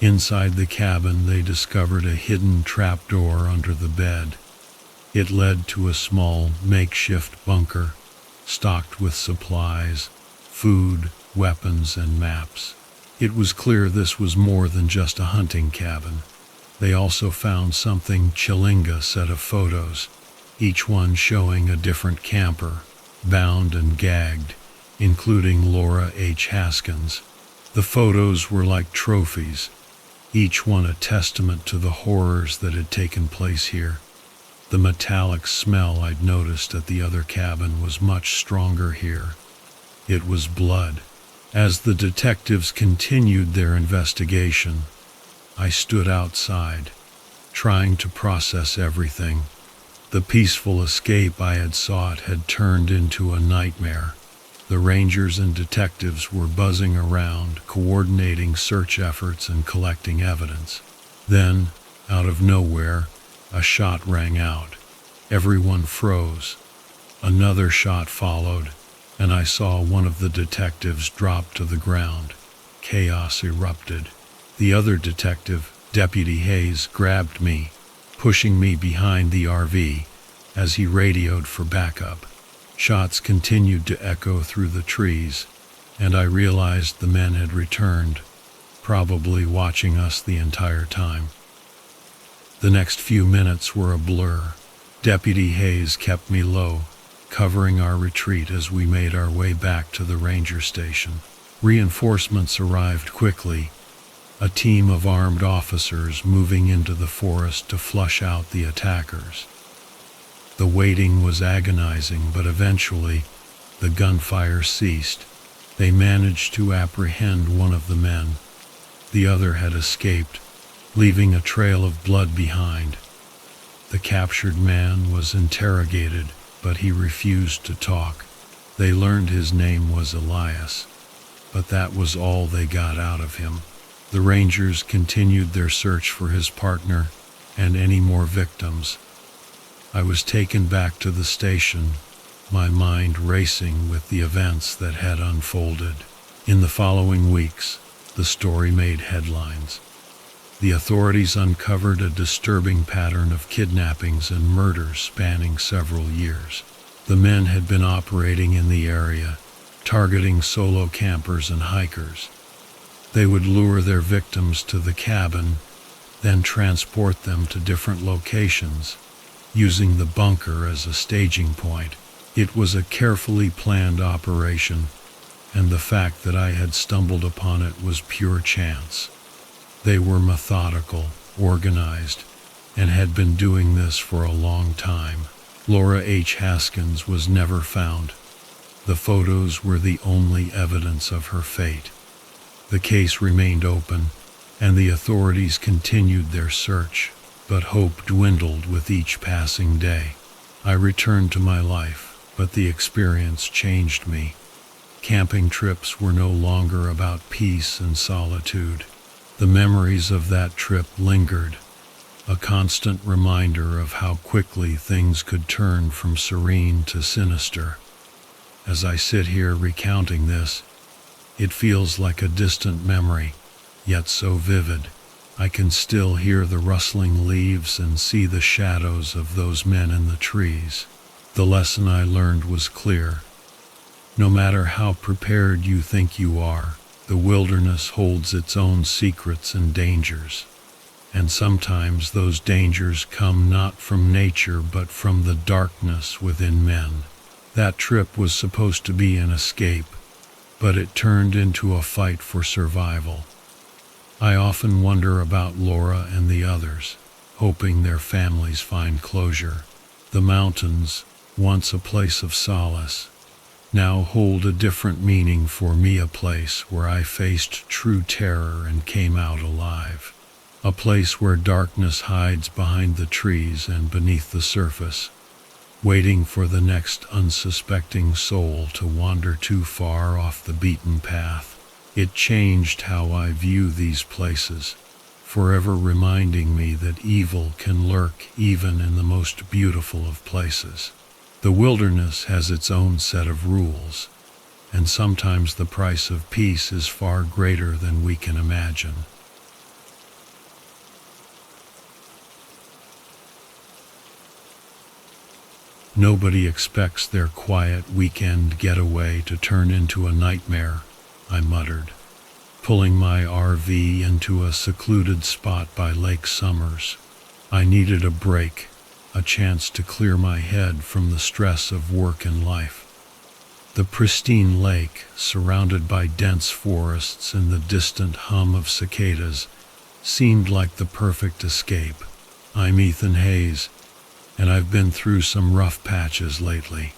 Inside the cabin, they discovered a hidden trapdoor under the bed. It led to a small, makeshift bunker, stocked with supplies, food, weapons, and maps. It was clear this was more than just a hunting cabin. They also found something chilling, a set of photos, each one showing a different camper, bound and gagged, including Laura H. Haskins. The photos were like trophies, each one a testament to the horrors that had taken place here. The metallic smell I'd noticed at the other cabin was much stronger here. It was blood. As the detectives continued their investigation, I stood outside, trying to process everything. The peaceful escape I had sought had turned into a nightmare. The rangers and detectives were buzzing around, coordinating search efforts and collecting evidence. Then, out of nowhere, a shot rang out. Everyone froze. Another shot followed, and I saw one of the detectives drop to the ground. Chaos erupted. The other detective, Deputy Hayes, grabbed me, pushing me behind the RV as he radioed for backup. Shots continued to echo through the trees, and I realized the men had returned, probably watching us the entire time. The next few minutes were a blur. Deputy Hayes kept me low, covering our retreat as we made our way back to the ranger station. Reinforcements arrived quickly, a team of armed officers moving into the forest to flush out the attackers. The waiting was agonizing, but eventually, the gunfire ceased. They managed to apprehend one of the men. The other had escaped, leaving a trail of blood behind. The captured man was interrogated, but he refused to talk. They learned his name was Elias, but that was all they got out of him. The rangers continued their search for his partner and any more victims. I was taken back to the station, my mind racing with the events that had unfolded. In the following weeks, the story made headlines. The authorities uncovered a disturbing pattern of kidnappings and murders spanning several years. The men had been operating in the area, targeting solo campers and hikers. They would lure their victims to the cabin, then transport them to different locations, using the bunker as a staging point. It was a carefully planned operation, and the fact that I had stumbled upon it was pure chance. They were methodical, organized, and had been doing this for a long time. Laura H. Haskins was never found. The photos were the only evidence of her fate. The case remained open, and the authorities continued their search, but hope dwindled with each passing day. I returned to my life, but the experience changed me. Camping trips were no longer about peace and solitude. The memories of that trip lingered, a constant reminder of how quickly things could turn from serene to sinister. As I sit here recounting this, it feels like a distant memory, yet so vivid. I can still hear the rustling leaves and see the shadows of those men in the trees. The lesson I learned was clear. No matter how prepared you think you are, the wilderness holds its own secrets and dangers. And sometimes those dangers come not from nature but from the darkness within men. That trip was supposed to be an escape, but it turned into a fight for survival. I often wonder about Laura and the others, hoping their families find closure. The mountains, once a place of solace, now hold a different meaning for me, a place where I faced true terror and came out alive. A place where darkness hides behind the trees and beneath the surface, waiting for the next unsuspecting soul to wander too far off the beaten path. It changed how I view these places, forever reminding me that evil can lurk even in the most beautiful of places. The wilderness has its own set of rules, and sometimes the price of peace is far greater than we can imagine. Nobody expects their quiet weekend getaway to turn into a nightmare, I muttered. pulling my RV into a secluded spot by Lake Summers. I needed a break, a chance to clear my head from the stress of work and life. The pristine lake, surrounded by dense forests and the distant hum of cicadas, seemed like the perfect escape. I'm Ethan Hayes, and I've been through some rough patches lately.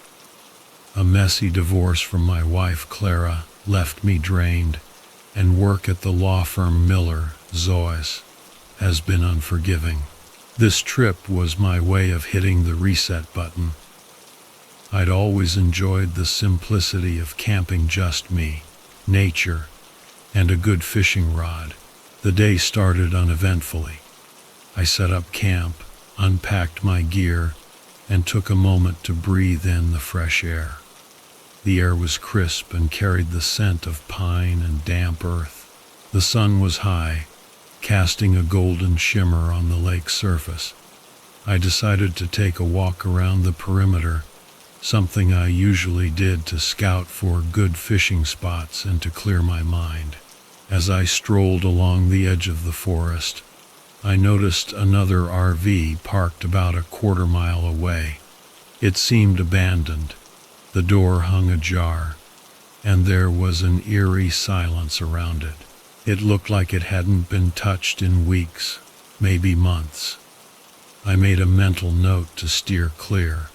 A messy divorce from my wife Clara left me drained, and work at the law firm Miller, Zois, has been unforgiving. This trip was my way of hitting the reset button. I'd always enjoyed the simplicity of camping, just me, nature, and a good fishing rod. The day started uneventfully. I set up camp, unpacked my gear, and took a moment to breathe in the fresh air. The air was crisp and carried the scent of pine and damp earth. The sun was high, casting a golden shimmer on the lake's surface. I decided to take a walk around the perimeter, something I usually did to scout for good fishing spots and to clear my mind. As I strolled along the edge of the forest, I noticed another RV parked about a quarter-mile away. It seemed abandoned. The door hung ajar, and there was an eerie silence around it. It looked like it hadn't been touched in weeks, maybe months. I made a mental note to steer clear.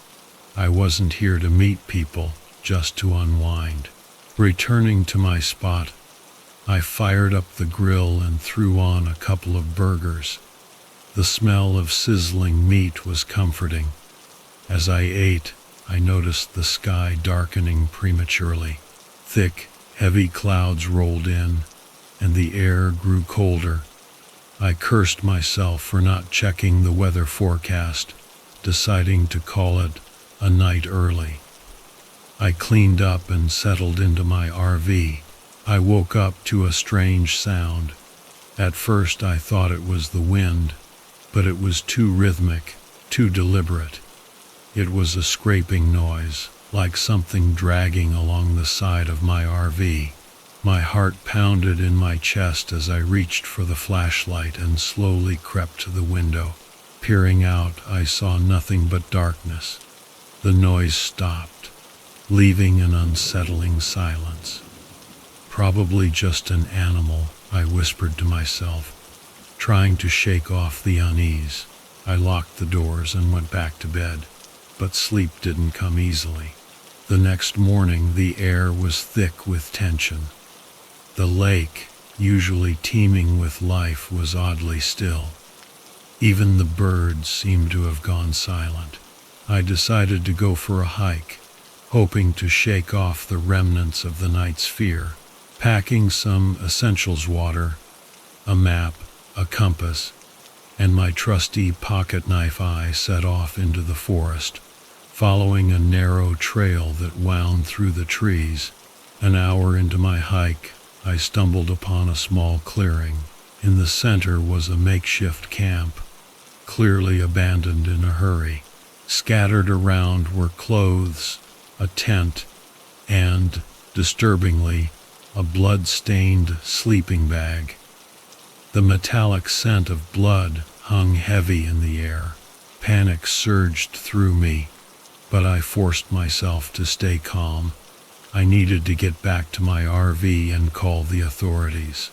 I wasn't here to meet people, just to unwind. Returning to my spot, I fired up the grill and threw on a couple of burgers. The smell of sizzling meat was comforting. As I ate, I noticed the sky darkening prematurely. Thick, heavy clouds rolled in, and the air grew colder. I cursed myself for not checking the weather forecast, deciding to call it a night early. I cleaned up and settled into my RV. I woke up to a strange sound. At first I thought it was the wind, but it was too rhythmic, too deliberate. It was a scraping noise, like something dragging along the side of my RV. My heart pounded in my chest as I reached for the flashlight and slowly crept to the window. Peering out, I saw nothing but darkness. The noise stopped, leaving an unsettling silence. Probably just an animal, I whispered to myself, trying to shake off the unease. I locked the doors and went back to bed, but sleep didn't come easily. The next morning, the air was thick with tension. The lake, usually teeming with life, was oddly still. Even the birds seemed to have gone silent. I decided to go for a hike, hoping to shake off the remnants of the night's fear. Packing some essentials water, a map, a compass, and my trusty pocket knife, I set off into the forest, following a narrow trail that wound through the trees. An hour into my hike, I stumbled upon a small clearing. In the center was a makeshift camp, clearly abandoned in a hurry. Scattered around were clothes, a tent, and, disturbingly, a blood-stained sleeping bag. The metallic scent of blood hung heavy in the air. Panic surged through me, but I forced myself to stay calm. I needed to get back to my RV and call the authorities.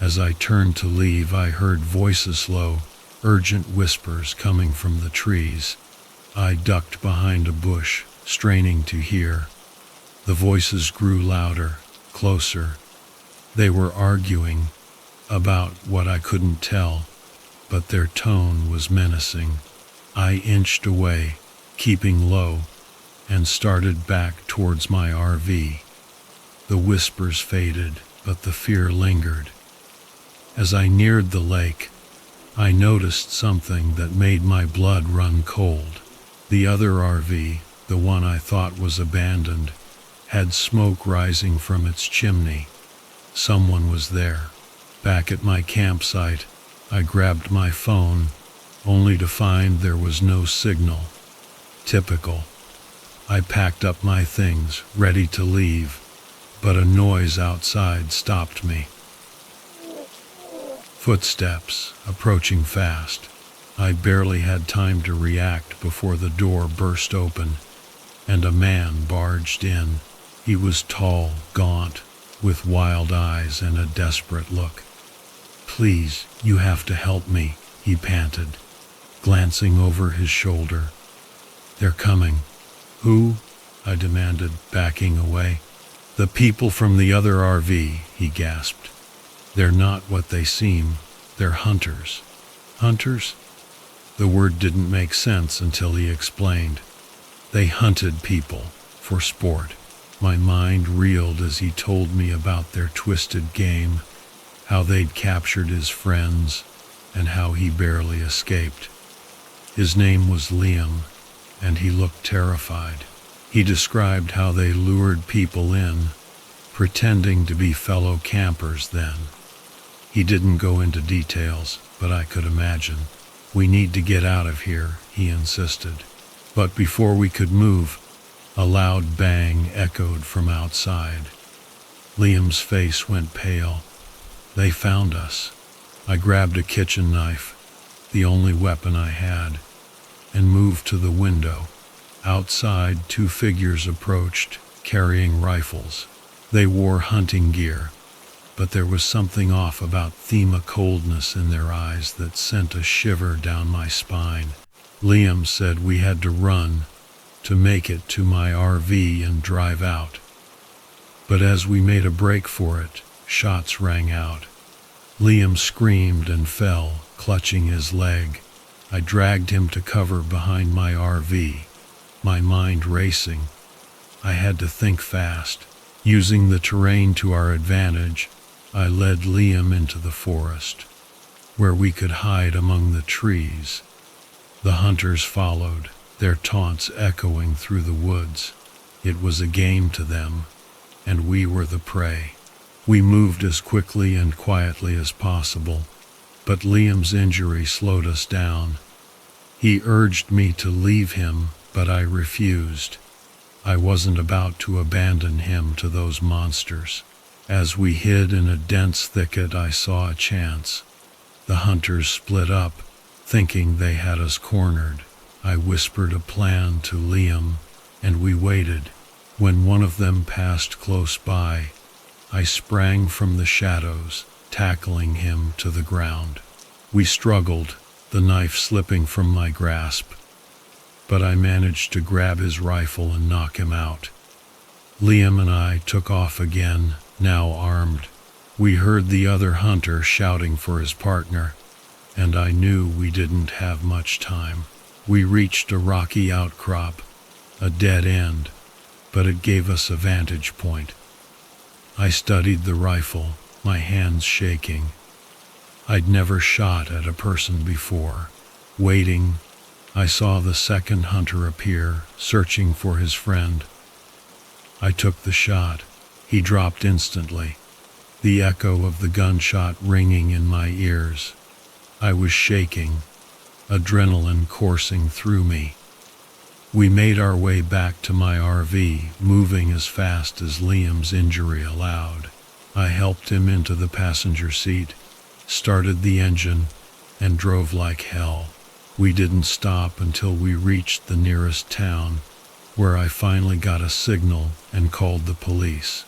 As I turned to leave, I heard voices, low, urgent whispers coming from the trees. I ducked behind a bush, straining to hear. The voices grew louder, closer. They were arguing about what I couldn't tell, but their tone was menacing. I inched away, keeping low, and started back towards my RV. The whispers faded, but the fear lingered. As I neared the lake, I noticed something that made my blood run cold. The other RV, the one I thought was abandoned, had smoke rising from its chimney. Someone was there. Back at my campsite, I grabbed my phone, only to find there was no signal. Typical. I packed up my things, ready to leave, but a noise outside stopped me. Footsteps, approaching fast. I barely had time to react before the door burst open, and a man barged in. He was tall, gaunt, with wild eyes and a desperate look. "Please, you have to help me," he panted, glancing over his shoulder. "They're coming." "Who?" I demanded, backing away. "The people from the other RV," he gasped. "They're not what they seem. They're hunters." "Hunters?" The word didn't make sense until he explained. They hunted people, for sport. My mind reeled as he told me about their twisted game, how they'd captured his friends, and how he barely escaped. His name was Liam, and he looked terrified. He described how they lured people in, pretending to be fellow campers then. He didn't go into details, but I could imagine. "We need to get out of here," he insisted. But before we could move, a loud bang echoed from outside. Liam's face went pale. They found us. I grabbed a kitchen knife, the only weapon I had, and moved to the window. Outside, two figures approached, carrying rifles. They wore hunting gear, but there was something off about the coldness in their eyes that sent a shiver down my spine. Liam said we had to run to make it to my RV and drive out. But as we made a break for it, shots rang out. Liam screamed and fell, clutching his leg. I dragged him to cover behind my RV, my mind racing. I had to think fast. Using the terrain to our advantage, I led Liam into the forest, where we could hide among the trees. The hunters followed, their taunts echoing through the woods. It was a game to them, and we were the prey. We moved as quickly and quietly as possible, but Liam's injury slowed us down. He urged me to leave him, but I refused. I wasn't about to abandon him to those monsters. As we hid in a dense thicket, I saw a chance. The hunters split up, thinking they had us cornered. I whispered a plan to Liam, and we waited. When one of them passed close by, I sprang from the shadows, tackling him to the ground. We struggled, the knife slipping from my grasp, but I managed to grab his rifle and knock him out. Liam and I took off again, now armed. We heard the other hunter shouting for his partner, and I knew we didn't have much time. We reached a rocky outcrop, a dead end, but it gave us a vantage point. I studied the rifle, my hands shaking. I'd never shot at a person before. Waiting, I saw the second hunter appear, searching for his friend. I took the shot. He dropped instantly, the echo of the gunshot ringing in my ears. I was shaking, adrenaline coursing through me. We made our way back to my RV, moving as fast as Liam's injury allowed. I helped him into the passenger seat, started the engine, and drove like hell. We didn't stop until we reached the nearest town, where I finally got a signal and called the police.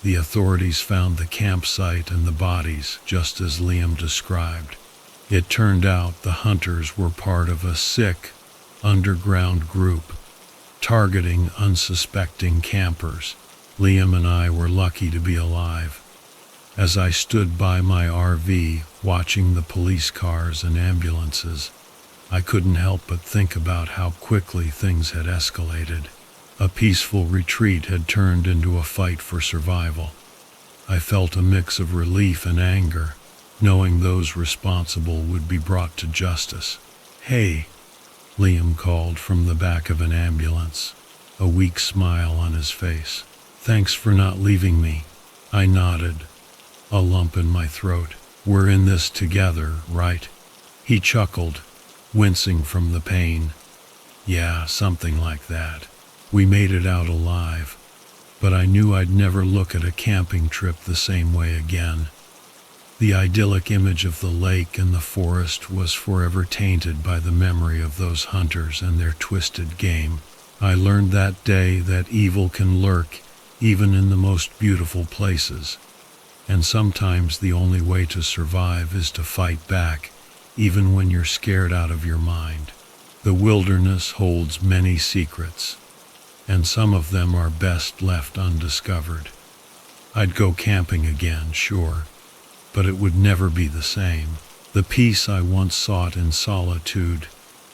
The authorities found the campsite and the bodies, just as Liam described. It turned out the hunters were part of a sick, underground group, targeting unsuspecting campers. Liam and I were lucky to be alive. As I stood by my RV, watching the police cars and ambulances, I couldn't help but think about how quickly things had escalated. A peaceful retreat had turned into a fight for survival. I felt a mix of relief and anger, knowing those responsible would be brought to justice. "Hey," Liam called from the back of an ambulance, a weak smile on his face. "Thanks for not leaving me." I nodded, a lump in my throat. "We're in this together, right?" He chuckled, wincing from the pain. "Yeah, something like that." We made it out alive, but I knew I'd never look at a camping trip the same way again. The idyllic image of the lake and the forest was forever tainted by the memory of those hunters and their twisted game. I learned that day that evil can lurk even in the most beautiful places, and sometimes the only way to survive is to fight back, even when you're scared out of your mind. The wilderness holds many secrets, and some of them are best left undiscovered. I'd go camping again, sure, but it would never be the same. The peace I once sought in solitude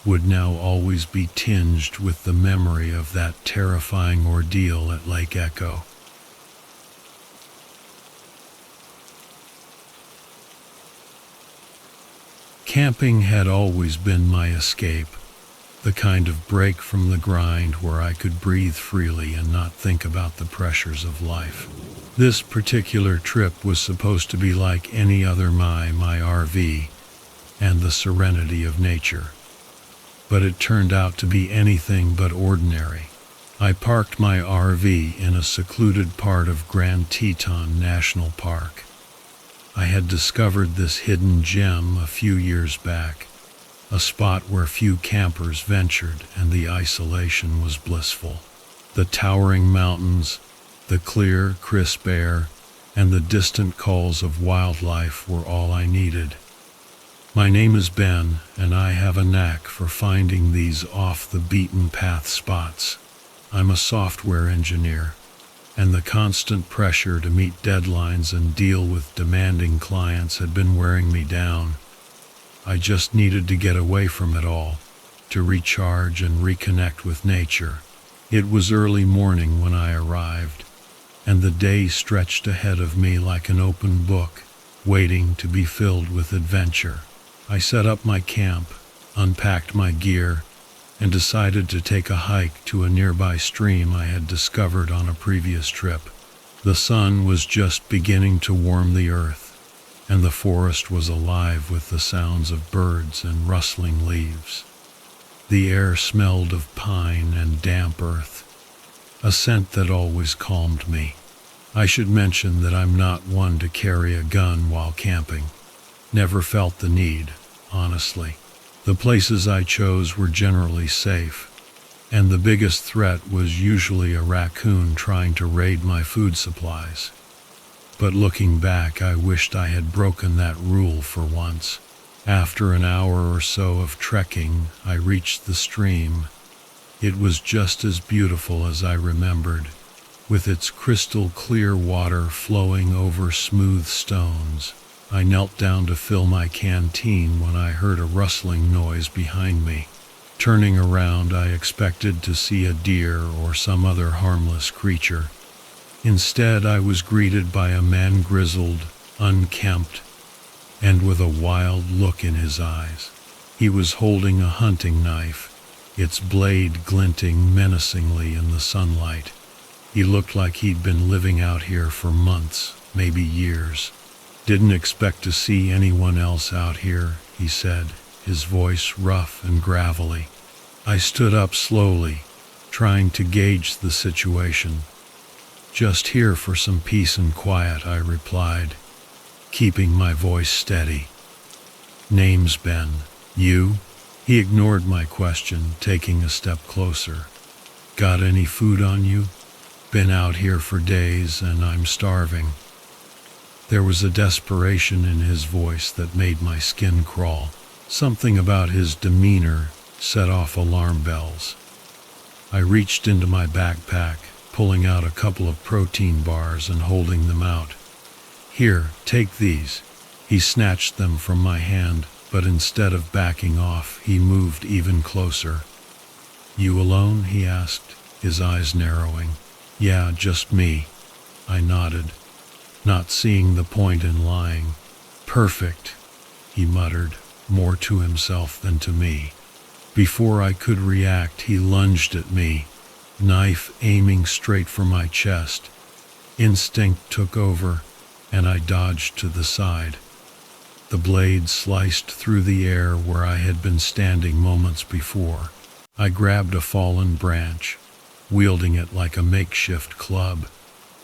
would now always be tinged with the memory of that terrifying ordeal at Lake Echo. Camping had always been my escape, the kind of break from the grind where I could breathe freely and not think about the pressures of life. This particular trip was supposed to be like any other my RV and the serenity of nature, but it turned out to be anything but ordinary. I parked my RV in a secluded part of Grand Teton National Park. I had discovered this hidden gem a few years back, a spot where few campers ventured and the isolation was blissful. The towering mountains, the clear, crisp air, and the distant calls of wildlife were all I needed. My name is Ben, and I have a knack for finding these off-the-beaten-path spots. I'm a software engineer, and the constant pressure to meet deadlines and deal with demanding clients had been wearing me down. I just needed to get away from it all, to recharge and reconnect with nature. It was early morning when I arrived, and the day stretched ahead of me like an open book, waiting to be filled with adventure. I set up my camp, unpacked my gear, and decided to take a hike to a nearby stream I had discovered on a previous trip. The sun was just beginning to warm the earth, and the forest was alive with the sounds of birds and rustling leaves. The air smelled of pine and damp earth, a scent that always calmed me. I should mention that I'm not one to carry a gun while camping. Never felt the need, honestly. The places I chose were generally safe, and the biggest threat was usually a raccoon trying to raid my food supplies. But looking back, I wished I had broken that rule for once. After an hour or so of trekking, I reached the stream. It was just as beautiful as I remembered, with its crystal clear water flowing over smooth stones. I knelt down to fill my canteen when I heard a rustling noise behind me. Turning around, I expected to see a deer or some other harmless creature. Instead, I was greeted by a man grizzled, unkempt, and with a wild look in his eyes. He was holding a hunting knife, its blade glinting menacingly in the sunlight. He looked like he'd been living out here for months, maybe years. "Didn't expect to see anyone else out here," he said, his voice rough and gravelly. I stood up slowly, trying to gauge the situation. "Just here for some peace and quiet," I replied, keeping my voice steady. "Name's Ben. You?" He ignored my question, taking a step closer. "Got any food on you? Been out here for days and I'm starving." There was a desperation in his voice that made my skin crawl. Something about his demeanor set off alarm bells. I reached into my backpack, pulling out a couple of protein bars and holding them out. "Here, take these." He snatched them from my hand, but instead of backing off, he moved even closer. "You alone?" he asked, his eyes narrowing. "Yeah, just me." I nodded, not seeing the point in lying. "Perfect," he muttered, more to himself than to me. Before I could react, he lunged at me, knife aiming straight for my chest. Instinct took over, and I dodged to the side. The blade sliced through the air where I had been standing moments before. I grabbed a fallen branch, wielding it like a makeshift club.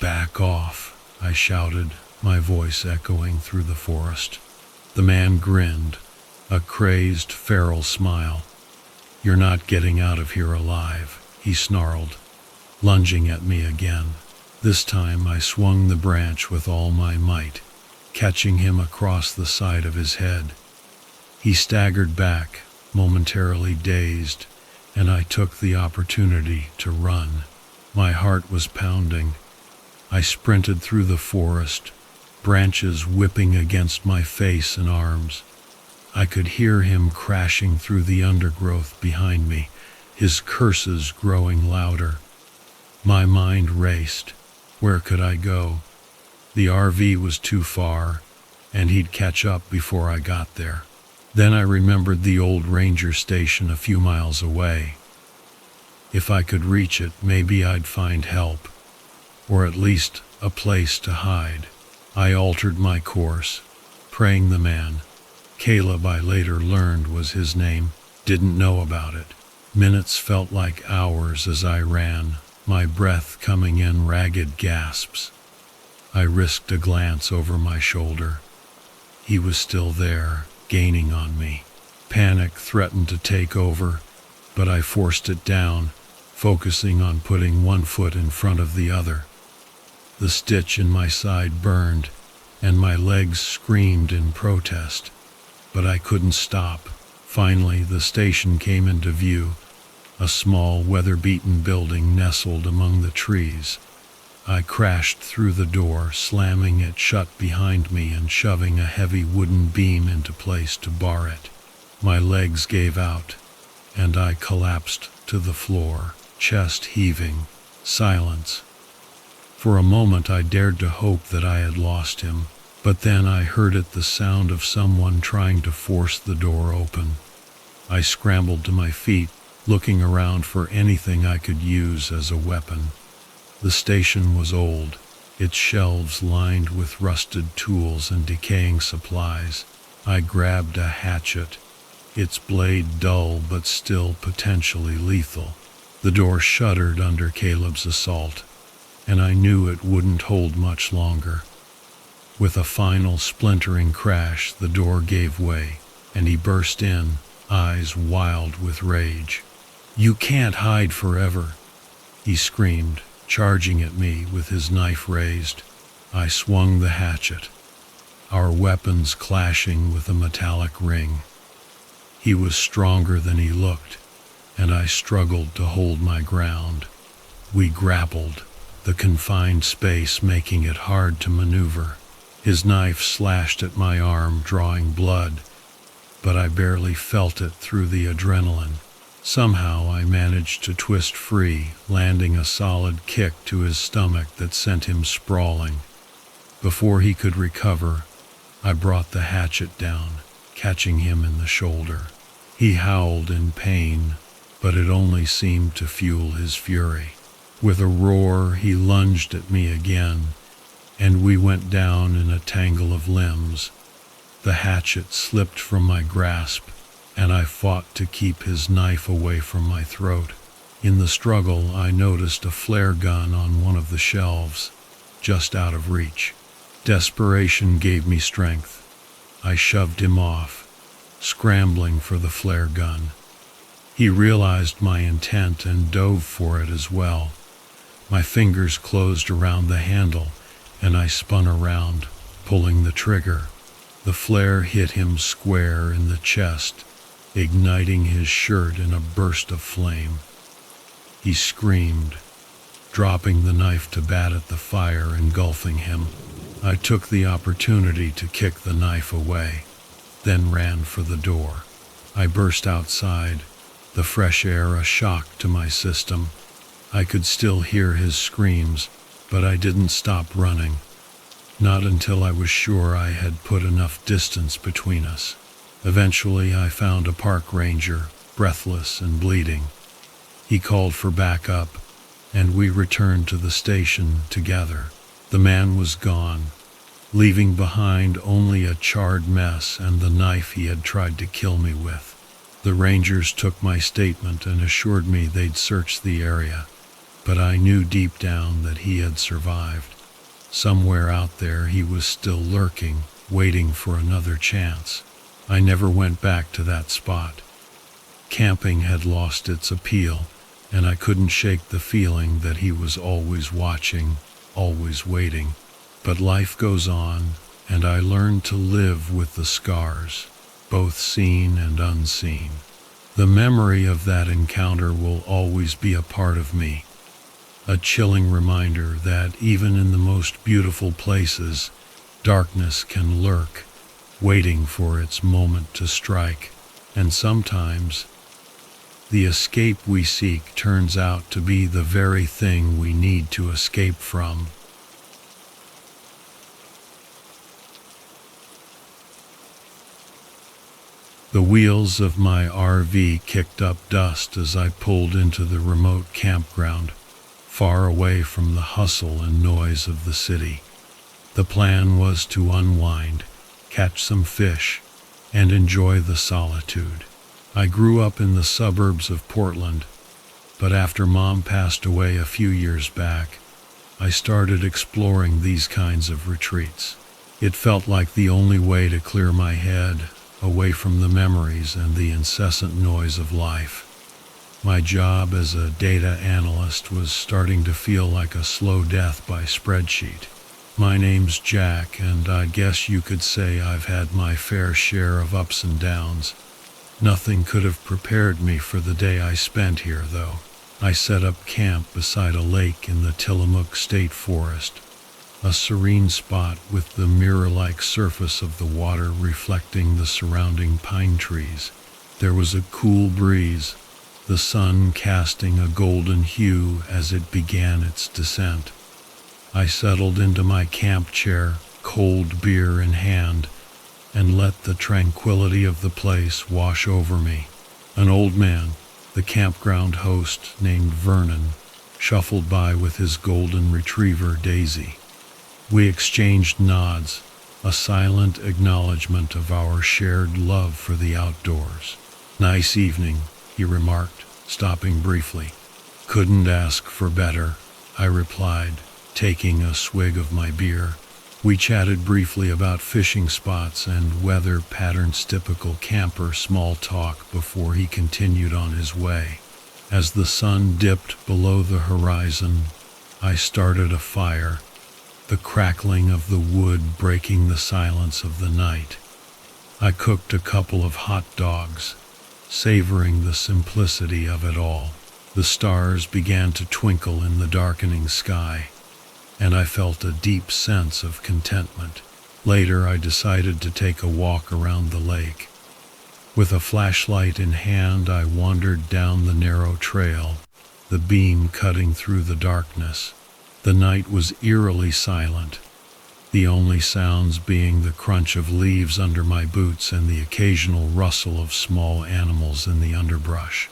"Back off," I shouted, my voice echoing through the forest. The man grinned, a crazed, feral smile. "You're not getting out of here alive," he snarled, lunging at me again. This time I swung the branch with all my might, catching him across the side of his head. He staggered back, momentarily dazed, and I took the opportunity to run. My heart was pounding. I sprinted through the forest, branches whipping against my face and arms. I could hear him crashing through the undergrowth behind me, his curses growing louder. My mind raced. Where could I go? The RV was too far, and he'd catch up before I got there. Then I remembered the old ranger station a few miles away. If I could reach it, maybe I'd find help, or at least a place to hide. I altered my course, praying the man, Caleb I later learned was his name, didn't know about it. Minutes felt like hours as I ran, my breath coming in ragged gasps. I risked a glance over my shoulder. He was still there, gaining on me. Panic threatened to take over, but I forced it down, focusing on putting one foot in front of the other. The stitch in my side burned, and my legs screamed in protest, but I couldn't stop. Finally, the station came into view, a small, weather-beaten building nestled among the trees. I crashed through the door, slamming it shut behind me and shoving a heavy wooden beam into place to bar it. My legs gave out, and I collapsed to the floor, chest heaving. Silence. For a moment I dared to hope that I had lost him, but then I heard the sound of someone trying to force the door open. I scrambled to my feet, looking around for anything I could use as a weapon. The station was old, its shelves lined with rusted tools and decaying supplies. I grabbed a hatchet, its blade dull but still potentially lethal. The door shuddered under Caleb's assault, and I knew it wouldn't hold much longer. With a final splintering crash, the door gave way, and he burst in, eyes wild with rage. "You can't hide forever," he screamed, charging at me with his knife raised. I swung the hatchet, our weapons clashing with a metallic ring. He was stronger than he looked, and I struggled to hold my ground. We grappled, the confined space making it hard to maneuver. His knife slashed at my arm, drawing blood, but I barely felt it through the adrenaline. Somehow I managed to twist free, landing a solid kick to his stomach that sent him sprawling. Before he could recover, I brought the hatchet down, catching him in the shoulder. He howled in pain, but it only seemed to fuel his fury. With a roar, he lunged at me again, and we went down in a tangle of limbs. The hatchet slipped from my grasp, and I fought to keep his knife away from my throat. In the struggle, I noticed a flare gun on one of the shelves, just out of reach. Desperation gave me strength. I shoved him off, scrambling for the flare gun. He realized my intent and dove for it as well. My fingers closed around the handle, and I spun around, pulling the trigger. The flare hit him square in the chest, igniting his shirt in a burst of flame. He screamed, dropping the knife to bat at the fire, engulfing him. I took the opportunity to kick the knife away, then ran for the door. I burst outside, the fresh air a shock to my system. I could still hear his screams, but I didn't stop running. Not until I was sure I had put enough distance between us. Eventually, I found a park ranger, breathless and bleeding. He called for backup, and we returned to the station together. The man was gone, leaving behind only a charred mess and the knife he had tried to kill me with. The rangers took my statement and assured me they'd search the area, but I knew deep down that he had survived. Somewhere out there he was still lurking, waiting for another chance. I never went back to that spot. Camping had lost its appeal, and I couldn't shake the feeling that he was always watching, always waiting. But life goes on, and I learned to live with the scars, both seen and unseen. The memory of that encounter will always be a part of me, a chilling reminder that even in the most beautiful places, darkness can lurk, waiting for its moment to strike, and sometimes the escape we seek turns out to be the very thing we need to escape from. The wheels of my RV kicked up dust as I pulled into the remote campground, far away from the hustle and noise of the city. The plan was to unwind, catch some fish, and enjoy the solitude. I grew up in the suburbs of Portland, but after Mom passed away a few years back, I started exploring these kinds of retreats. It felt like the only way to clear my head, away from the memories and the incessant noise of life. My job as a data analyst was starting to feel like a slow death by spreadsheet. My name's Jack, and I guess you could say I've had my fair share of ups and downs. Nothing could have prepared me for the day I spent here, though. I set up camp beside a lake in the Tillamook State Forest, a serene spot with the mirror-like surface of the water reflecting the surrounding pine trees. There was a cool breeze, the sun casting a golden hue as it began its descent. I settled into my camp chair, cold beer in hand, and let the tranquility of the place wash over me. An old man, the campground host named Vernon, shuffled by with his golden retriever Daisy. We exchanged nods, a silent acknowledgement of our shared love for the outdoors. "Nice evening," he remarked, stopping briefly. "Couldn't ask for better," I replied, taking a swig of my beer. We chatted briefly about fishing spots and weather patterns, typical camper small talk before he continued on his way. As the sun dipped below the horizon, I started a fire, the crackling of the wood breaking the silence of the night. I cooked a couple of hot dogs, savoring the simplicity of it all. The stars began to twinkle in the darkening sky, and I felt a deep sense of contentment. Later, I decided to take a walk around the lake. With a flashlight in hand, I wandered down the narrow trail, the beam cutting through the darkness. The night was eerily silent, the only sounds being the crunch of leaves under my boots and the occasional rustle of small animals in the underbrush.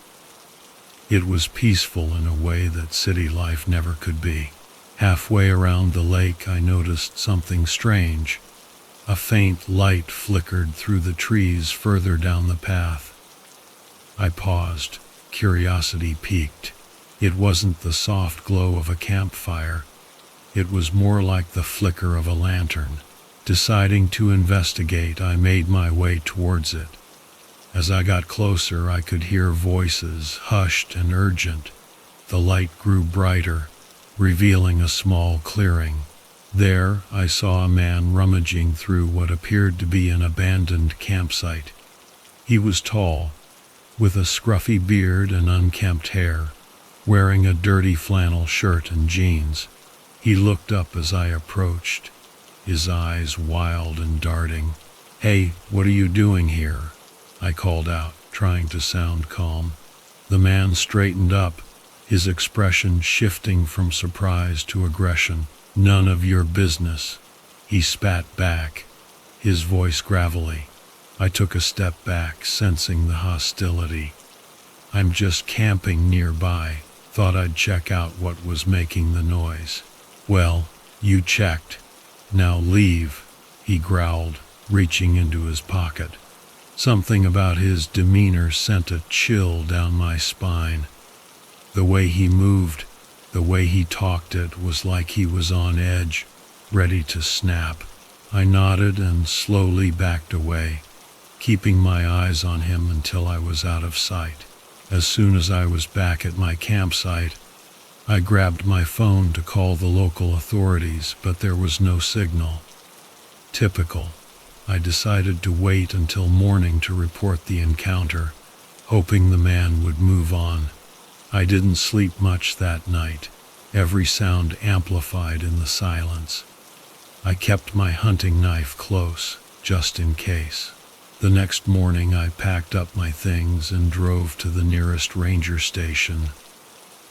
It was peaceful in a way that city life never could be. Halfway around the lake, I noticed something strange. A faint light flickered through the trees further down the path. I paused, curiosity piqued. It wasn't the soft glow of a campfire. It was more like the flicker of a lantern. Deciding to investigate, I made my way towards it. As I got closer, I could hear voices, hushed and urgent. The light grew brighter, revealing a small clearing. There, I saw a man rummaging through what appeared to be an abandoned campsite. He was tall, with a scruffy beard and unkempt hair, wearing a dirty flannel shirt and jeans. He looked up as I approached, his eyes wild and darting. "Hey, what are you doing here?" I called out, trying to sound calm. The man straightened up, his expression shifting from surprise to aggression. "None of your business," he spat back, his voice gravelly. I took a step back, sensing the hostility. "I'm just camping nearby. Thought I'd check out what was making the noise." "Well, you checked. Now leave," he growled, reaching into his pocket. Something about his demeanor sent a chill down my spine. The way he moved, the way he talked, it was like he was on edge. ready to snap. I nodded and slowly backed away, keeping my eyes on him until I was out of sight. As soon as I was back at my campsite, I grabbed my phone to call the local authorities, but there was no signal. Typical. I decided to wait until morning to report the encounter, hoping the man would move on. I didn't sleep much that night, every sound amplified in the silence. I kept my hunting knife close, just in case. The next morning I packed up my things and drove to the nearest ranger station.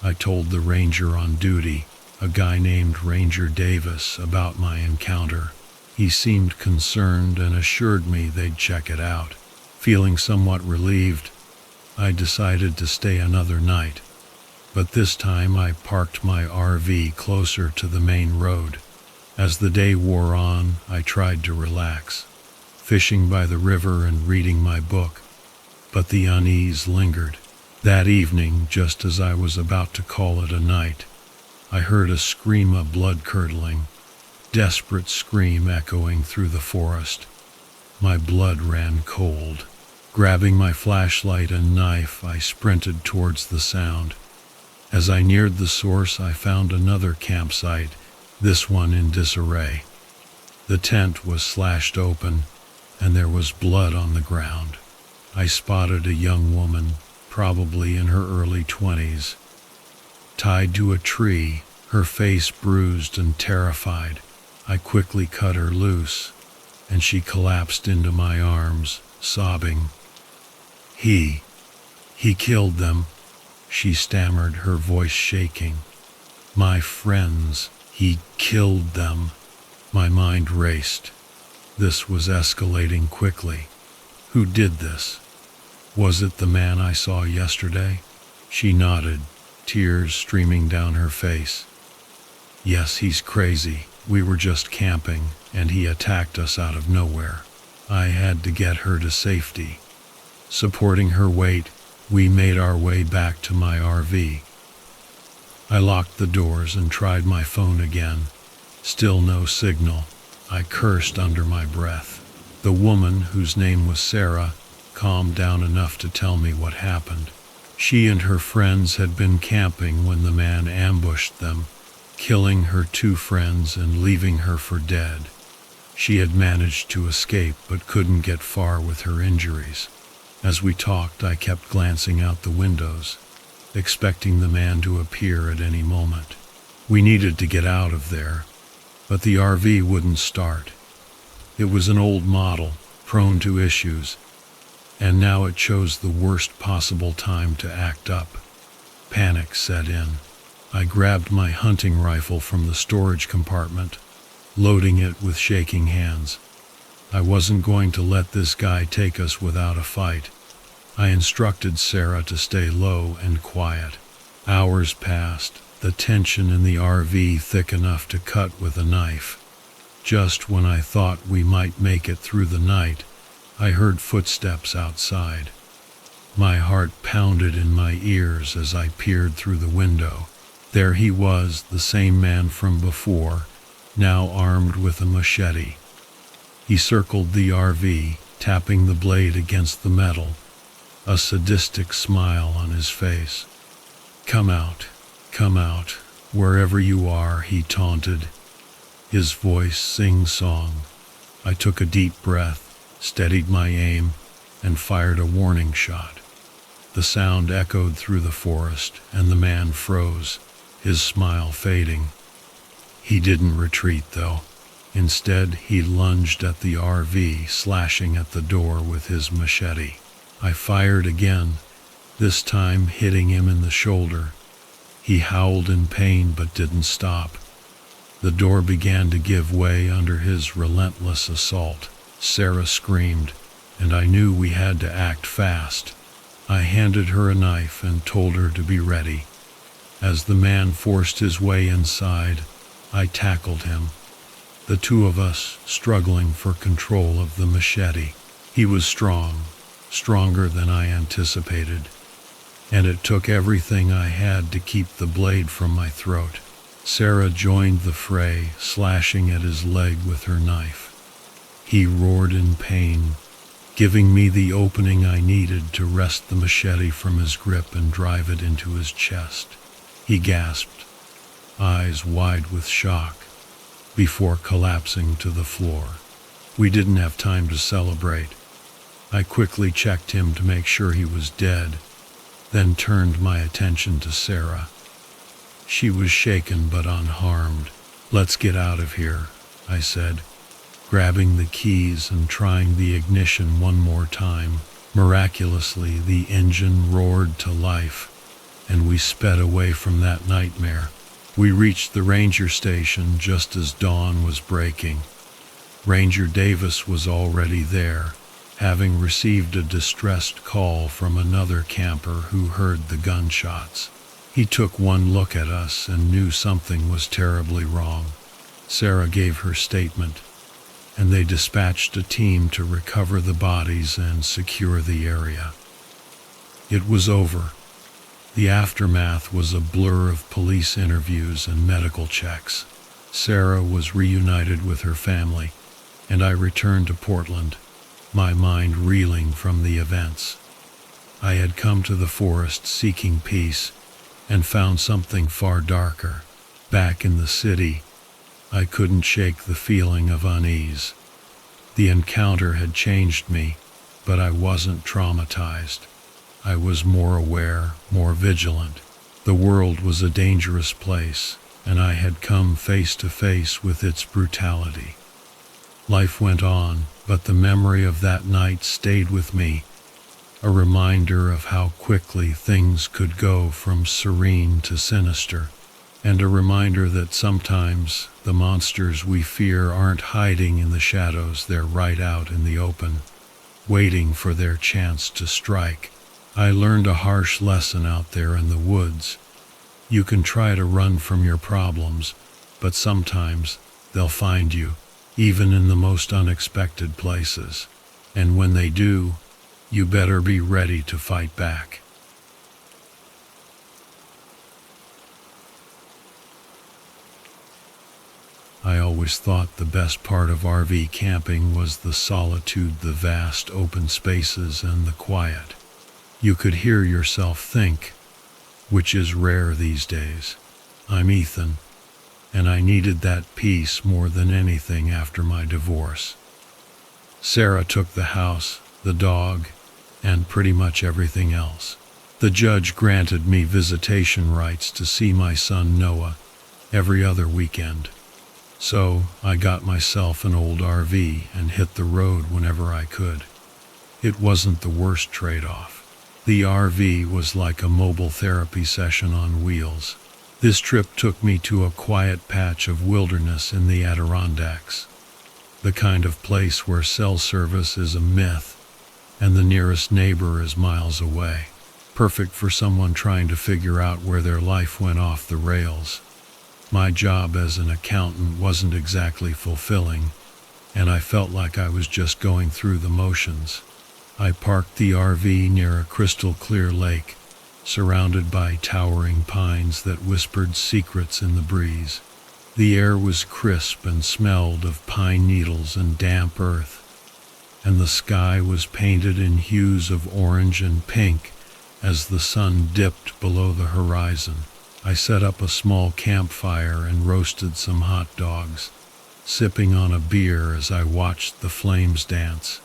I told the ranger on duty, a guy named Ranger Davis, about my encounter. He seemed concerned and assured me they'd check it out. Feeling somewhat relieved, I decided to stay another night, but this time I parked my RV closer to the main road. As the day wore on, I tried to relax, fishing by the river and reading my book, but the unease lingered. That evening, just as I was about to call it a night, I heard a scream of blood-curdling, desperate scream echoing through the forest. My blood ran cold. Grabbing my flashlight and knife, I sprinted towards the sound. As I neared the source, I found another campsite, this one in disarray. The tent was slashed open, and there was blood on the ground. I spotted a young woman, probably in her early 20s, tied to a tree, her face bruised and terrified. I quickly cut her loose, and she collapsed into my arms, sobbing. He killed them, she stammered, her voice shaking. My friends, he killed them. My mind raced. This was escalating quickly. Who did this? Was it the man I saw yesterday? She nodded, tears streaming down her face. Yes, he's crazy. We were just camping, and he attacked us out of nowhere. I had to get her to safety. Supporting her weight, we made our way back to my RV. I locked the doors and tried my phone again. Still no signal. I cursed under my breath. The woman, whose name was Sarah, calmed down enough to tell me what happened. She and her friends had been camping when the man ambushed them, killing her 2 friends and leaving her for dead. She had managed to escape but couldn't get far with her injuries. As we talked, I kept glancing out the windows, expecting the man to appear at any moment. We needed to get out of there, but the RV wouldn't start. It was an old model, prone to issues, and now it chose the worst possible time to act up. Panic set in. I grabbed my hunting rifle from the storage compartment, loading it with shaking hands. I wasn't going to let this guy take us without a fight. I instructed Sarah to stay low and quiet. Hours passed, the tension in the RV thick enough to cut with a knife. Just when I thought we might make it through the night, I heard footsteps outside. My heart pounded in my ears as I peered through the window. There he was, the same man from before, now armed with a machete. He circled the RV, tapping the blade against the metal, a sadistic smile on his face. Come out, wherever you are," he taunted, his voice sing-song. I took a deep breath, steadied my aim, and fired a warning shot. The sound echoed through the forest, and the man froze, his smile fading. He didn't retreat, though. Instead, he lunged at the RV, slashing at the door with his machete. I fired again, this time hitting him in the shoulder. He howled in pain but didn't stop. The door began to give way under his relentless assault. Sarah screamed, and I knew we had to act fast. I handed her a knife and told her to be ready. As the man forced his way inside, I tackled him, the two of us struggling for control of the machete. He was strong, stronger than I anticipated, and it took everything I had to keep the blade from my throat. Sarah joined the fray, slashing at his leg with her knife. He roared in pain, giving me the opening I needed to wrest the machete from his grip and drive it into his chest. He gasped, eyes wide with shock, before collapsing to the floor. We didn't have time to celebrate. I quickly checked him to make sure he was dead, then turned my attention to Sarah. She was shaken but unharmed. "Let's get out of here," I said, grabbing the keys and trying the ignition one more time. Miraculously, the engine roared to life, and we sped away from that nightmare. We reached the ranger station just as dawn was breaking. Ranger Davis was already there, having received a distressed call from another camper who heard the gunshots. He took one look at us and knew something was terribly wrong. Sarah gave her statement, and they dispatched a team to recover the bodies and secure the area. It was over. The aftermath was a blur of police interviews and medical checks. Sarah was reunited with her family, and I returned to Portland, my mind reeling from the events. I had come to the forest seeking peace, and found something far darker. Back in the city, I couldn't shake the feeling of unease. The encounter had changed me, but I wasn't traumatized. I was more aware, more vigilant. The world was a dangerous place, and I had come face to face with its brutality. Life went on, but the memory of that night stayed with me, a reminder of how quickly things could go from serene to sinister, and a reminder that sometimes the monsters we fear aren't hiding in the shadows, they're right out in the open, waiting for their chance to strike. I learned a harsh lesson out there in the woods. You can try to run from your problems, but sometimes they'll find you, even in the most unexpected places. And when they do, you better be ready to fight back. I always thought the best part of RV camping was the solitude, the vast open spaces, and the quiet. You could hear yourself think, which is rare these days. I'm Ethan, and I needed that peace more than anything after my divorce. Sarah took the house, the dog, and pretty much everything else. The judge granted me visitation rights to see my son Noah every other weekend. So I got myself an old RV and hit the road whenever I could. It wasn't the worst trade-off. The RV was like a mobile therapy session on wheels. This trip took me to a quiet patch of wilderness in the Adirondacks, the kind of place where cell service is a myth and the nearest neighbor is miles away. Perfect for someone trying to figure out where their life went off the rails. My job as an accountant wasn't exactly fulfilling, and I felt like I was just going through the motions. I parked the RV near a crystal clear lake, surrounded by towering pines that whispered secrets in the breeze. The air was crisp and smelled of pine needles and damp earth, and the sky was painted in hues of orange and pink as the sun dipped below the horizon. I set up a small campfire and roasted some hot dogs, sipping on a beer as I watched the flames dance.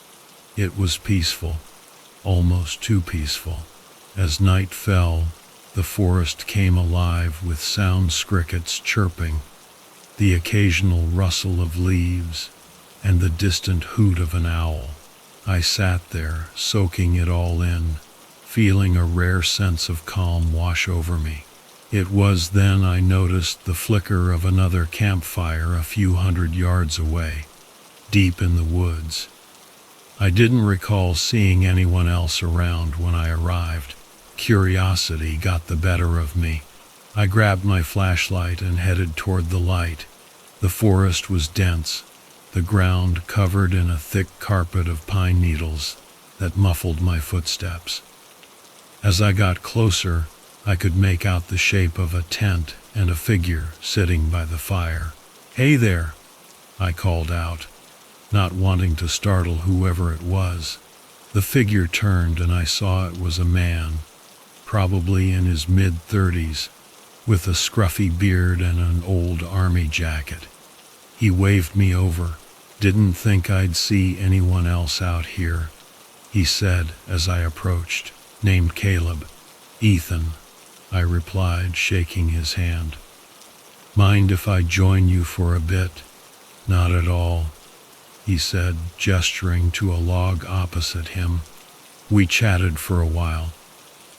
It was peaceful, almost too peaceful. As night fell, the forest came alive with sound crickets chirping, the occasional rustle of leaves, and the distant hoot of an owl. I sat there, soaking it all in, feeling a rare sense of calm wash over me. It was then I noticed the flicker of another campfire a few hundred yards away, deep in the woods. I didn't recall seeing anyone else around when I arrived. Curiosity got the better of me. I grabbed my flashlight and headed toward the light. The forest was dense, the ground covered in a thick carpet of pine needles that muffled my footsteps. As I got closer, I could make out the shape of a tent and a figure sitting by the fire. "Hey there," I called out, not wanting to startle whoever it was. The figure turned and I saw it was a man, probably in his mid-30s, with a scruffy beard and an old army jacket. He waved me over. "Didn't think I'd see anyone else out here," he said as I approached. "Named Caleb." "Ethan," I replied, shaking his hand. "Mind if I join you for a bit?" "Not at all," he said, gesturing to a log opposite him. We chatted for a while,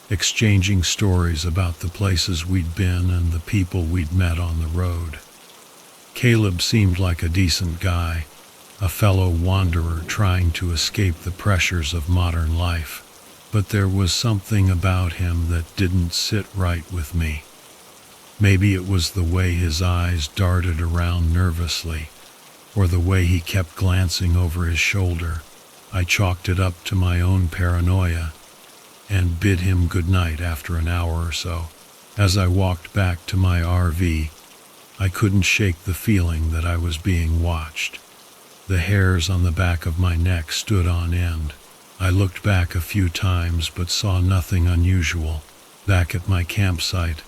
exchanging stories about the places we'd been and the people we'd met on the road. Caleb seemed like a decent guy, a fellow wanderer trying to escape the pressures of modern life, but there was something about him that didn't sit right with me. Maybe it was the way his eyes darted around nervously, or the way he kept glancing over his shoulder. I chalked it up to my own paranoia and bid him good night after an hour or so. As I walked back to my RV, I couldn't shake the feeling that I was being watched. The hairs on the back of my neck stood on end. I looked back a few times but saw nothing unusual. Back at my campsite,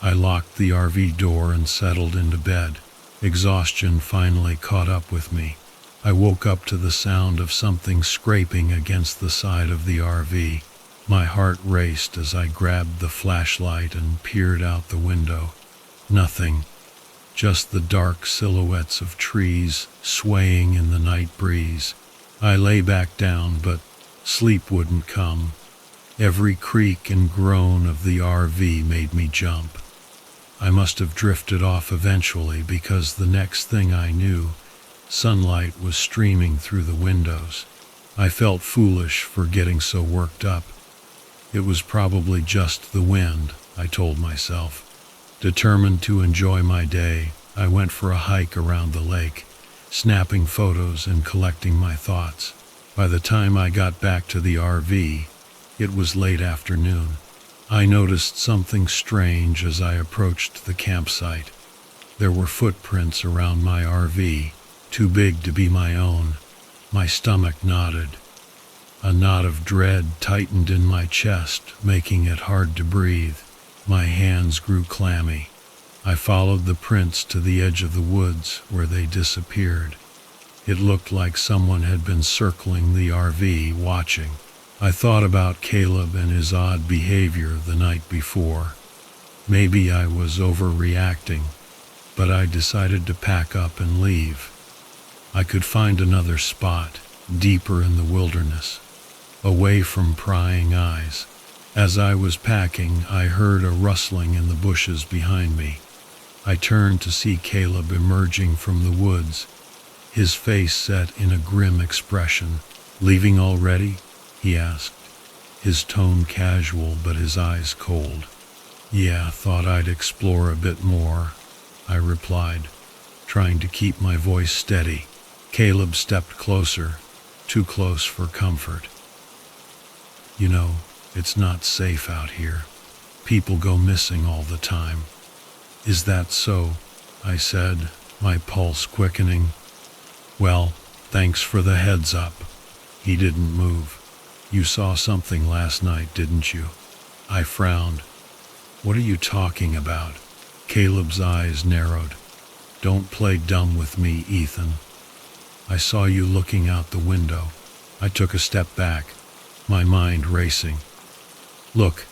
I locked the RV door and settled into bed. Exhaustion finally caught up with me. I woke up to the sound of something scraping against the side of the RV. My heart raced as I grabbed the flashlight and peered out the window. Nothing, just the dark silhouettes of trees swaying in the night breeze. I lay back down, but sleep wouldn't come. Every creak and groan of the RV made me jump. I must have drifted off eventually because the next thing I knew, sunlight was streaming through the windows. I felt foolish for getting so worked up. It was probably just the wind, I told myself. Determined to enjoy my day, I went for a hike around the lake, snapping photos and collecting my thoughts. By the time I got back to the RV, it was late afternoon. I noticed something strange as I approached the campsite. There were footprints around my RV, too big to be my own. My stomach knotted. A knot of dread tightened in my chest, making it hard to breathe. My hands grew clammy. I followed the prints to the edge of the woods where they disappeared. It looked like someone had been circling the RV, watching. I thought about Caleb and his odd behavior the night before. Maybe I was overreacting, but I decided to pack up and leave. I could find another spot, deeper in the wilderness, away from prying eyes. As I was packing, I heard a rustling in the bushes behind me. I turned to see Caleb emerging from the woods, his face set in a grim expression. "Leaving already?" he asked, his tone casual but his eyes cold. "Yeah, thought I'd explore a bit more," I replied, trying to keep my voice steady. Caleb stepped closer, too close for comfort. "You know, it's not safe out here. People go missing all the time." "Is that so?" I said, my pulse quickening. "Well, thanks for the heads up." He didn't move. "You saw something last night, didn't you?" I frowned. "What are you talking about?" Caleb's eyes narrowed. "Don't play dumb with me, Ethan. I saw you looking out the window." I took a step back, my mind racing. "Look,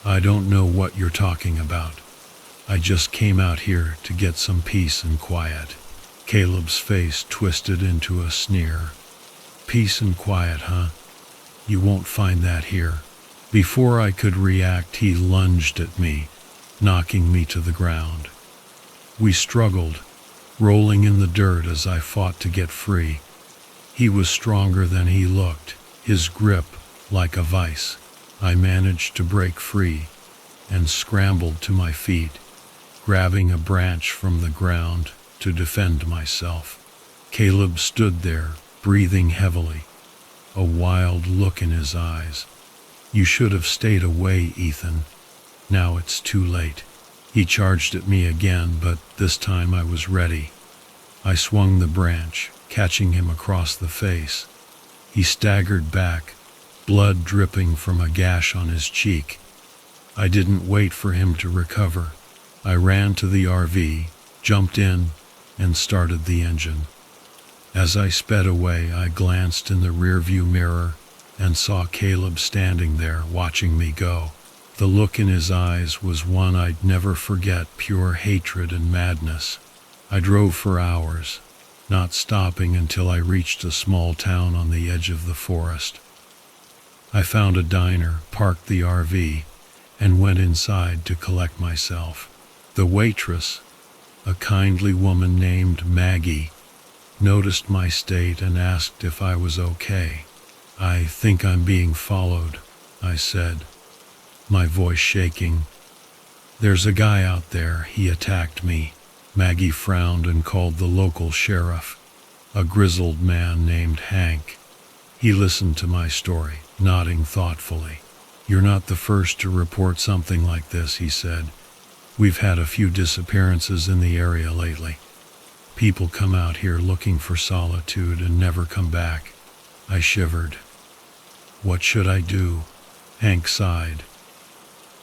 I don't know what you're talking about. I just came out here to get some peace and quiet." Caleb's face twisted into a sneer. "Peace and quiet, huh? You won't find that here." Before I could react, he lunged at me, knocking me to the ground. We struggled, rolling in the dirt as I fought to get free. He was stronger than he looked, his grip like a vice. I managed to break free and scrambled to my feet, grabbing a branch from the ground to defend myself. Caleb stood there, breathing heavily, a wild look in his eyes. "You should have stayed away, Ethan. Now it's too late. He charged at me again, but this time I was ready. I swung the branch, catching him across the face. He staggered back, blood dripping from a gash on his cheek. I didn't wait for him to recover. I ran to the RV, jumped in, and started the engine. As I sped away, I glanced in the rearview mirror and saw Caleb standing there watching me go. The look in his eyes was one I'd never forget, pure hatred and madness. I drove for hours, not stopping until I reached a small town on the edge of the forest. I found a diner, parked the RV, and went inside to collect myself. The waitress, a kindly woman named Maggie, noticed my state and asked if I was okay. "I think I'm being followed," I said, my voice shaking. "There's a guy out there, he attacked me." Maggie frowned and called the local sheriff, a grizzled man named Hank. He listened to my story, nodding thoughtfully. "You're not the first to report something like this," he said. "We've had a few disappearances in the area lately. People come out here looking for solitude and never come back." I shivered. "What should I do?" Hank sighed.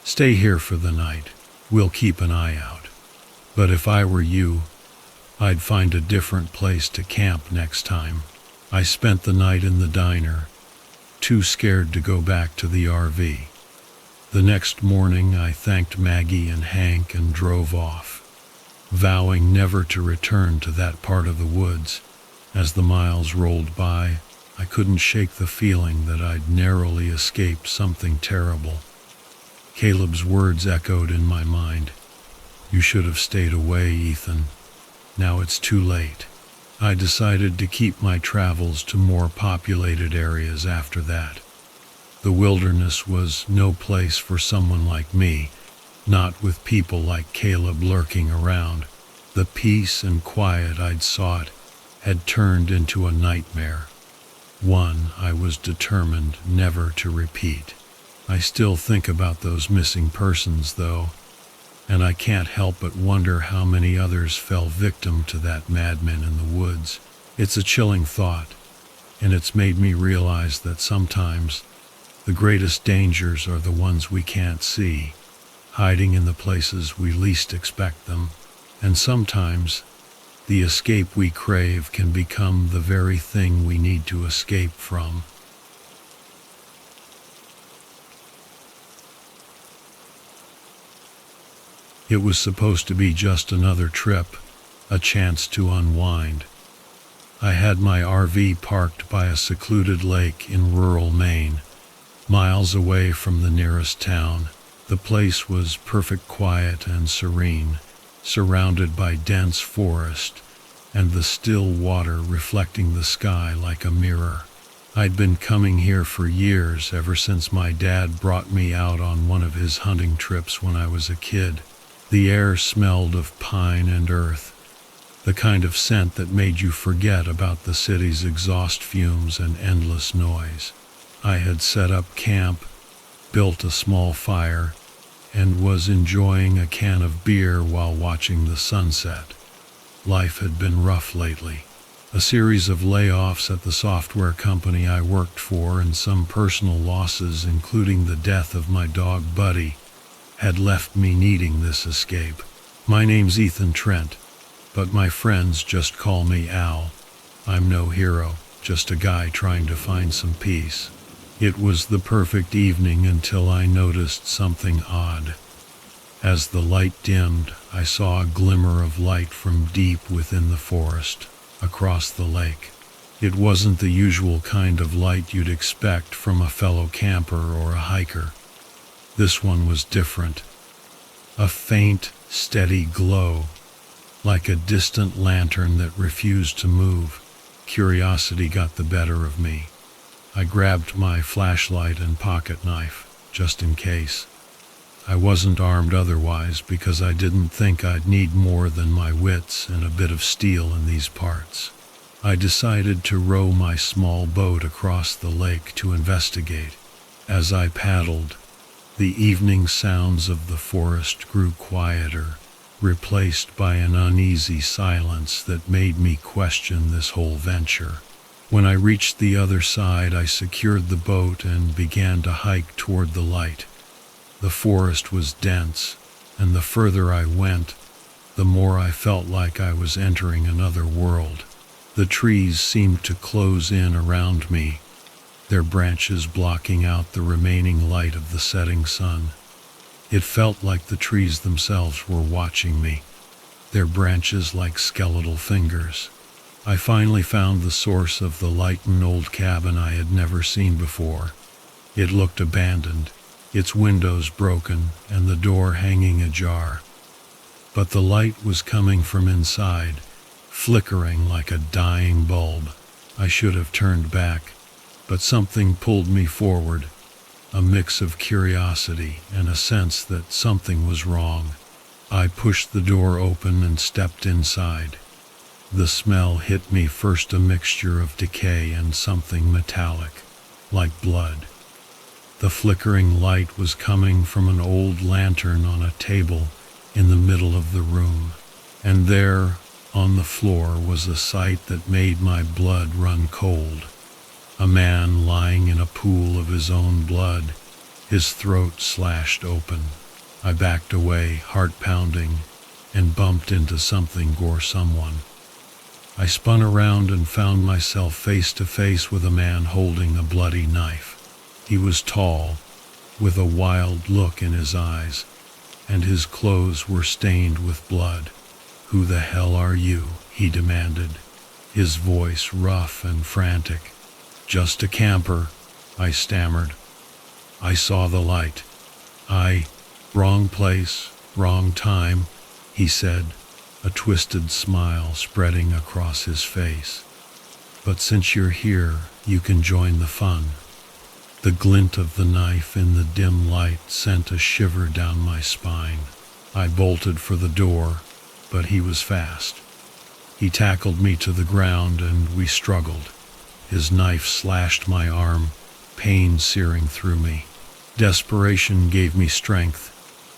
"Stay here for the night. We'll keep an eye out. But if I were you, I'd find a different place to camp next time." I spent the night in the diner, too scared to go back to the RV. The next morning I thanked Maggie and Hank and drove off, vowing never to return to that part of the woods. As the miles rolled by, I couldn't shake the feeling that I'd narrowly escaped something terrible. Caleb's words echoed in my mind. "You should have stayed away, Ethan. Now it's too late." I decided to keep my travels to more populated areas after that. The wilderness was no place for someone like me, not with people like Caleb lurking around. The peace and quiet I'd sought had turned into a nightmare, one I was determined never to repeat. I still think about those missing persons, though, and I can't help but wonder how many others fell victim to that madman in the woods. It's a chilling thought, and it's made me realize that sometimes the greatest dangers are the ones we can't see, hiding in the places we least expect them. And sometimes the escape we crave can become the very thing we need to escape from. It was supposed to be just another trip, a chance to unwind. I had my RV parked by a secluded lake in rural Maine, miles away from the nearest town. The place was perfect quiet and serene, surrounded by dense forest and the still water reflecting the sky like a mirror. I'd been coming here for years, ever since my dad brought me out on one of his hunting trips when I was a kid. The air smelled of pine and earth, the kind of scent that made you forget about the city's exhaust fumes and endless noise. I had set up camp, built a small fire, and was enjoying a can of beer while watching the sunset. Life had been rough lately. A series of layoffs at the software company I worked for and some personal losses, including the death of my dog Buddy, had left me needing this escape. My name's Ethan Trent, but my friends just call me Al. I'm no hero, just a guy trying to find some peace. It was the perfect evening until I noticed something odd. As the light dimmed, I saw a glimmer of light from deep within the forest, across the lake. It wasn't the usual kind of light you'd expect from a fellow camper or a hiker. This one was different. A faint, steady glow, like a distant lantern that refused to move. Curiosity got the better of me. I grabbed my flashlight and pocket knife, just in case. I wasn't armed otherwise because I didn't think I'd need more than my wits and a bit of steel in these parts. I decided to row my small boat across the lake to investigate. As I paddled, The evening sounds of the forest grew quieter, replaced by an uneasy silence that made me question this whole venture. When I reached the other side, I secured the boat and began to hike toward the light. The forest was dense, and the further I went, the more I felt like I was entering another world. The trees seemed to close in around me, their branches blocking out the remaining light of the setting sun. It felt like the trees themselves were watching me, their branches like skeletal fingers. I finally found the source of the light, an old cabin I had never seen before. It looked abandoned, its windows broken and the door hanging ajar. But the light was coming from inside, flickering like a dying bulb. I should have turned back, but something pulled me forward, a mix of curiosity and a sense that something was wrong. I pushed the door open and stepped inside. The smell hit me first, a mixture of decay and something metallic, like blood. The flickering light was coming from an old lantern on a table in the middle of the room, and there, on the floor, was a sight that made my blood run cold. A man lying in a pool of his own blood, his throat slashed open. I backed away, heart pounding, and bumped into something or someone. I spun around and found myself face to face with a man holding a bloody knife. He was tall, with a wild look in his eyes, and his clothes were stained with blood. "Who the hell are you?" he demanded, his voice rough and frantic. "Just a camper," I stammered. "I saw the light. Wrong place, wrong time," he said, a twisted smile spreading across his face. "But since you're here, you can join the fun." The glint of the knife in the dim light sent a shiver down my spine. I bolted for the door, but he was fast. He tackled me to the ground and we struggled. His knife slashed my arm, pain searing through me. Desperation gave me strength,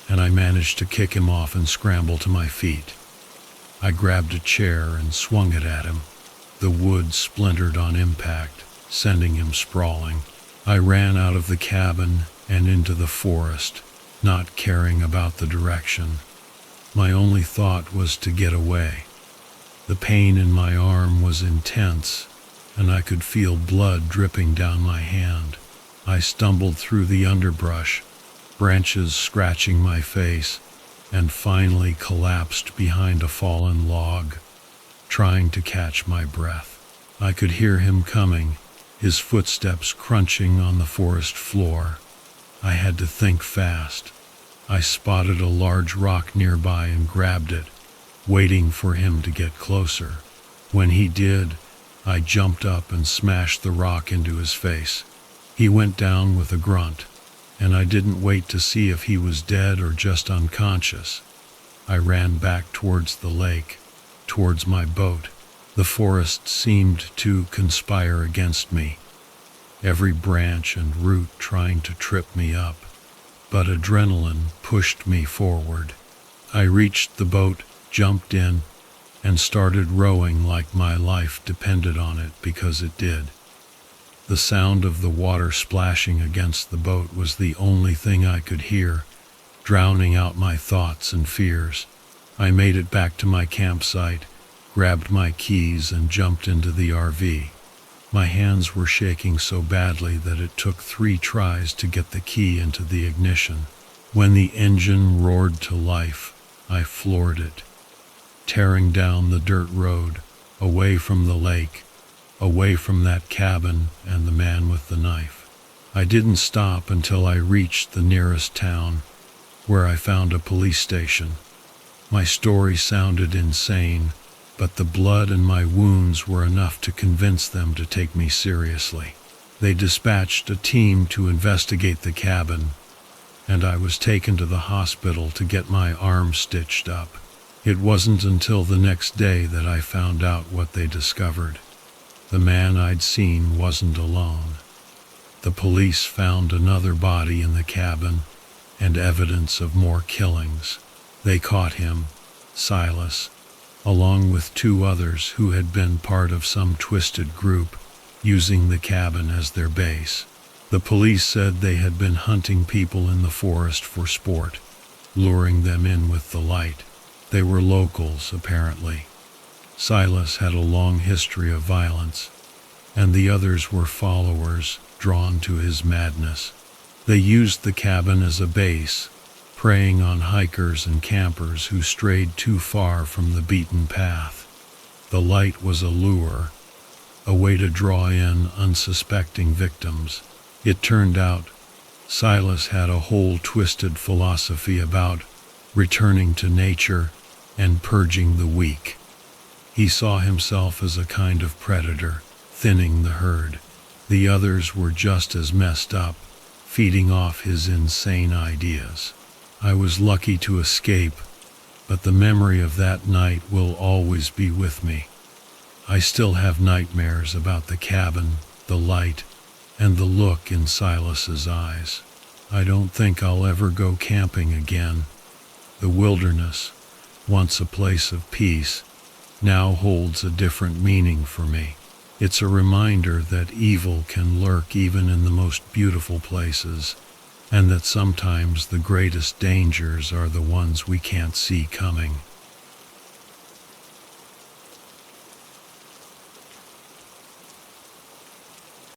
and I managed to kick him off and scramble to my feet. I grabbed a chair and swung it at him. The wood splintered on impact, sending him sprawling. I ran out of the cabin and into the forest, not caring about the direction. My only thought was to get away. The pain in my arm was intense, and I could feel blood dripping down my hand. I stumbled through the underbrush, branches scratching my face, and finally collapsed behind a fallen log, trying to catch my breath. I could hear him coming, his footsteps crunching on the forest floor. I had to think fast. I spotted a large rock nearby and grabbed it, waiting for him to get closer. When he did, I jumped up and smashed the rock into his face. He went down with a grunt, and I didn't wait to see if he was dead or just unconscious. I ran back towards the lake, towards my boat. The forest seemed to conspire against me, every branch and root trying to trip me up, but adrenaline pushed me forward. I reached the boat, jumped in, and started rowing like my life depended on it, because it did. The sound of the water splashing against the boat was the only thing I could hear, drowning out my thoughts and fears. I made it back to my campsite, grabbed my keys and jumped into the RV. My hands were shaking so badly that it took 3 tries to get the key into the ignition. When the engine roared to life, I floored it, tearing down the dirt road, away from the lake, away from that cabin and the man with the knife. I didn't stop until I reached the nearest town, where I found a police station. My story sounded insane, but the blood in my wounds were enough to convince them to take me seriously. They dispatched a team to investigate the cabin, and I was taken to the hospital to get my arm stitched up. It wasn't until the next day that I found out what they discovered. The man I'd seen wasn't alone. The police found another body in the cabin, and evidence of more killings. They caught him, Silas, along with two others who had been part of some twisted group, using the cabin as their base. The police said they had been hunting people in the forest for sport, luring them in with the light. They were locals, apparently. Silas had a long history of violence, and the others were followers drawn to his madness. They used the cabin as a base, preying on hikers and campers who strayed too far from the beaten path. The light was a lure, a way to draw in unsuspecting victims. It turned out Silas had a whole twisted philosophy about returning to nature and purging the weak. He saw himself as a kind of predator, thinning the herd. The others were just as messed up, feeding off his insane ideas. I was lucky to escape, but the memory of that night will always be with me. I still have nightmares about the cabin, the light, and the look in Silas's eyes. I don't think I'll ever go camping again. The wilderness, once a place of peace, now holds a different meaning for me. It's a reminder that evil can lurk even in the most beautiful places, and that sometimes the greatest dangers are the ones we can't see coming.